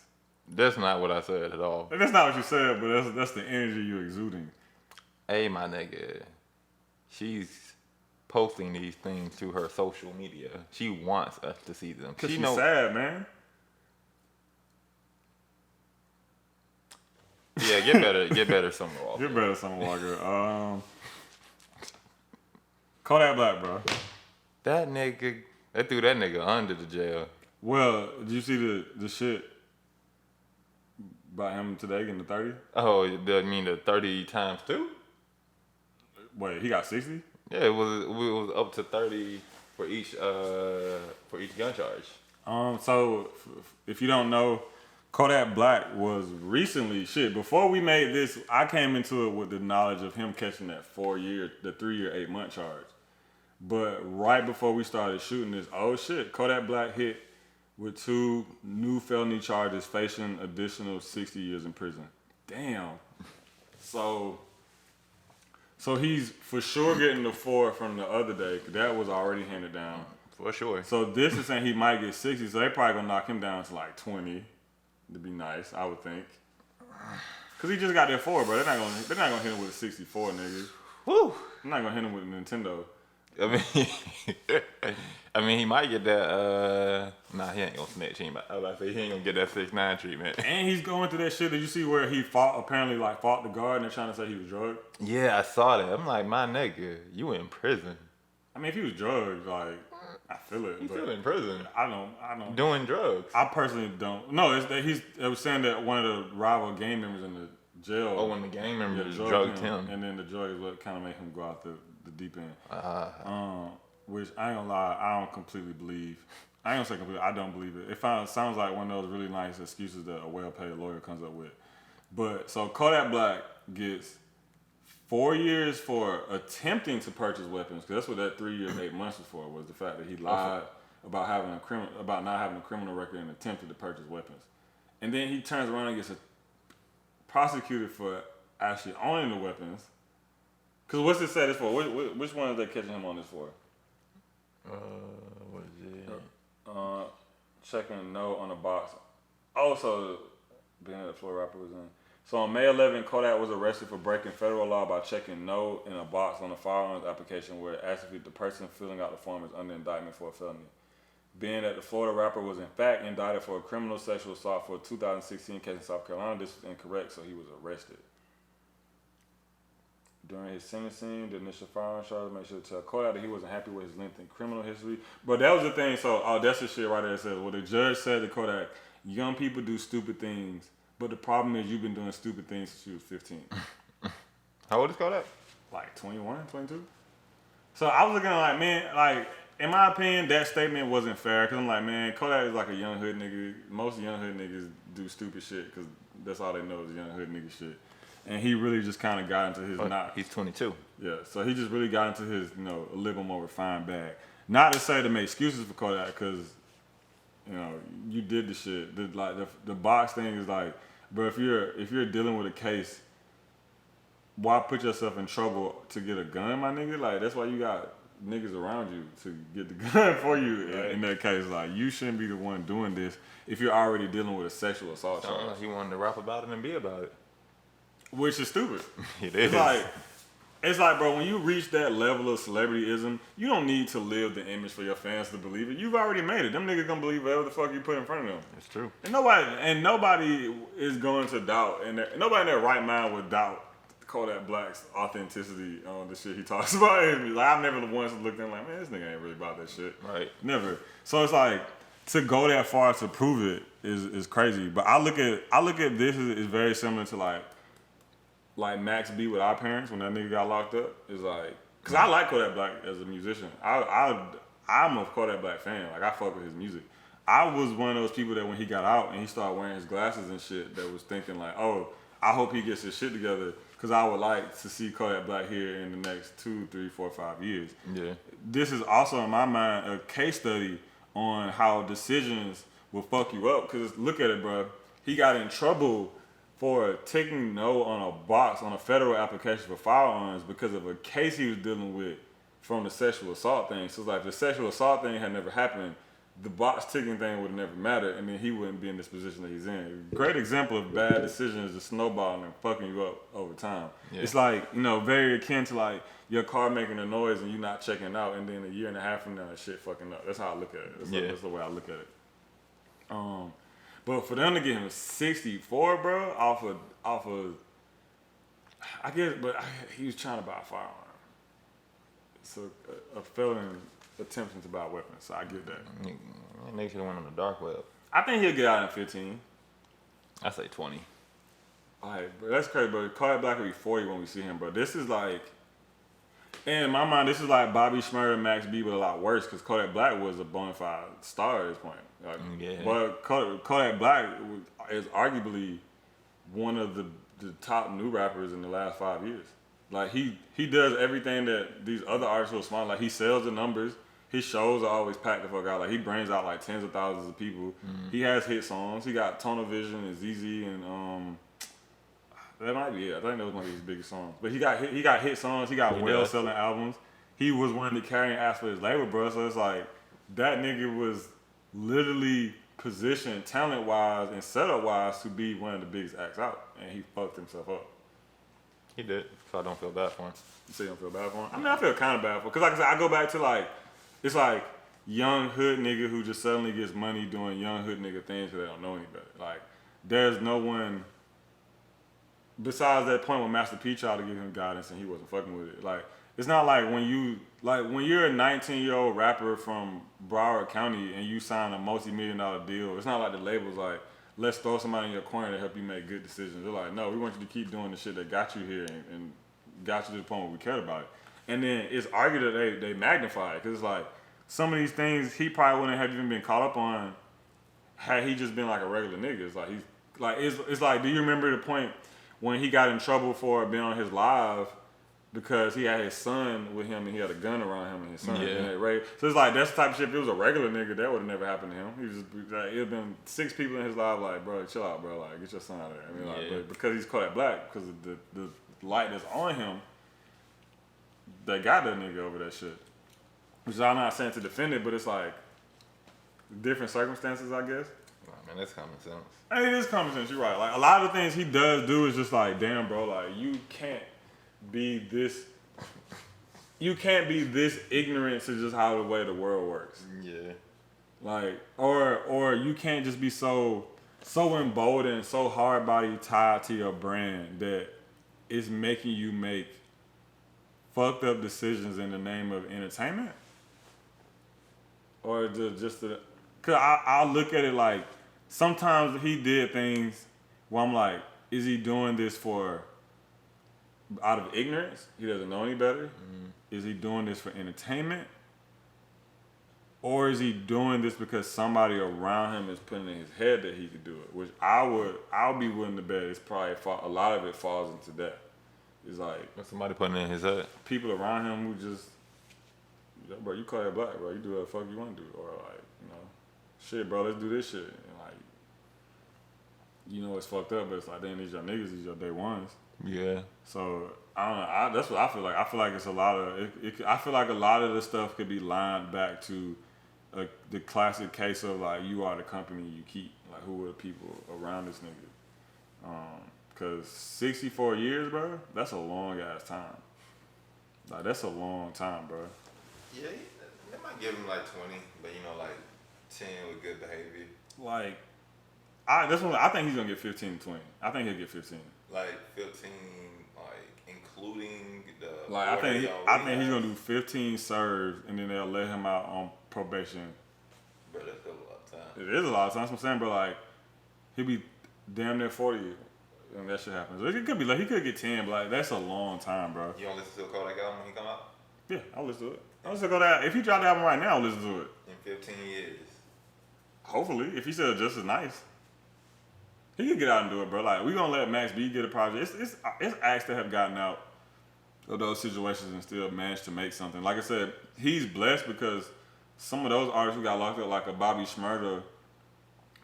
That's not what I said at all. And that's not what you said, but that's the energy you're exuding. Hey, my nigga, she's posting these things to her social media. She wants us to see them. Cause she's sad, man. Yeah, get better, Summer Walker. Get better, Summer Walker. Kodak Black, bro. They threw that nigga under the jail. Well, did you see the shit about him today getting the 30? Oh, you mean the 30 times 2? Wait, he got 60? Yeah, it was up to 30 for each gun charge. So if you don't know, Kodak Black was recently before we made this, I came into it with the knowledge of him catching that 3-year, 8-month charge. But right before we started shooting this, Kodak Black hit with 2 new felony charges, facing additional 60 years in prison. Damn. So he's for sure getting the 4 from the other day, because that was already handed down. For sure. So this is saying he might get 60, so they probably gonna knock him down to like 20 to be nice, I would think. Cause he just got that 4, bro. They're not gonna hit him with a 64, niggas. Woo. They're not gonna hit him with a Nintendo. I mean, he might get that. Nah, he ain't gonna snitch. I was about to say he ain't gonna get that 6ix9ine treatment. And he's going through that shit. Did you see where he fought the guard and they're trying to say he was drugged? Yeah, I saw that. I'm like, my nigga, you in prison. I mean, if he was drugged, like, I feel it. You but still in prison. I don't. Doing drugs. I personally don't. No, it was saying that one of the rival gang members in the jail. Oh, when the gang members drugged him. And then the drug is what kind of made him go out the deep end. Which I ain't gonna lie, I don't completely believe. I ain't gonna say completely, I don't believe it. It sounds like one of those really nice excuses that a well-paid lawyer comes up with. But, so Kodak Black gets 4 years for attempting to purchase weapons, because that's what that 3 years, 8 months was for, was the fact that he lied about not having a criminal record and attempted to purchase weapons. And then he turns around and gets prosecuted for actually owning the weapons. Because what's it say this for? Which one are they catching him on this for? What is it? Checking no on the box. Also, being that the Florida rapper was in. So on May 11, Kodak was arrested for breaking federal law by checking no in a box on a firearms application where it asked if the person filling out the form is under indictment for a felony. Being that the Florida rapper was in fact indicted for a criminal sexual assault for a 2016 case in South Carolina, this was incorrect, so he was arrested. During his sentencing, the initial firearms charge made sure to tell Kodak that he wasn't happy with his length in criminal history. But that was the thing, so that's the shit right there. It says, well, the judge said to Kodak, young people do stupid things, but the problem is you've been doing stupid things since you was 15. How old is Kodak? Like 21, 22? So I was looking like, man, like, in my opinion, that statement wasn't fair. Because I'm like, man, Kodak is like a young hood nigga. Most young hood niggas do stupid shit because that's all they know is young hood nigga shit. And he really just kind of got into his He's 22. Yeah, so he just really got into his, a little more refined bag. Not to say to make excuses for Kodak, because, you did the shit. The box thing is like, bro, if you're dealing with a case, why put yourself in trouble to get a gun, my nigga? Like, that's why you got niggas around you to get the gun for you. Right. In that case, like, you shouldn't be the one doing this if you're already dealing with a sexual assault charge. He wanted to rap about it and be about it. Which is stupid. It is. It's like, bro, when you reach that level of celebrityism, you don't need to live the image for your fans to believe it. You've already made it. Them niggas gonna believe whatever the fuck you put in front of them. It's true. And nobody is going to doubt, and nobody in their right mind would doubt Kodak Black's authenticity on the shit he talks about. And like, I've never the ones that looked in like, man, this nigga ain't really about that shit. Right. Never. So it's like, to go that far to prove it is crazy. But I look at this as very similar to like Max B with our parents when that nigga got locked up. Is like, cause I like Kodak Black as a musician. I'm a Kodak Black fan. Like, I fuck with his music. I was one of those people that when he got out and he started wearing his glasses and shit, that was thinking like, oh, I hope he gets his shit together, cause I would like to see Kodak Black here in the next 2, 3, 4, 5 years. Yeah. This is also in my mind a case study on how decisions will fuck you up. Cause look at it, bro. He got in trouble for taking no on a box on a federal application for firearms because of a case he was dealing with from the sexual assault thing. So it's like, if the sexual assault thing had never happened, the box ticking thing would have never mattered, and then he wouldn't be in this position that he's in. Great example of bad decisions just snowballing and fucking you up over time. Yeah. It's like, very akin to like your car making a noise and you not checking out, and then a year and a half from now, that shit fucking up. That's how I look at it. That's the way I look at it. But for them to get him 64, bro, off of, I guess, but he was trying to buy a firearm. It's a felon attempting to buy a weapon, so I get that. Nigga should have went on the dark web. I think he'll get out in 15. I say 20. All right, bro, that's crazy, bro. Kodak Black will be 40 when we see him, bro. This is like, in my mind, this is like Bobby Shmurda and Max B, but a lot worse, because Kodak Black was a bona fide star at this point. Like, but Kodak Black is arguably one of the top new rappers in the last 5 years. Like, he does everything that these other artists will smile. Like, he sells the numbers. His shows are always packed the fuck out. Like, he brings out like tens of thousands of people. Mm-hmm. He has hit songs. He got Tunnel Vision and ZZ and that might be it. I think that was one of his biggest songs. But he got hit songs. He got well-selling albums. He was one of the carrying acts for his label, bro. So it's like, that nigga was literally positioned talent-wise and setup-wise to be one of the biggest acts out, and he fucked himself up. He did, so I don't feel bad for him. You say you don't feel bad for him? I mean, I feel kind of bad for him. Because like I said, I go back to like, it's like young hood nigga who just suddenly gets money doing young hood nigga things because they don't know any better. Like, there's no one besides that point when Master P tried to give him guidance and he wasn't fucking with it. Like, it's not like when you're a 19-year-old rapper from Broward County and you sign a multi-million-dollar deal, it's not like the label's like, let's throw somebody in your corner to help you make good decisions. They're like, no, we want you to keep doing the shit that got you here and got you to the point where we cared about it. And then it's argued that they magnify it, because it's like, some of these things he probably wouldn't have even been caught up on had he just been like a regular nigga. It's like, it's like, do you remember the point when he got in trouble for being on his live because he had his son with him and he had a gun around him and his son. Yeah. So it's like, that's the type of shit. If it was a regular nigga, that would have never happened to him. He was just like, it'd been 6 people in his life like, bro, chill out, bro. Like, get your son out of there. I mean, like, but because he's Kodak Black, because of the light that's on him, they got that nigga over that shit. Which I'm not saying to defend it, but it's like, different circumstances, I guess. I mean, that's common sense. And it is common sense. You're right. Like a lot of the things he does do is just like, damn, bro. Like you can't be this. You can't be this ignorant to just how the way the world works. Yeah. Like, or you can't just be so emboldened, so hard body tied to your brand that it's making you make fucked up decisions in the name of entertainment. Or just cause I look at it like sometimes he did things where I'm like, is he doing this out of ignorance? He doesn't know any better. Is he doing this for entertainment? Or is he doing this because somebody around him is putting in his head that he could do it? Which I'll be willing to bet it's probably a lot of it falls into that. It's like Somebody putting it in his head. people around him who just, bro, you Kodak Black, bro. You do what the fuck you want to do, or like, shit, bro, let's do this shit. And like, it's fucked up, but it's like, then these your niggas, these your day ones. Yeah. So I don't know. That's what I feel like. I feel like it's a lot of. I feel like a lot of the stuff could be lined back to the classic case of like, you are the company you keep. Like, who are the people around this nigga? Cause 64 years, bro. That's a long ass time. Like, that's a long time, bro. Yeah, they might give him like 20, but like 10 with good behavior. Like, I think he's gonna get 15 to 20. I think he'll get 15. Like 15, like including the. Like, I think he's gonna do 15 serves, and then they'll let him out on probation. Bro, that's still a lot of time. It is a lot of time. That's what I'm saying, bro. Like, he'll be damn near 40, and that shit happens. It could be like he could get 10, but like that's a long time, bro. You don't listen to a Kodak album when he come out? Yeah, I'll listen to it. I'll listen to that. If he dropped the album right now, I'll listen to it. In 15 years. Hopefully, if he said just as nice, he could get out and do it, bro. Like, we gonna let Max B get a project. It's acts that have gotten out of those situations and still managed to make something. Like I said, he's blessed because some of those artists who got locked up, like a Bobby Shmurda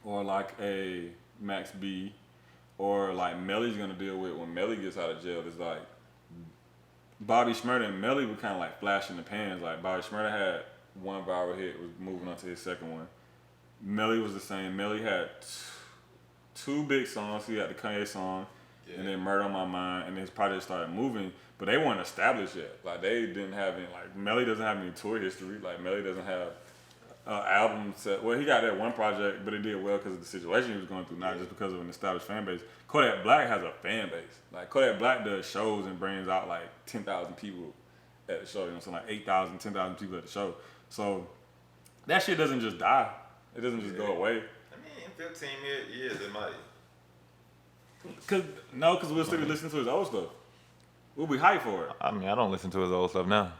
or like a Max B, or like Melly's gonna deal with when Melly gets out of jail. It's like Bobby Shmurda and Melly were kind of like flash in the pans. Like, Bobby Shmurda had one viral hit, was moving on to his second one. Melly was the same. Melly had two big songs. He had the Kanye song, and then Murder on My Mind, and his project started moving, but they weren't established yet. Like, they didn't have any, like, Melly doesn't have any tour history. Like, Melly doesn't have album set. Well, he got that one project, but it did well because of the situation he was going through, not just because of an established fan base. Kodak Black has a fan base. Like, Kodak Black does shows and brings out like 10,000 people at the show. So like 8,000, 10,000 people at the show. So that shit doesn't just die. It doesn't just go away. I mean, in 15 years, it might. Cause we'll still be listening to his old stuff. We'll be hyped for it. I mean, I don't listen to his old stuff now.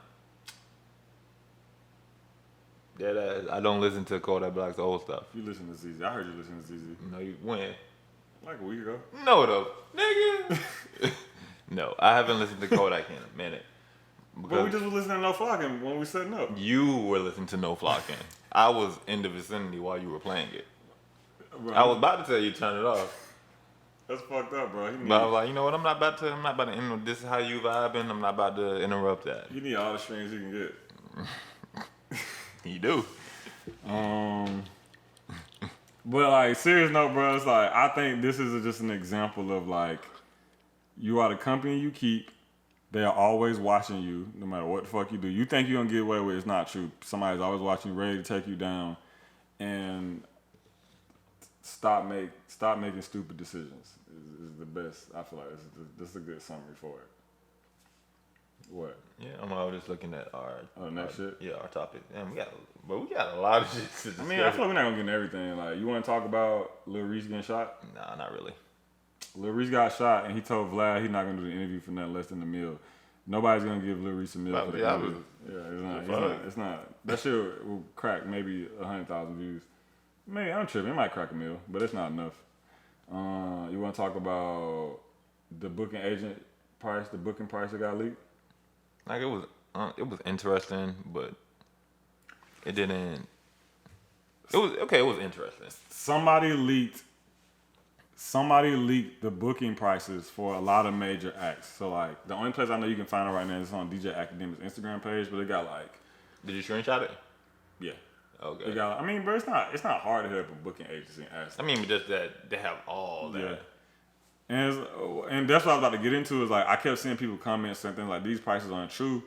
I don't listen to Kodak Black's old stuff. You listen to ZZ. I heard you listen to ZZ. No, you when? Like a week ago. No, though, nigga. No, I haven't listened to Kodak in a minute. But we just were listening to No Flocking when we setting up. You were listening to No Flocking. I was in the vicinity while you were playing it. Bro, I was about to tell you to turn it off. That's fucked up, bro. But I was like, you know what? I'm not about to. This is how you vibing. I'm not about to interrupt that. You need all the streams you can get. You do. But like, serious note, bro. It's like, I think this is just an example of like, you are the company you keep. They are always watching you, no matter what the fuck you do. You think you're gonna get away with it, it's not true. Somebody's always watching you, ready to take you down, and stop making stupid decisions. Is the best. I feel like this is a good summary for it. What? Yeah, I was just looking at our next shit. Yeah, our topic. And we got a lot of shit to discuss. I mean, I feel like we're not gonna get into everything. Like, you want to talk about Lil Reese getting shot? Nah, not really. Lil Reese got shot, and he told Vlad he's not gonna do the interview for nothing less than a meal. Nobody's gonna give Lil Reese a meal for the interview. It's not. That shit will crack maybe 100,000 views. Maybe, I'm tripping. It might crack a meal, but it's not enough. You want to talk about the booking agent price, the booking price that got leaked? Like, it was interesting, but it didn't. It was interesting. Somebody leaked the booking prices for a lot of major acts. So like, the only place I know you can find it right now is on DJ Academic's Instagram page, but it got like. Did you screenshot it? Yeah. Okay. They got, I mean, but it's not hard to hit up a booking agency and ask I them. mean, just that they have all that. Yeah. And that's what I was about to get into is like I kept seeing people comment saying things like these prices aren't true,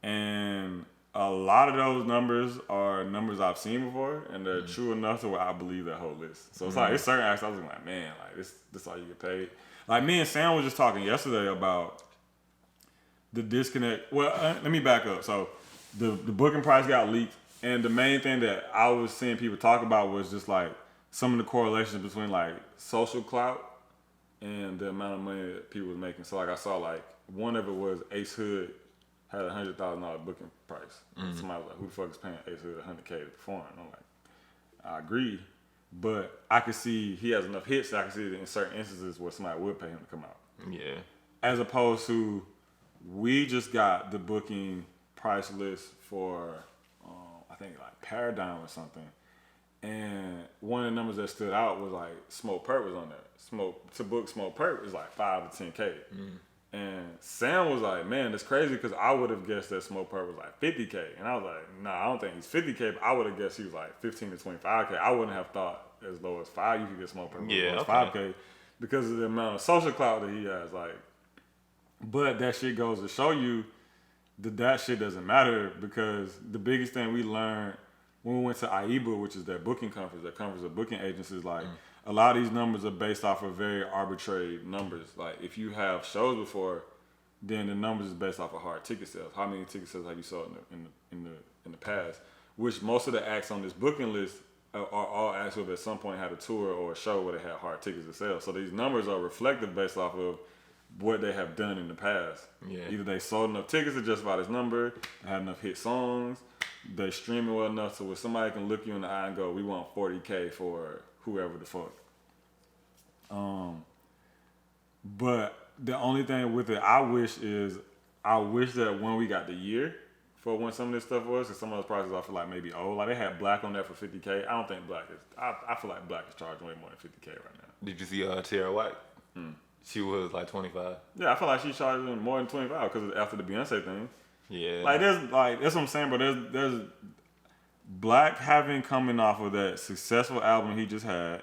and a lot of those numbers are numbers I've seen before, and they're true enough to where I believe that whole list. So it's like it's certain acts I was like, man, like this all you get paid. Like me and Sam was just talking yesterday about the disconnect. Well, let me back up. So the booking price got leaked, and the main thing that I was seeing people talk about was just like some of the correlations between like social clout and the amount of money that people was making. So like I saw like one of it was Ace Hood had a $100,000 booking price. Somebody was like, who the fuck is paying Ace Hood $100K to perform? And I'm like, I agree, but I could see he has enough hits that I could see in certain instances where somebody would pay him to come out. Yeah. As opposed to we just got the booking price list for I think like Paradigm or something. And one of the numbers that stood out was like Smoke Perp was on there. To book Smoke Perp is like 5 to 10K. And Sam was like, man, that's crazy because I would have guessed that Smoke Perp was like 50K. And I was like, nah, I don't think he's 50K, but I would have guessed he was like 15 to 25K. I wouldn't have thought as low as 5 you could get Smoke Perp as low as 5K because of the amount of social clout that he has. Like, but that shit goes to show you that shit doesn't matter because the biggest thing we learned when we went to AIBA, which is that booking conference, that conference of booking agencies, like a lot of these numbers are based off of very arbitrary numbers. Like if you have shows before, then the numbers is based off of hard ticket sales. How many ticket sales have you sold in the past? Which most of the acts on this booking list are all acts who have at some point had a tour or a show where they had hard tickets to sell. So these numbers are reflective based off of what they have done in the past. Yeah. Either they sold enough tickets to justify this number, had enough hit songs, they stream it well enough so where somebody can look you in the eye and go, we want 40K for whoever the fuck. But the only thing with it I wish that when we got the year for when some of this stuff was, and some of those prices I feel like maybe old. Like they had Black on there for 50K. I don't think Black is. I feel like Black is charging way more than 50K right now. Did you see Tierra White? She was like 25. Yeah, I feel like she's charging more than 25 because after the Beyonce thing. Yeah. Like that's what I'm saying. But there's Black having coming off of that successful album he just had,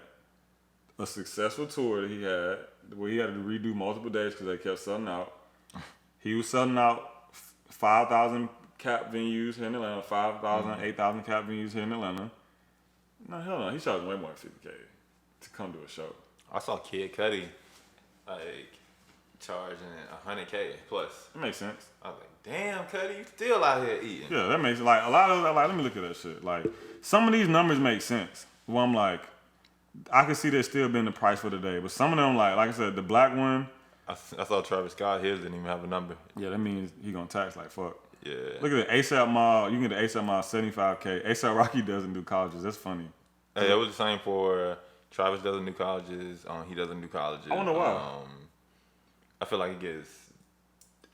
a successful tour that he had where he had to redo multiple days because they kept selling out. He was selling out 5,000 cap venues here in Atlanta, 5,000, 8,000 cap venues here in Atlanta. No, hell no. He's charging way more than 50K to come to a show. I saw Kid Cudi like charging 100K plus. That makes sense. I was like, damn, Cudi, you still out here eating. Yeah, that makes like a lot of like. Let me look at that shit. Like some of these numbers make sense. Well, I'm like, I can see there still being the price for the day, but some of them like I said, the Black one. I saw Travis Scott. His didn't even have a number. Yeah, that means he gonna tax like fuck. Yeah. Look at the ASAP Mall. You can get the ASAP Mall 75K. ASAP Rocky doesn't do colleges. That's funny. Hey, that was the same for Travis doesn't do colleges. He doesn't do colleges. I wonder why. I feel like it gets.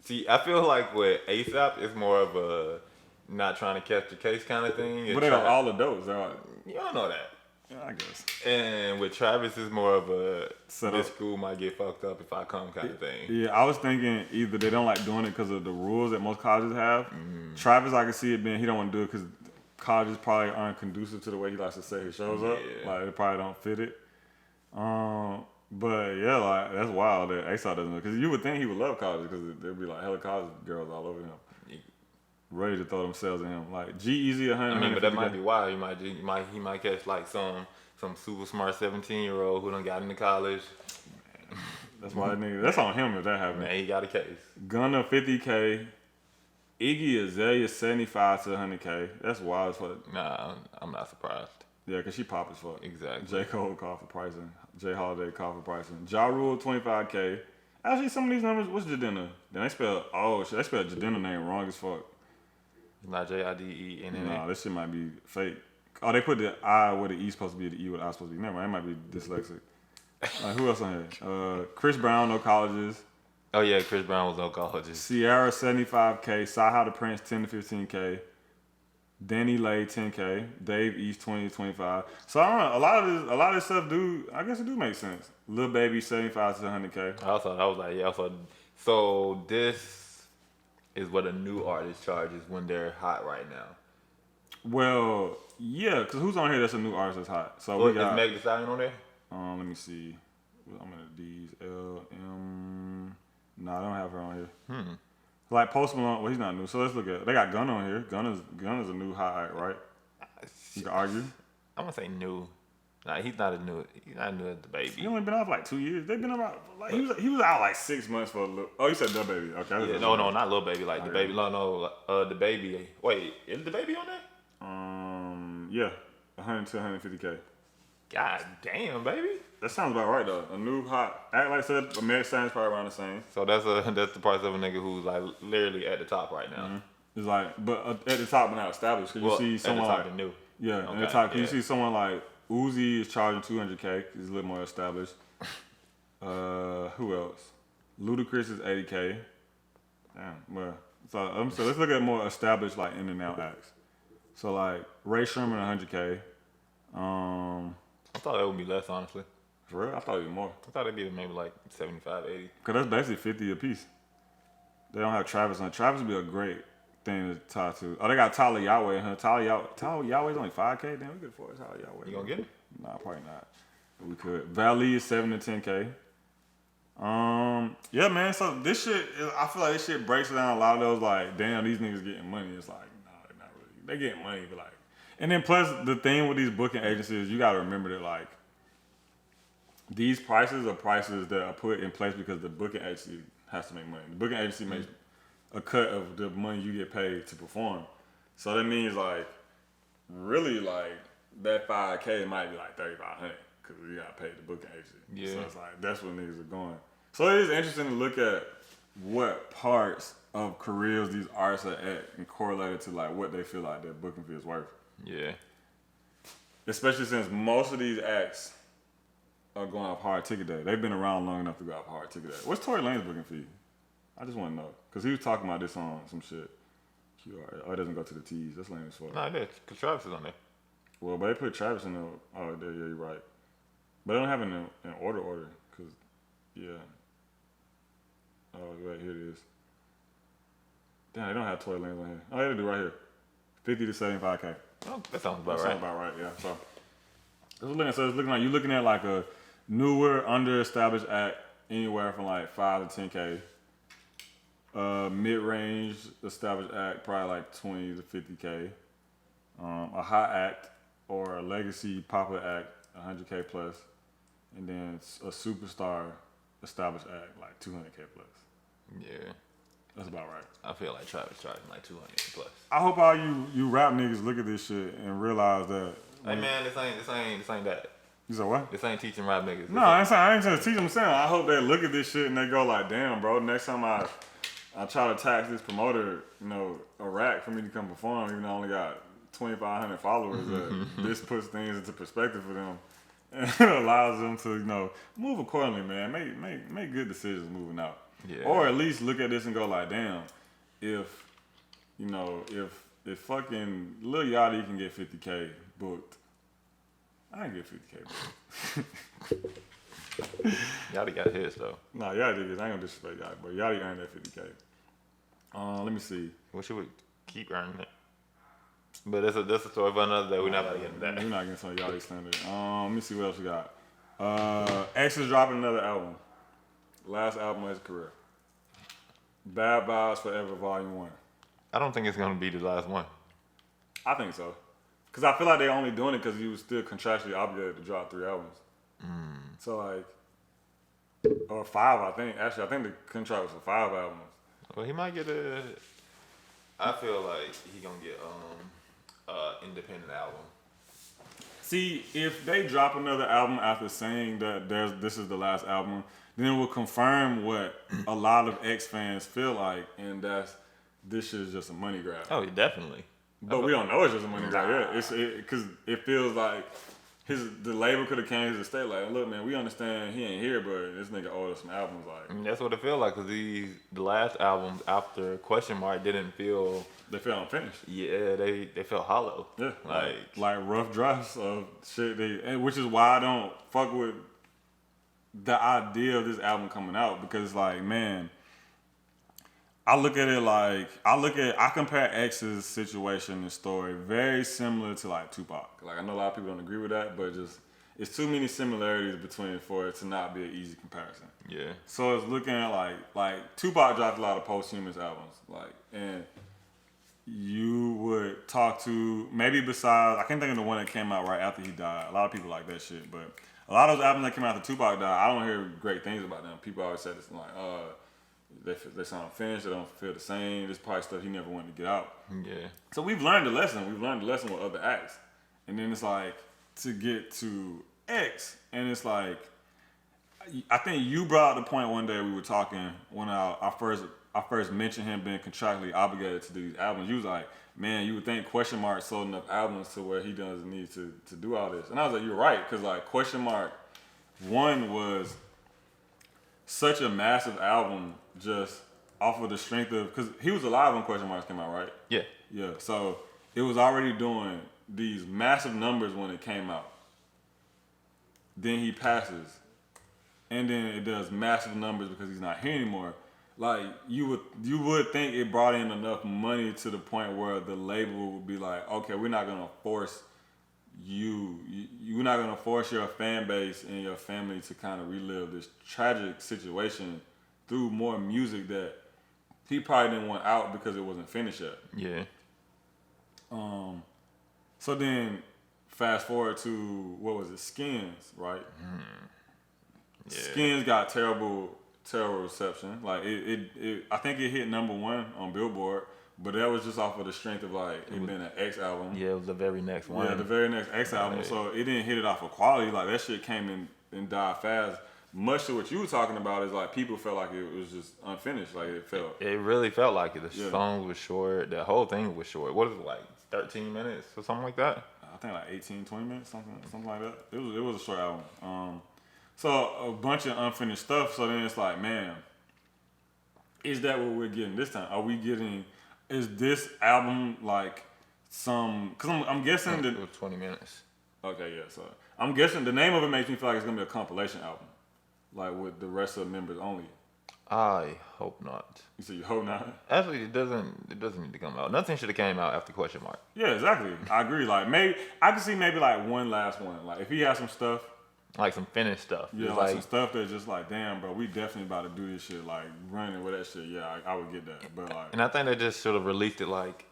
See, I feel like with ASAP, it's more of a not trying to catch the case kind of thing. But they are all adults. They're all, You don't know that. yeah, I guess. And with Travis, it's more of a Set this up. school might get fucked up if I come kind of thing. Yeah, I was thinking either they don't like doing it because of the rules that most colleges have. Travis, I can see it being he don't want to do it because colleges probably aren't conducive to the way he likes to set his shows up. Yeah. Like they probably don't fit it. But yeah, like that's wild that ASAP doesn't do it because you would think he would love college because there'd be like hella college girls all over him, ready to throw themselves at him. Like G-Eazy 100. I mean, but that might be why he might catch like some super smart 17-year-old who done got into college. That's why that nigga. That's on him if that happens. Man, he got a case. Gunna 50K. Iggy Azalea 75 to 100K. That's wild as fuck. Nah, I'm not surprised. Yeah, cause she pop as fuck. Exactly. J. Cole called for pricing. J. Holiday called for pricing. Ja Rule 25K. Actually, some of these numbers. What's Jadena? Then they spelled they spelled Jadena name wrong as fuck. It's not JIDENNA. Nah, this shit might be fake. Oh, they put the I where the E supposed to be, the E where the I supposed to be. Never mind, that might be dyslexic. Who else on here? Chris Brown, no colleges. Oh yeah, Chris Brown was no colleges. Sierra 75K. Saha the Prince 10 to 15K. Danny Lay 10K. Dave East 20 to 25. So I don't know. A lot of this stuff I guess it do make sense. Lil Baby 75 to 100K. I was like, yeah. So this is what a new artist charges when they're hot right now. Well, yeah, because who's on here that's a new artist that's hot? So What, we got. is Meg Thee Stallion on there? Let me see. I'm in the D's. L M. No, I don't have her on here. Like Post Malone. Well, he's not new. So let's look at. They got Gunna on here. Gunna is a new hot act, right? You can argue. I'm gonna say new. Nah, he's not new as the baby. He only been out for like 2 years. They've been out like he was out like 6 months for a little. Oh, you said the baby. Okay. Yeah, no, not Lil Baby. Like the baby. No, the baby. Wait, is the baby on there? Yeah, 100 to 150K. God damn, baby. That sounds about right though. A new hot act like I said. American Stylion's probably around the same. So that's the price of a nigga who's like literally at the top right now. It's like, but at the top, but not established. Cause you see someone at the top like and new. yeah, Okay, at the top. 'Cause yeah. you see someone like Uzi is charging 200K. He's a little more established. Who else? Ludacris is 80K. Damn. Well, so let's look at more established like in and out acts. So like Ray Sherman 100K. I thought that would be less, honestly. For real, I thought it'd be more. I thought it'd be maybe like 75, 80. Cause that's basically 50 a piece. They don't have Travis on. Travis would be a great thing to tie to. Oh, they got Tyler Yahweh in here. Tyler Yahweh's only 5K. Damn, we could afford Tyler Yahweh. You gonna get it? Nah, probably not. We could. Valley is 7 to 10K. Yeah, man. So this shit, I feel like this shit breaks down a lot of those like, damn, these niggas getting money. It's like, nah, they're not really. They getting money, but like, and then plus the thing with these booking agencies, you gotta remember that like, these prices are prices that are put in place because the booking agency has to make money. The booking agency makes a cut of the money you get paid to perform. So that means like, really like that 5K might be like 3,500 because you gotta pay the booking agency. Yeah. So it's like that's where niggas are going. So it is interesting to look at what parts of careers these artists are at and correlated to like what they feel like their booking fee is worth. Yeah. Especially since most of these acts are going off hard ticket day. They've been around long enough to go off hard ticket day. What's Tory Lane's booking fee? I just want to know. Because he was talking about this on some shit. QR. Oh, it doesn't go to the T's. That's lame as fuck. Nah, it is. Because Travis is on there. Well, but they put Travis in the... Oh, there, yeah, you're right. But they don't have it in order. Because, yeah. Oh, right, here it is. Damn, they don't have Tory Lanez on here. Oh, they do right here. 50 to 75K. Oh, that sounds about That right. sounds about right, yeah. So it's looking like you're looking at like a newer, under-established act anywhere from like 5 to 10K. Mid-range established act probably like 20 to 50K. A hot act or a legacy popular act 100K plus, and then a superstar established act like 200K plus. Yeah. That's about right. I feel like Travis charging like 200 plus. I hope all you rap niggas look at this shit and realize that. Hey man, this ain't that. You said what? This ain't teaching rap niggas. No, I ain't trying to teach them. Saying I hope they look at this shit and they go like, damn, bro. Next time I try to tax this promoter, a rack for me to come perform, even though I only got 2,500 followers. This puts things into perspective for them and it allows them to move accordingly, man. Make good decisions moving out. Yeah. Or at least look at this and go like, damn, if fucking Lil Yachty can get 50K booked, I ain't get 50K booked. Yachty got his though. Nah, Yachty is. I ain't gonna disrespect Yachty, but Yachty earned that 50K. Let me see. What should we keep earning it? But that's a story for another day. We're not about to get into that. We're not getting some Yachty standard. Let me see what else we got. X is dropping another album. Last album of his career. Bad Vibes Forever Volume 1. I don't think it's gonna be the last one. I think so. Because I feel like they're only doing it because he was still contractually obligated to drop 3 albums. So like, or 5, I think. Actually, I think the contract was for 5 albums. Well, he might get a. I feel like he gonna get independent album. See, if they drop another album after saying that this is the last album, then it will confirm what a lot of X fans feel like, and this shit is just a money grab. Oh, definitely. But we don't know it's just a money grab. Yeah, because it feels like the label could have came to the state like, look, man, we understand he ain't here, but this nigga owed us some albums. Like, I mean, that's what it feel like because the last albums after Question Mark didn't feel. they feel unfinished. Yeah, they felt hollow. Yeah, like rough drafts of shit. Which is why I don't fuck with the idea of this album coming out because, like, man, I look at it like I compare X's situation and story very similar to like Tupac. Like I know a lot of people don't agree with that, but just it's too many similarities between for it to not be an easy comparison. Yeah. So it's looking at like Tupac dropped a lot of posthumous albums, like, and you would talk to maybe besides I can't think of the one that came out right after he died. A lot of people like that shit, but a lot of those albums that came out after Tupac died, I don't hear great things about them. People always say this like, they sound finished, they don't feel the same. This probably stuff he never wanted to get out. Yeah. So we've learned the lesson. We've learned the lesson with other acts, and then it's like to get to X, and it's like I think you brought up the point one day we were talking when I first mentioned him being contractually obligated to do these albums. You was like, man, you would think Question Mark sold enough albums to where he doesn't need to do all this. And I was like, you're right, because like Question Mark 1 was such a massive album just off of the strength of, because he was alive when Question Marks came out, right? Yeah. Yeah, so it was already doing these massive numbers when it came out. Then he passes. And then it does massive numbers because he's not here anymore. Like you would think it brought in enough money to the point where the label would be like, okay, we're not gonna force you're not gonna force your fan base and your family to kind of relive this tragic situation through more music that he probably didn't want out because it wasn't finished yet. Yeah. So then fast forward to what was it, Skins, right? Yeah. Skins got terrible reception. Like it I think it hit #1 on Billboard, but that was just off of the strength of like it being an X album. Yeah, it was the very next one. Yeah, the very next X album. Right. So it didn't hit it off of quality. Like that shit came in and died fast. Much to what you were talking about is like people felt like it was just unfinished. Like it felt. It really felt like it. The Yeah. song was short. The whole thing was short. What is it, like 13 minutes or something like that? I think like 18, 20 minutes, something like that. It was a short album. So a bunch of unfinished stuff. So then it's like, man, is that what we're getting this time? Are we getting? Is this album like some? Because I'm guessing that. It was 20 minutes. Okay, yeah. So I'm guessing the name of it makes me feel like it's gonna be a compilation album, like with the rest of the members only. I hope not. You said you hope not. Actually, it doesn't need to come out. Nothing should have came out after Question Mark. Yeah, exactly. I agree. Like maybe I could see maybe like one last one. Like if he has some stuff. Like some finished stuff. Yeah, It's like some stuff that's just like, damn, bro, we definitely about to do this shit, like running with that shit. Yeah, I would get that, but like, And I think they just should have released it like,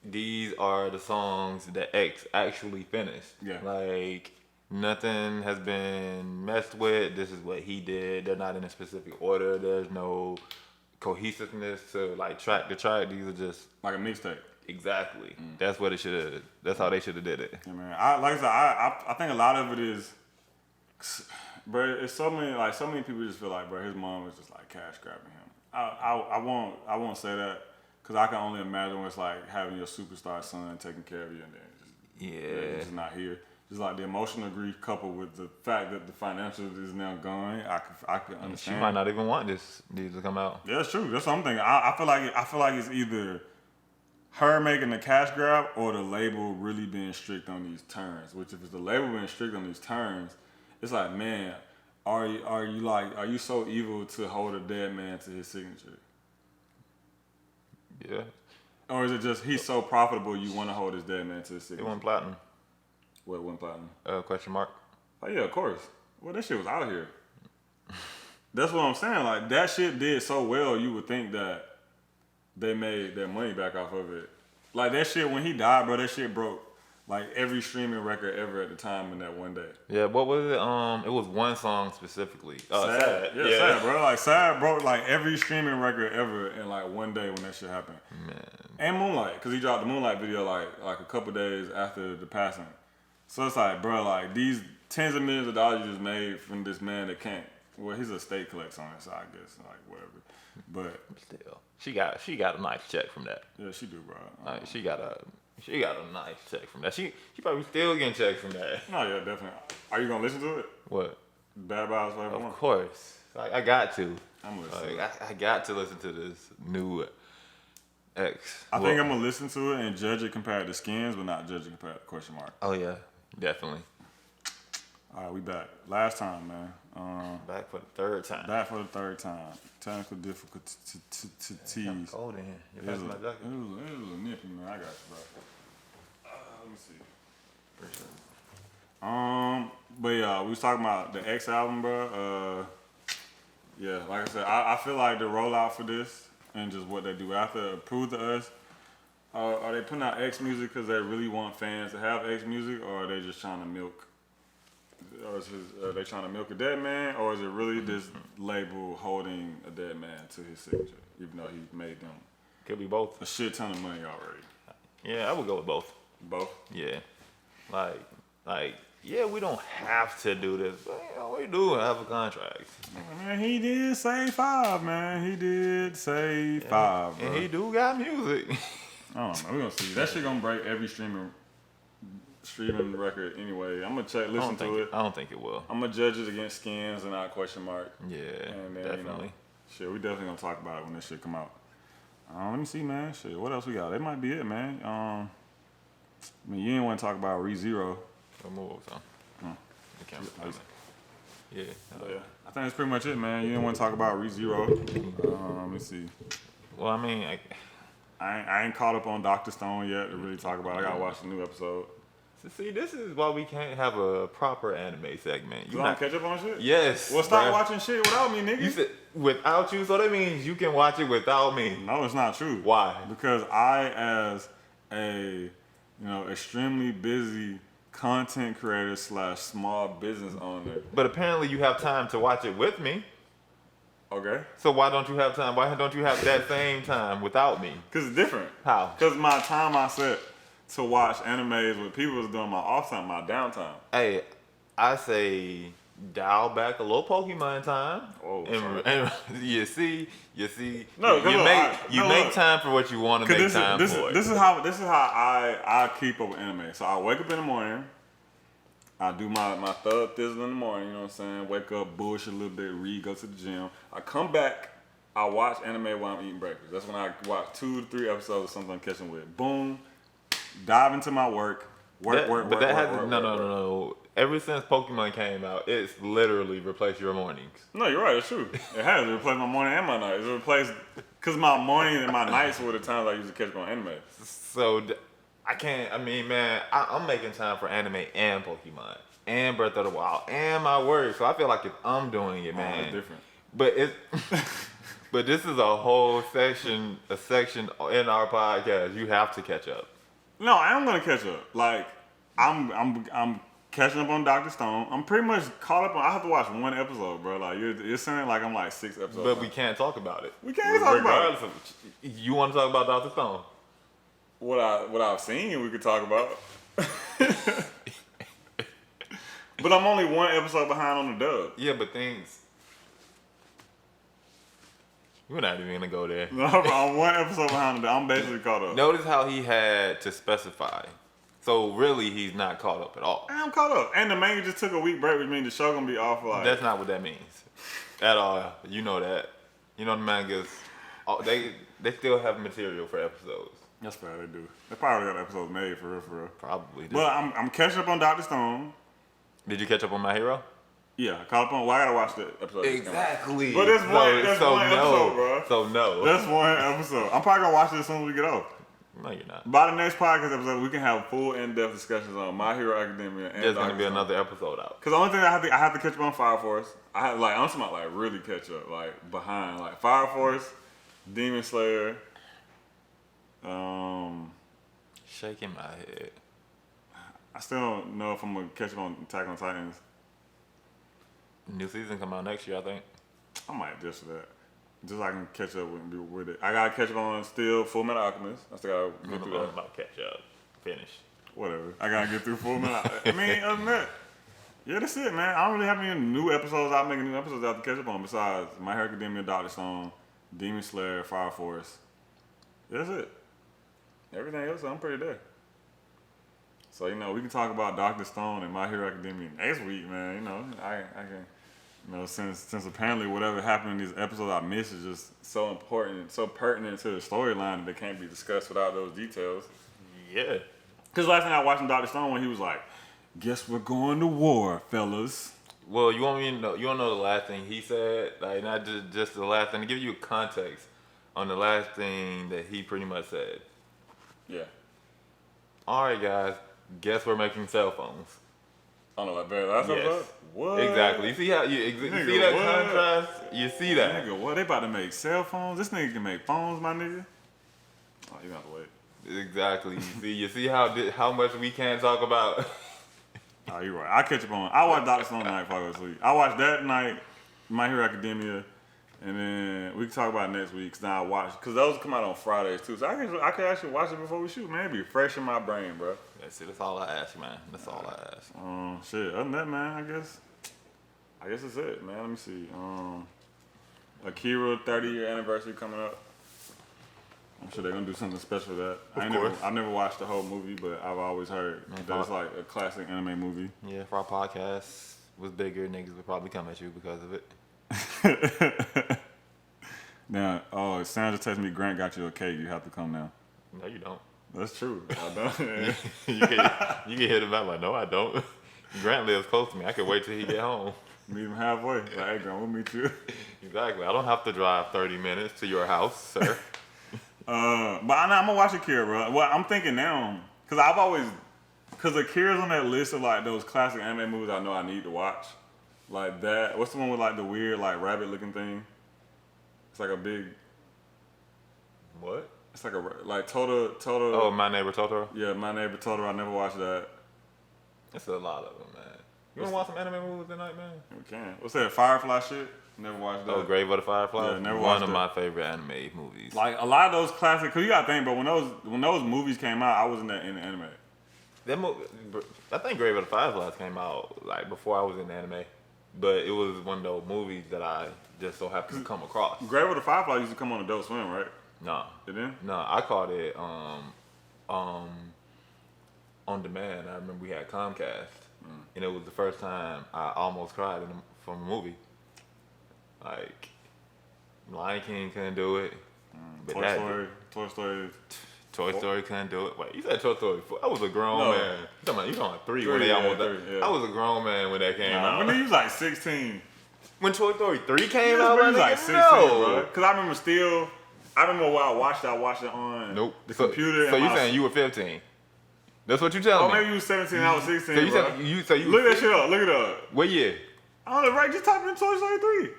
these are the songs that X actually finished. Yeah. Like, nothing has been messed with. This is what he did. They're not in a specific order. There's no cohesiveness to like track to track. These are just like a mixtape. exactly. That's what it should have. That's how they should have did it. Yeah, man. Like I said, I think a lot of it is, bro. It's so many people just feel like, bro, his mom was just like cash grabbing him. I won't say that because I can only imagine what it's like having your superstar son taking care of you and then he's just not here. Just like the emotional grief coupled with the fact that the financial is now gone, I can She understand. might not even want these to come out. Yeah, it's true. That's what I'm thinking. I feel like it's either her making the cash grab or the label really being strict on these terms. Which if it's the label being strict on these terms, it's like, man, are you so evil to hold a dead man to his signature? Yeah, Or is it just he's so profitable you want to hold his dead man to his it signature? went platinum. What went platinum? Question mark. Oh yeah, of course. Well, that shit was out here. That's what I'm saying. Like that shit did so well, you would think that they made their money back off of it. Like that shit when he died, bro. That shit broke like every streaming record ever at the time in that one day. Yeah, what was it? It was one song specifically. Sad. Yeah, sad, bro. Like Sad broke like every streaming record ever in like one day when that shit happened. Man. And Moonlight, because he dropped the Moonlight video like a couple days after the passing. So it's like, bro, like these tens of millions of dollars you just made from this man that can't. Well, his estate collects on it, so I guess like whatever. But Still, she got a nice check from that. yeah, she do, bro. Like, she got a nice check from that. She probably still getting checks from that. No, yeah, definitely. Are you gonna listen to it? What? Bad Vibes Forever Of One. course. Like I got to. I'm listening. Like I got to listen to this new X. I think I'm gonna listen to it and judge it compared to Skins, but not judge it compared to Question Mark. Oh yeah, definitely. All right, we back. Last time, man. Back for the third time. Back for the third time. Technical difficulties. Kinda cold in here. You It passing was my jacket? a nippy, man. I got you, bro. Let me see. Appreciate it. But yeah, we was talking about the X album, bro. Yeah, like I said, I feel like the rollout for this and just what they do after approved to us. Are they putting out X music because they really want fans to have X music, or are they just trying to milk? Or are they trying to milk a dead man, or is it really this label holding a dead man to his signature, even though he made them Could be both. a shit ton of money already? Yeah, I would go with both. Both? Yeah. Like, yeah, we don't have to do this, but you know, we do have a contract. Man, he did say 5, man. He did say 5, bro. And he do got music. I don't know. We're gonna see. That shit gonna break every streaming record anyway. I'm gonna listen to it. I don't think it will. I'm gonna judge it against Skins and not question mark. Yeah, And then, definitely. Shit, we definitely gonna talk about it when this shit come out. Let me see, man. Shit, what else we got? That might be it, man. I mean, you didn't want to talk about ReZero. We'll move over some. The camera's Nice. Yeah. Yeah, I think that's pretty much it, man. You didn't want to talk about ReZero. Let me see. Well, I mean, I ain't caught up on Dr. Stone yet to really talk about it. I gotta watch the new episode. see, this is why we can't have a proper anime segment. You want to catch up on shit? Yes. Well, stop bruh. watching shit without me, nigga. You said without you, so that means you can watch it without me. No, it's not true. Why? Because I, as a extremely busy content creator / small business owner. But apparently you have time to watch it with me. Okay. So why don't you have time? Why don't you have that same time without me? Because it's different. How? Because my time I set to watch animes with people is during my off time, my downtime. Hey, I say dial back a little Pokemon time. Oh, and you see, No, you 'cause look, make time for what you want to make This time is for. this is how I keep up with anime. So I wake up in the morning. I do my thug thizzle in the morning, you know what I'm saying? Wake up, bullshit a little bit, read, go to the gym. I come back, I watch anime while I'm eating breakfast. That's when I watch 2 to 3 episodes of something I'm catching with. Boom, dive into my work. No. Ever since Pokemon came out, it's literally replaced your mornings. No, you're right, it's true. It has replaced my morning and my night. It's replaced, because my morning and my nights were the times I used to catch up on anime. So I can't. I mean, man, I'm making time for anime and Pokemon and Breath of the Wild and my work. So I feel like if I'm doing it, man, It's different. But but this is a whole section in our podcast. You have to catch up. No, I am gonna catch up. Like, I'm catching up on Dr. Stone. I'm pretty much caught up on. I have to watch 1 episode, bro. Like, you're saying like I'm like 6 episodes. But we can't talk about it. We can't talk about it. You want to talk about Dr. Stone? What I've seen, we could talk about. But I'm only 1 episode behind on the dub. Yeah, but things. We're not even gonna go there. No, bro, I'm 1 episode behind on the dub. I'm basically caught up. Notice how he had to specify. So really, he's not caught up at all. I'm caught up. And the manga just took a week break, which means the show gonna be off for like. That's not what that means at all. You know that. You know the mangas. They still have material for episodes. That's fair, they do. They probably got episodes made for real. Probably. But I'm catching up on Dr. Stone. Did you catch up on My Hero? Yeah, I caught up on. Well, I gotta watch the episode. Exactly. But that's one episode, bro. So no. That's 1 episode. I'm probably gonna watch it as soon as we get off. No, you're not. By the next podcast episode, we can have full in-depth discussions on My Hero Academia and There's gonna Dr. be Stone. another episode out. Cause the only thing I have to catch up on Fire Force. I have I'm talking about like really catch up, like behind, like Fire Force, Demon Slayer. Shaking my head. I still don't know if I'm gonna catch up on Attack on Titans. New season come out next year, I think. I might just for that. Just so I can catch up with it. I gotta catch up on still Full Metal Alchemist. I still gotta get through I'm that. about to catch up. Finish. Whatever. I gotta get through Full Metal. I mean, other than that, yeah, that's it, man. I don't really have any new episodes. I'm making new episodes I have to catch up on besides My Hero Academia, Dr. Stone, Demon Slayer, Fire Force. That's it. Everything else, I'm pretty there. So, we can talk about Dr. Stone and My Hero Academia next week, man. I can, since apparently whatever happened in these episodes I missed is just so important, so pertinent to the storyline that they can't be discussed without those details. Yeah. Because last time I watched Dr. Stone when he was like, Guess we're going to war, fellas. Well, you want me to know? You don't know the last thing he said, like not just the last thing. To give you context on the last thing that he pretty much said. Yeah. All right, guys. Guess we're making cell phones. I don't know what that's Yes. about. What? Exactly. You see how you Nigga, see that what? contrast? You see that? Nigga, what? They about to make cell phones? This nigga can make phones, my nigga. Oh, you got to wait. Exactly. You see how much we can't talk about. Oh, you're right. I catch up on. I watch Dr. Stone tonight before I go to sleep. I watch that night, My Hero Academia, and then we can talk about it next week. Cause now I watch, cause those come out on Fridays too. So I can actually watch it before we shoot, man. It be fresh in my brain, bro. That's it. That's all I ask, man. That's all I ask. Shit. Other than that, man, I guess that's it, man. Let me see. Akira 30-year anniversary coming up. I'm sure they're gonna do something special for that. I never watched the whole movie, but I've always heard that it's like a classic anime movie. Yeah, if our podcast was bigger, niggas would probably come at you because of it. Now, Sandra texted me, Grant got you a cake. You have to come now. No, you don't. That's true. I don't. you can hit him out like, no, I don't. Grant lives close to me. I can wait till he get home. Meet him halfway. Like, hey, Grant, we'll meet you. Exactly. I don't have to drive 30 minutes to your house, sir. But I'm gonna watch Akira, bro. Well, I'm thinking now, cause Akira's on that list of like those classic anime movies I know I need to watch. Like that. What's the one with like the weird like rabbit looking thing? It's like a big. What? It's like Totoro. Oh, My Neighbor Totoro? Yeah, My Neighbor Totoro. I never watched that. That's a lot of them, man. You wanna watch some anime movies tonight, man? We can. What's that? Firefly shit? Never watched that. Oh, Grave of the Firefly? Yeah, never One watched of that. my favorite anime movies. Like a lot of those classic, cause you gotta think, but when those movies came out, I wasn't in the anime. That movie, I think Grave of the Fireflies came out like before I was in anime, but it was one of those movies that I just so happened to come across. Grave of the Firefly used to come on Adult Swim, right? No, It didn't? no, I caught it on demand. I remember we had Comcast, and it was the first time I almost cried from a movie. Like Lion King couldn't do it, but Toy Story couldn't do it. Wait, you said Toy Story 4? I was a grown No. man. You talking about 3 when Three, they yeah, almost three, yeah. I was a grown man when that came out. When he was like 16. When Toy Story 3 came Yeah, out, when he was my like nigga, 16, no. bro. Cause I remember when I watched it on Nope. the computer. So and you my- saying you were 15? That's what you telling Oh, me. maybe you was 17 and I was 16, So you bro. said you Look that shit up. Look it up. What year? I don't know, right? Just type in Toy Story 3.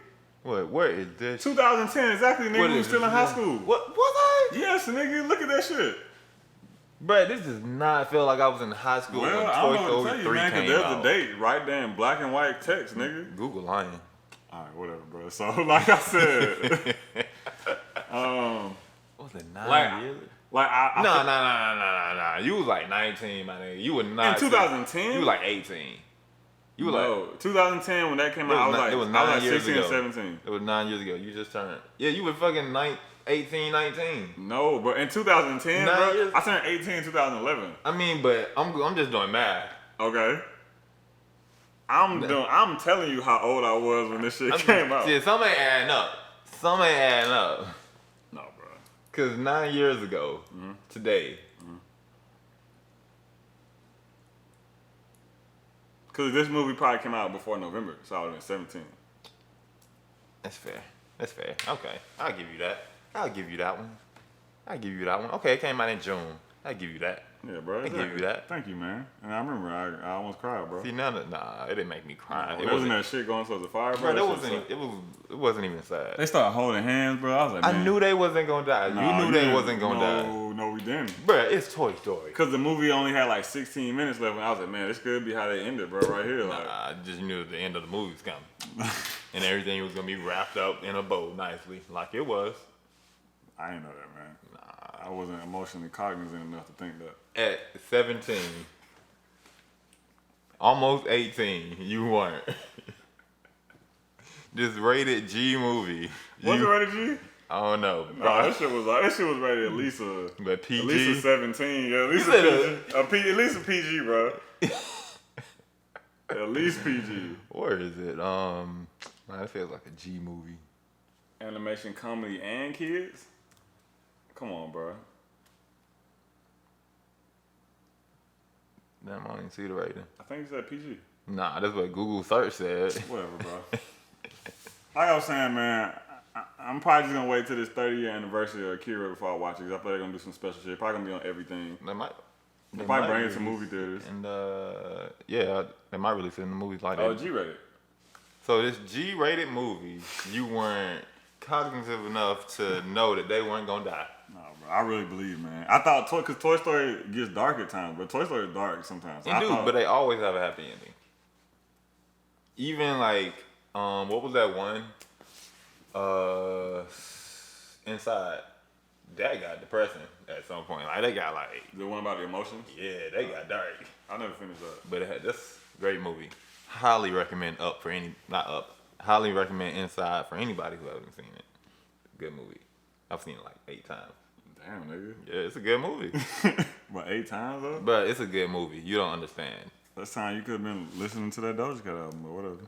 What? Where is this? 2010, exactly, nigga. What We was is still in this? high school. What was I? Yes, nigga. Look at that shit. Bruh, this does not feel like I was in high school Well, when I don't Toy know what to Story tell you, 3 man, came because there's out. a date right there in black and white text, nigga. Google lying. All right, whatever, bro. So, like I said, Was it 9 Like, years? like I Nah. You was like 19, my nigga. You were not. in 2010. You was like 18. You were no, 2010 when that came out, I was like, it was I 9 was like years 16 ago. or 17. It was 9 years ago. You just turned. Yeah, you were fucking 18, 19. No, but in 2010, 9 bro, years? I turned 18 in 2011. I mean, but I'm just doing math. Okay. I'm telling you how old I was when this shit came out. Yeah, some ain't adding up. No, bro. Cause 9 years ago, today. Because this movie probably came out before November, so I would have been 17. That's fair. Okay, I'll give you that. I'll give you that one. Okay, it came out in June. I'll give you that. Yeah, bro. I give you that. Thank you, man. And I remember I almost cried, bro. See, nah, it didn't make me cry. It wasn't that shit going towards the fire, bro. Bro, That shit sucked. it wasn't even sad. They started holding hands, bro. I was like, man. I knew they wasn't gonna die. Nah, you knew they wasn't gonna die. No, we didn't. Bro, it's Toy Story. Because the movie only had like 16 minutes left, and I was like, man, this could be how they ended, bro, right here. Like, I just knew the end of the movie was coming. And everything was gonna be wrapped up in a bow nicely, like it was. I ain't know that, man. I wasn't emotionally cognizant enough to think that. At 17, almost 18, you weren't. This rated G movie. Was it rated G? I don't know. Nah, that shit was rated at least a But PG. At least a 17. Yeah, at least You a said PG. At least a PG, bro. At least PG. Where is it? Man, it feels like a G movie. Animation, comedy, and kids? Come on, bro. Damn, I don't even see the rating. I think it said PG. Nah, that's what Google search said. Whatever, bro. Like I was saying, man, I'm probably just gonna wait till this 30-year anniversary of Akira before I watch it. 'Cause I feel they're gonna do some special shit. Probably gonna be on everything. They might. They probably bring it to movie theaters. And yeah, they might release it in the movies like Oh, that. G-rated. So this G-rated movie, you weren't cognitive enough to know that they weren't gonna die. No, bro. I really believe, man. I thought, because Toy Story gets dark at times, but Toy Story is dark sometimes. It do, but they always have a happy ending. Even like, what was that one? Inside. That got depressing at some point. Like they got like, The one about the emotions? yeah, they got dark. I never finished that. But it had this great movie. Highly recommend highly recommend Inside for anybody who hasn't seen it. Good movie. I've seen it like 8 times. Damn, nigga. Yeah, it's a good movie. But 8 times, though? But it's a good movie. You don't understand. Last time you could have been listening to that Doja Cat album or whatever.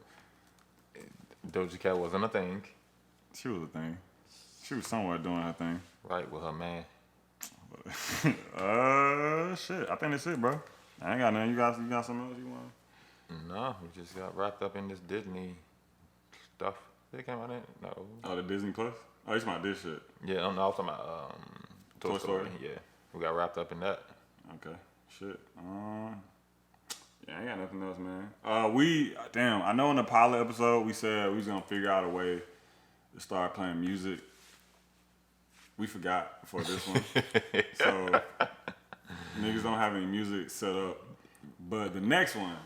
Doja Cat wasn't a thing. She was a thing. She was somewhere doing her thing. Right, with her man. Shit. I think that's it, bro. I ain't got nothing. You got something else you want? No, we just got wrapped up in this Disney stuff. Did it came out in? No. Oh, the Disney Plus? Oh, you talking about this shit? Yeah, I'm talking about Toy Story. Yeah, we got wrapped up in that. Okay. Shit. Yeah, I ain't got nothing else, man. I know in the pilot episode we said we was gonna figure out a way to start playing music. We forgot for this one. So niggas don't have any music set up. But the next one,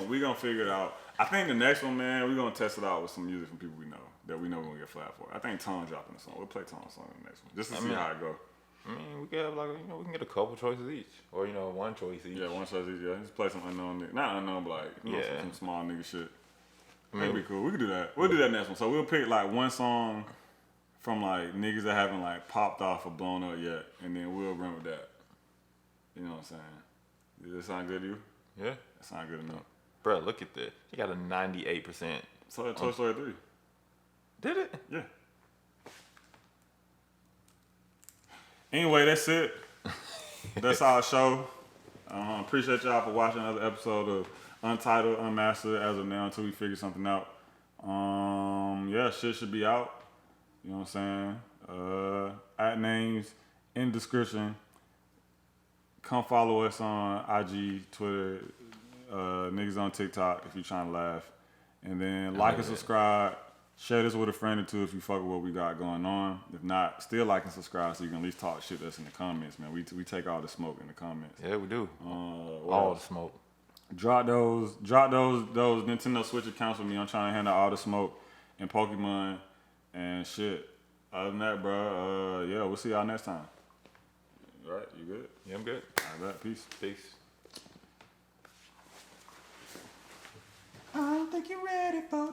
we gonna figure it out. I think the next one, man, we gonna test it out with some music from people we know that we know we're gonna get flagged for. I think Tone dropping a song. We'll play Tone's song in the next one just to see how it go. I mean, we could have like, we can get a couple choices each, or one choice each. Yeah, one choice each. Yeah, just play some unknown nigga. Not unknown, but like some small nigga shit. That'd be cool. We could do that. We'll do that next one. So we'll pick like one song from like niggas that haven't like popped off or blown up yet, and then we'll run with that. You know what I'm saying? Does that sound good to you? Yeah. That sound good enough. Bro, look at this. You got a 98%. So Toy Story 3. Did it? Yeah. Anyway, that's it. That's our show. Appreciate y'all for watching another episode of Untitled, Unmastered as of now until we figure something out. Yeah, shit should be out. You know what I'm saying? At names in description. Come follow us on IG, Twitter, niggas on TikTok if you're trying to laugh. And then like and subscribe. Share this with a friend or two if you fuck with what we got going on. If not, still like and subscribe so you can at least talk shit that's in the comments, man. We take all the smoke in the comments. Yeah, we do. All the smoke. Drop those Nintendo Switch accounts with me. I'm trying to handle all the smoke and Pokemon and shit. Other than that, bro, yeah, we'll see y'all next time. All right, you good? Yeah, I'm good. All right, peace. Peace. I don't think you're ready for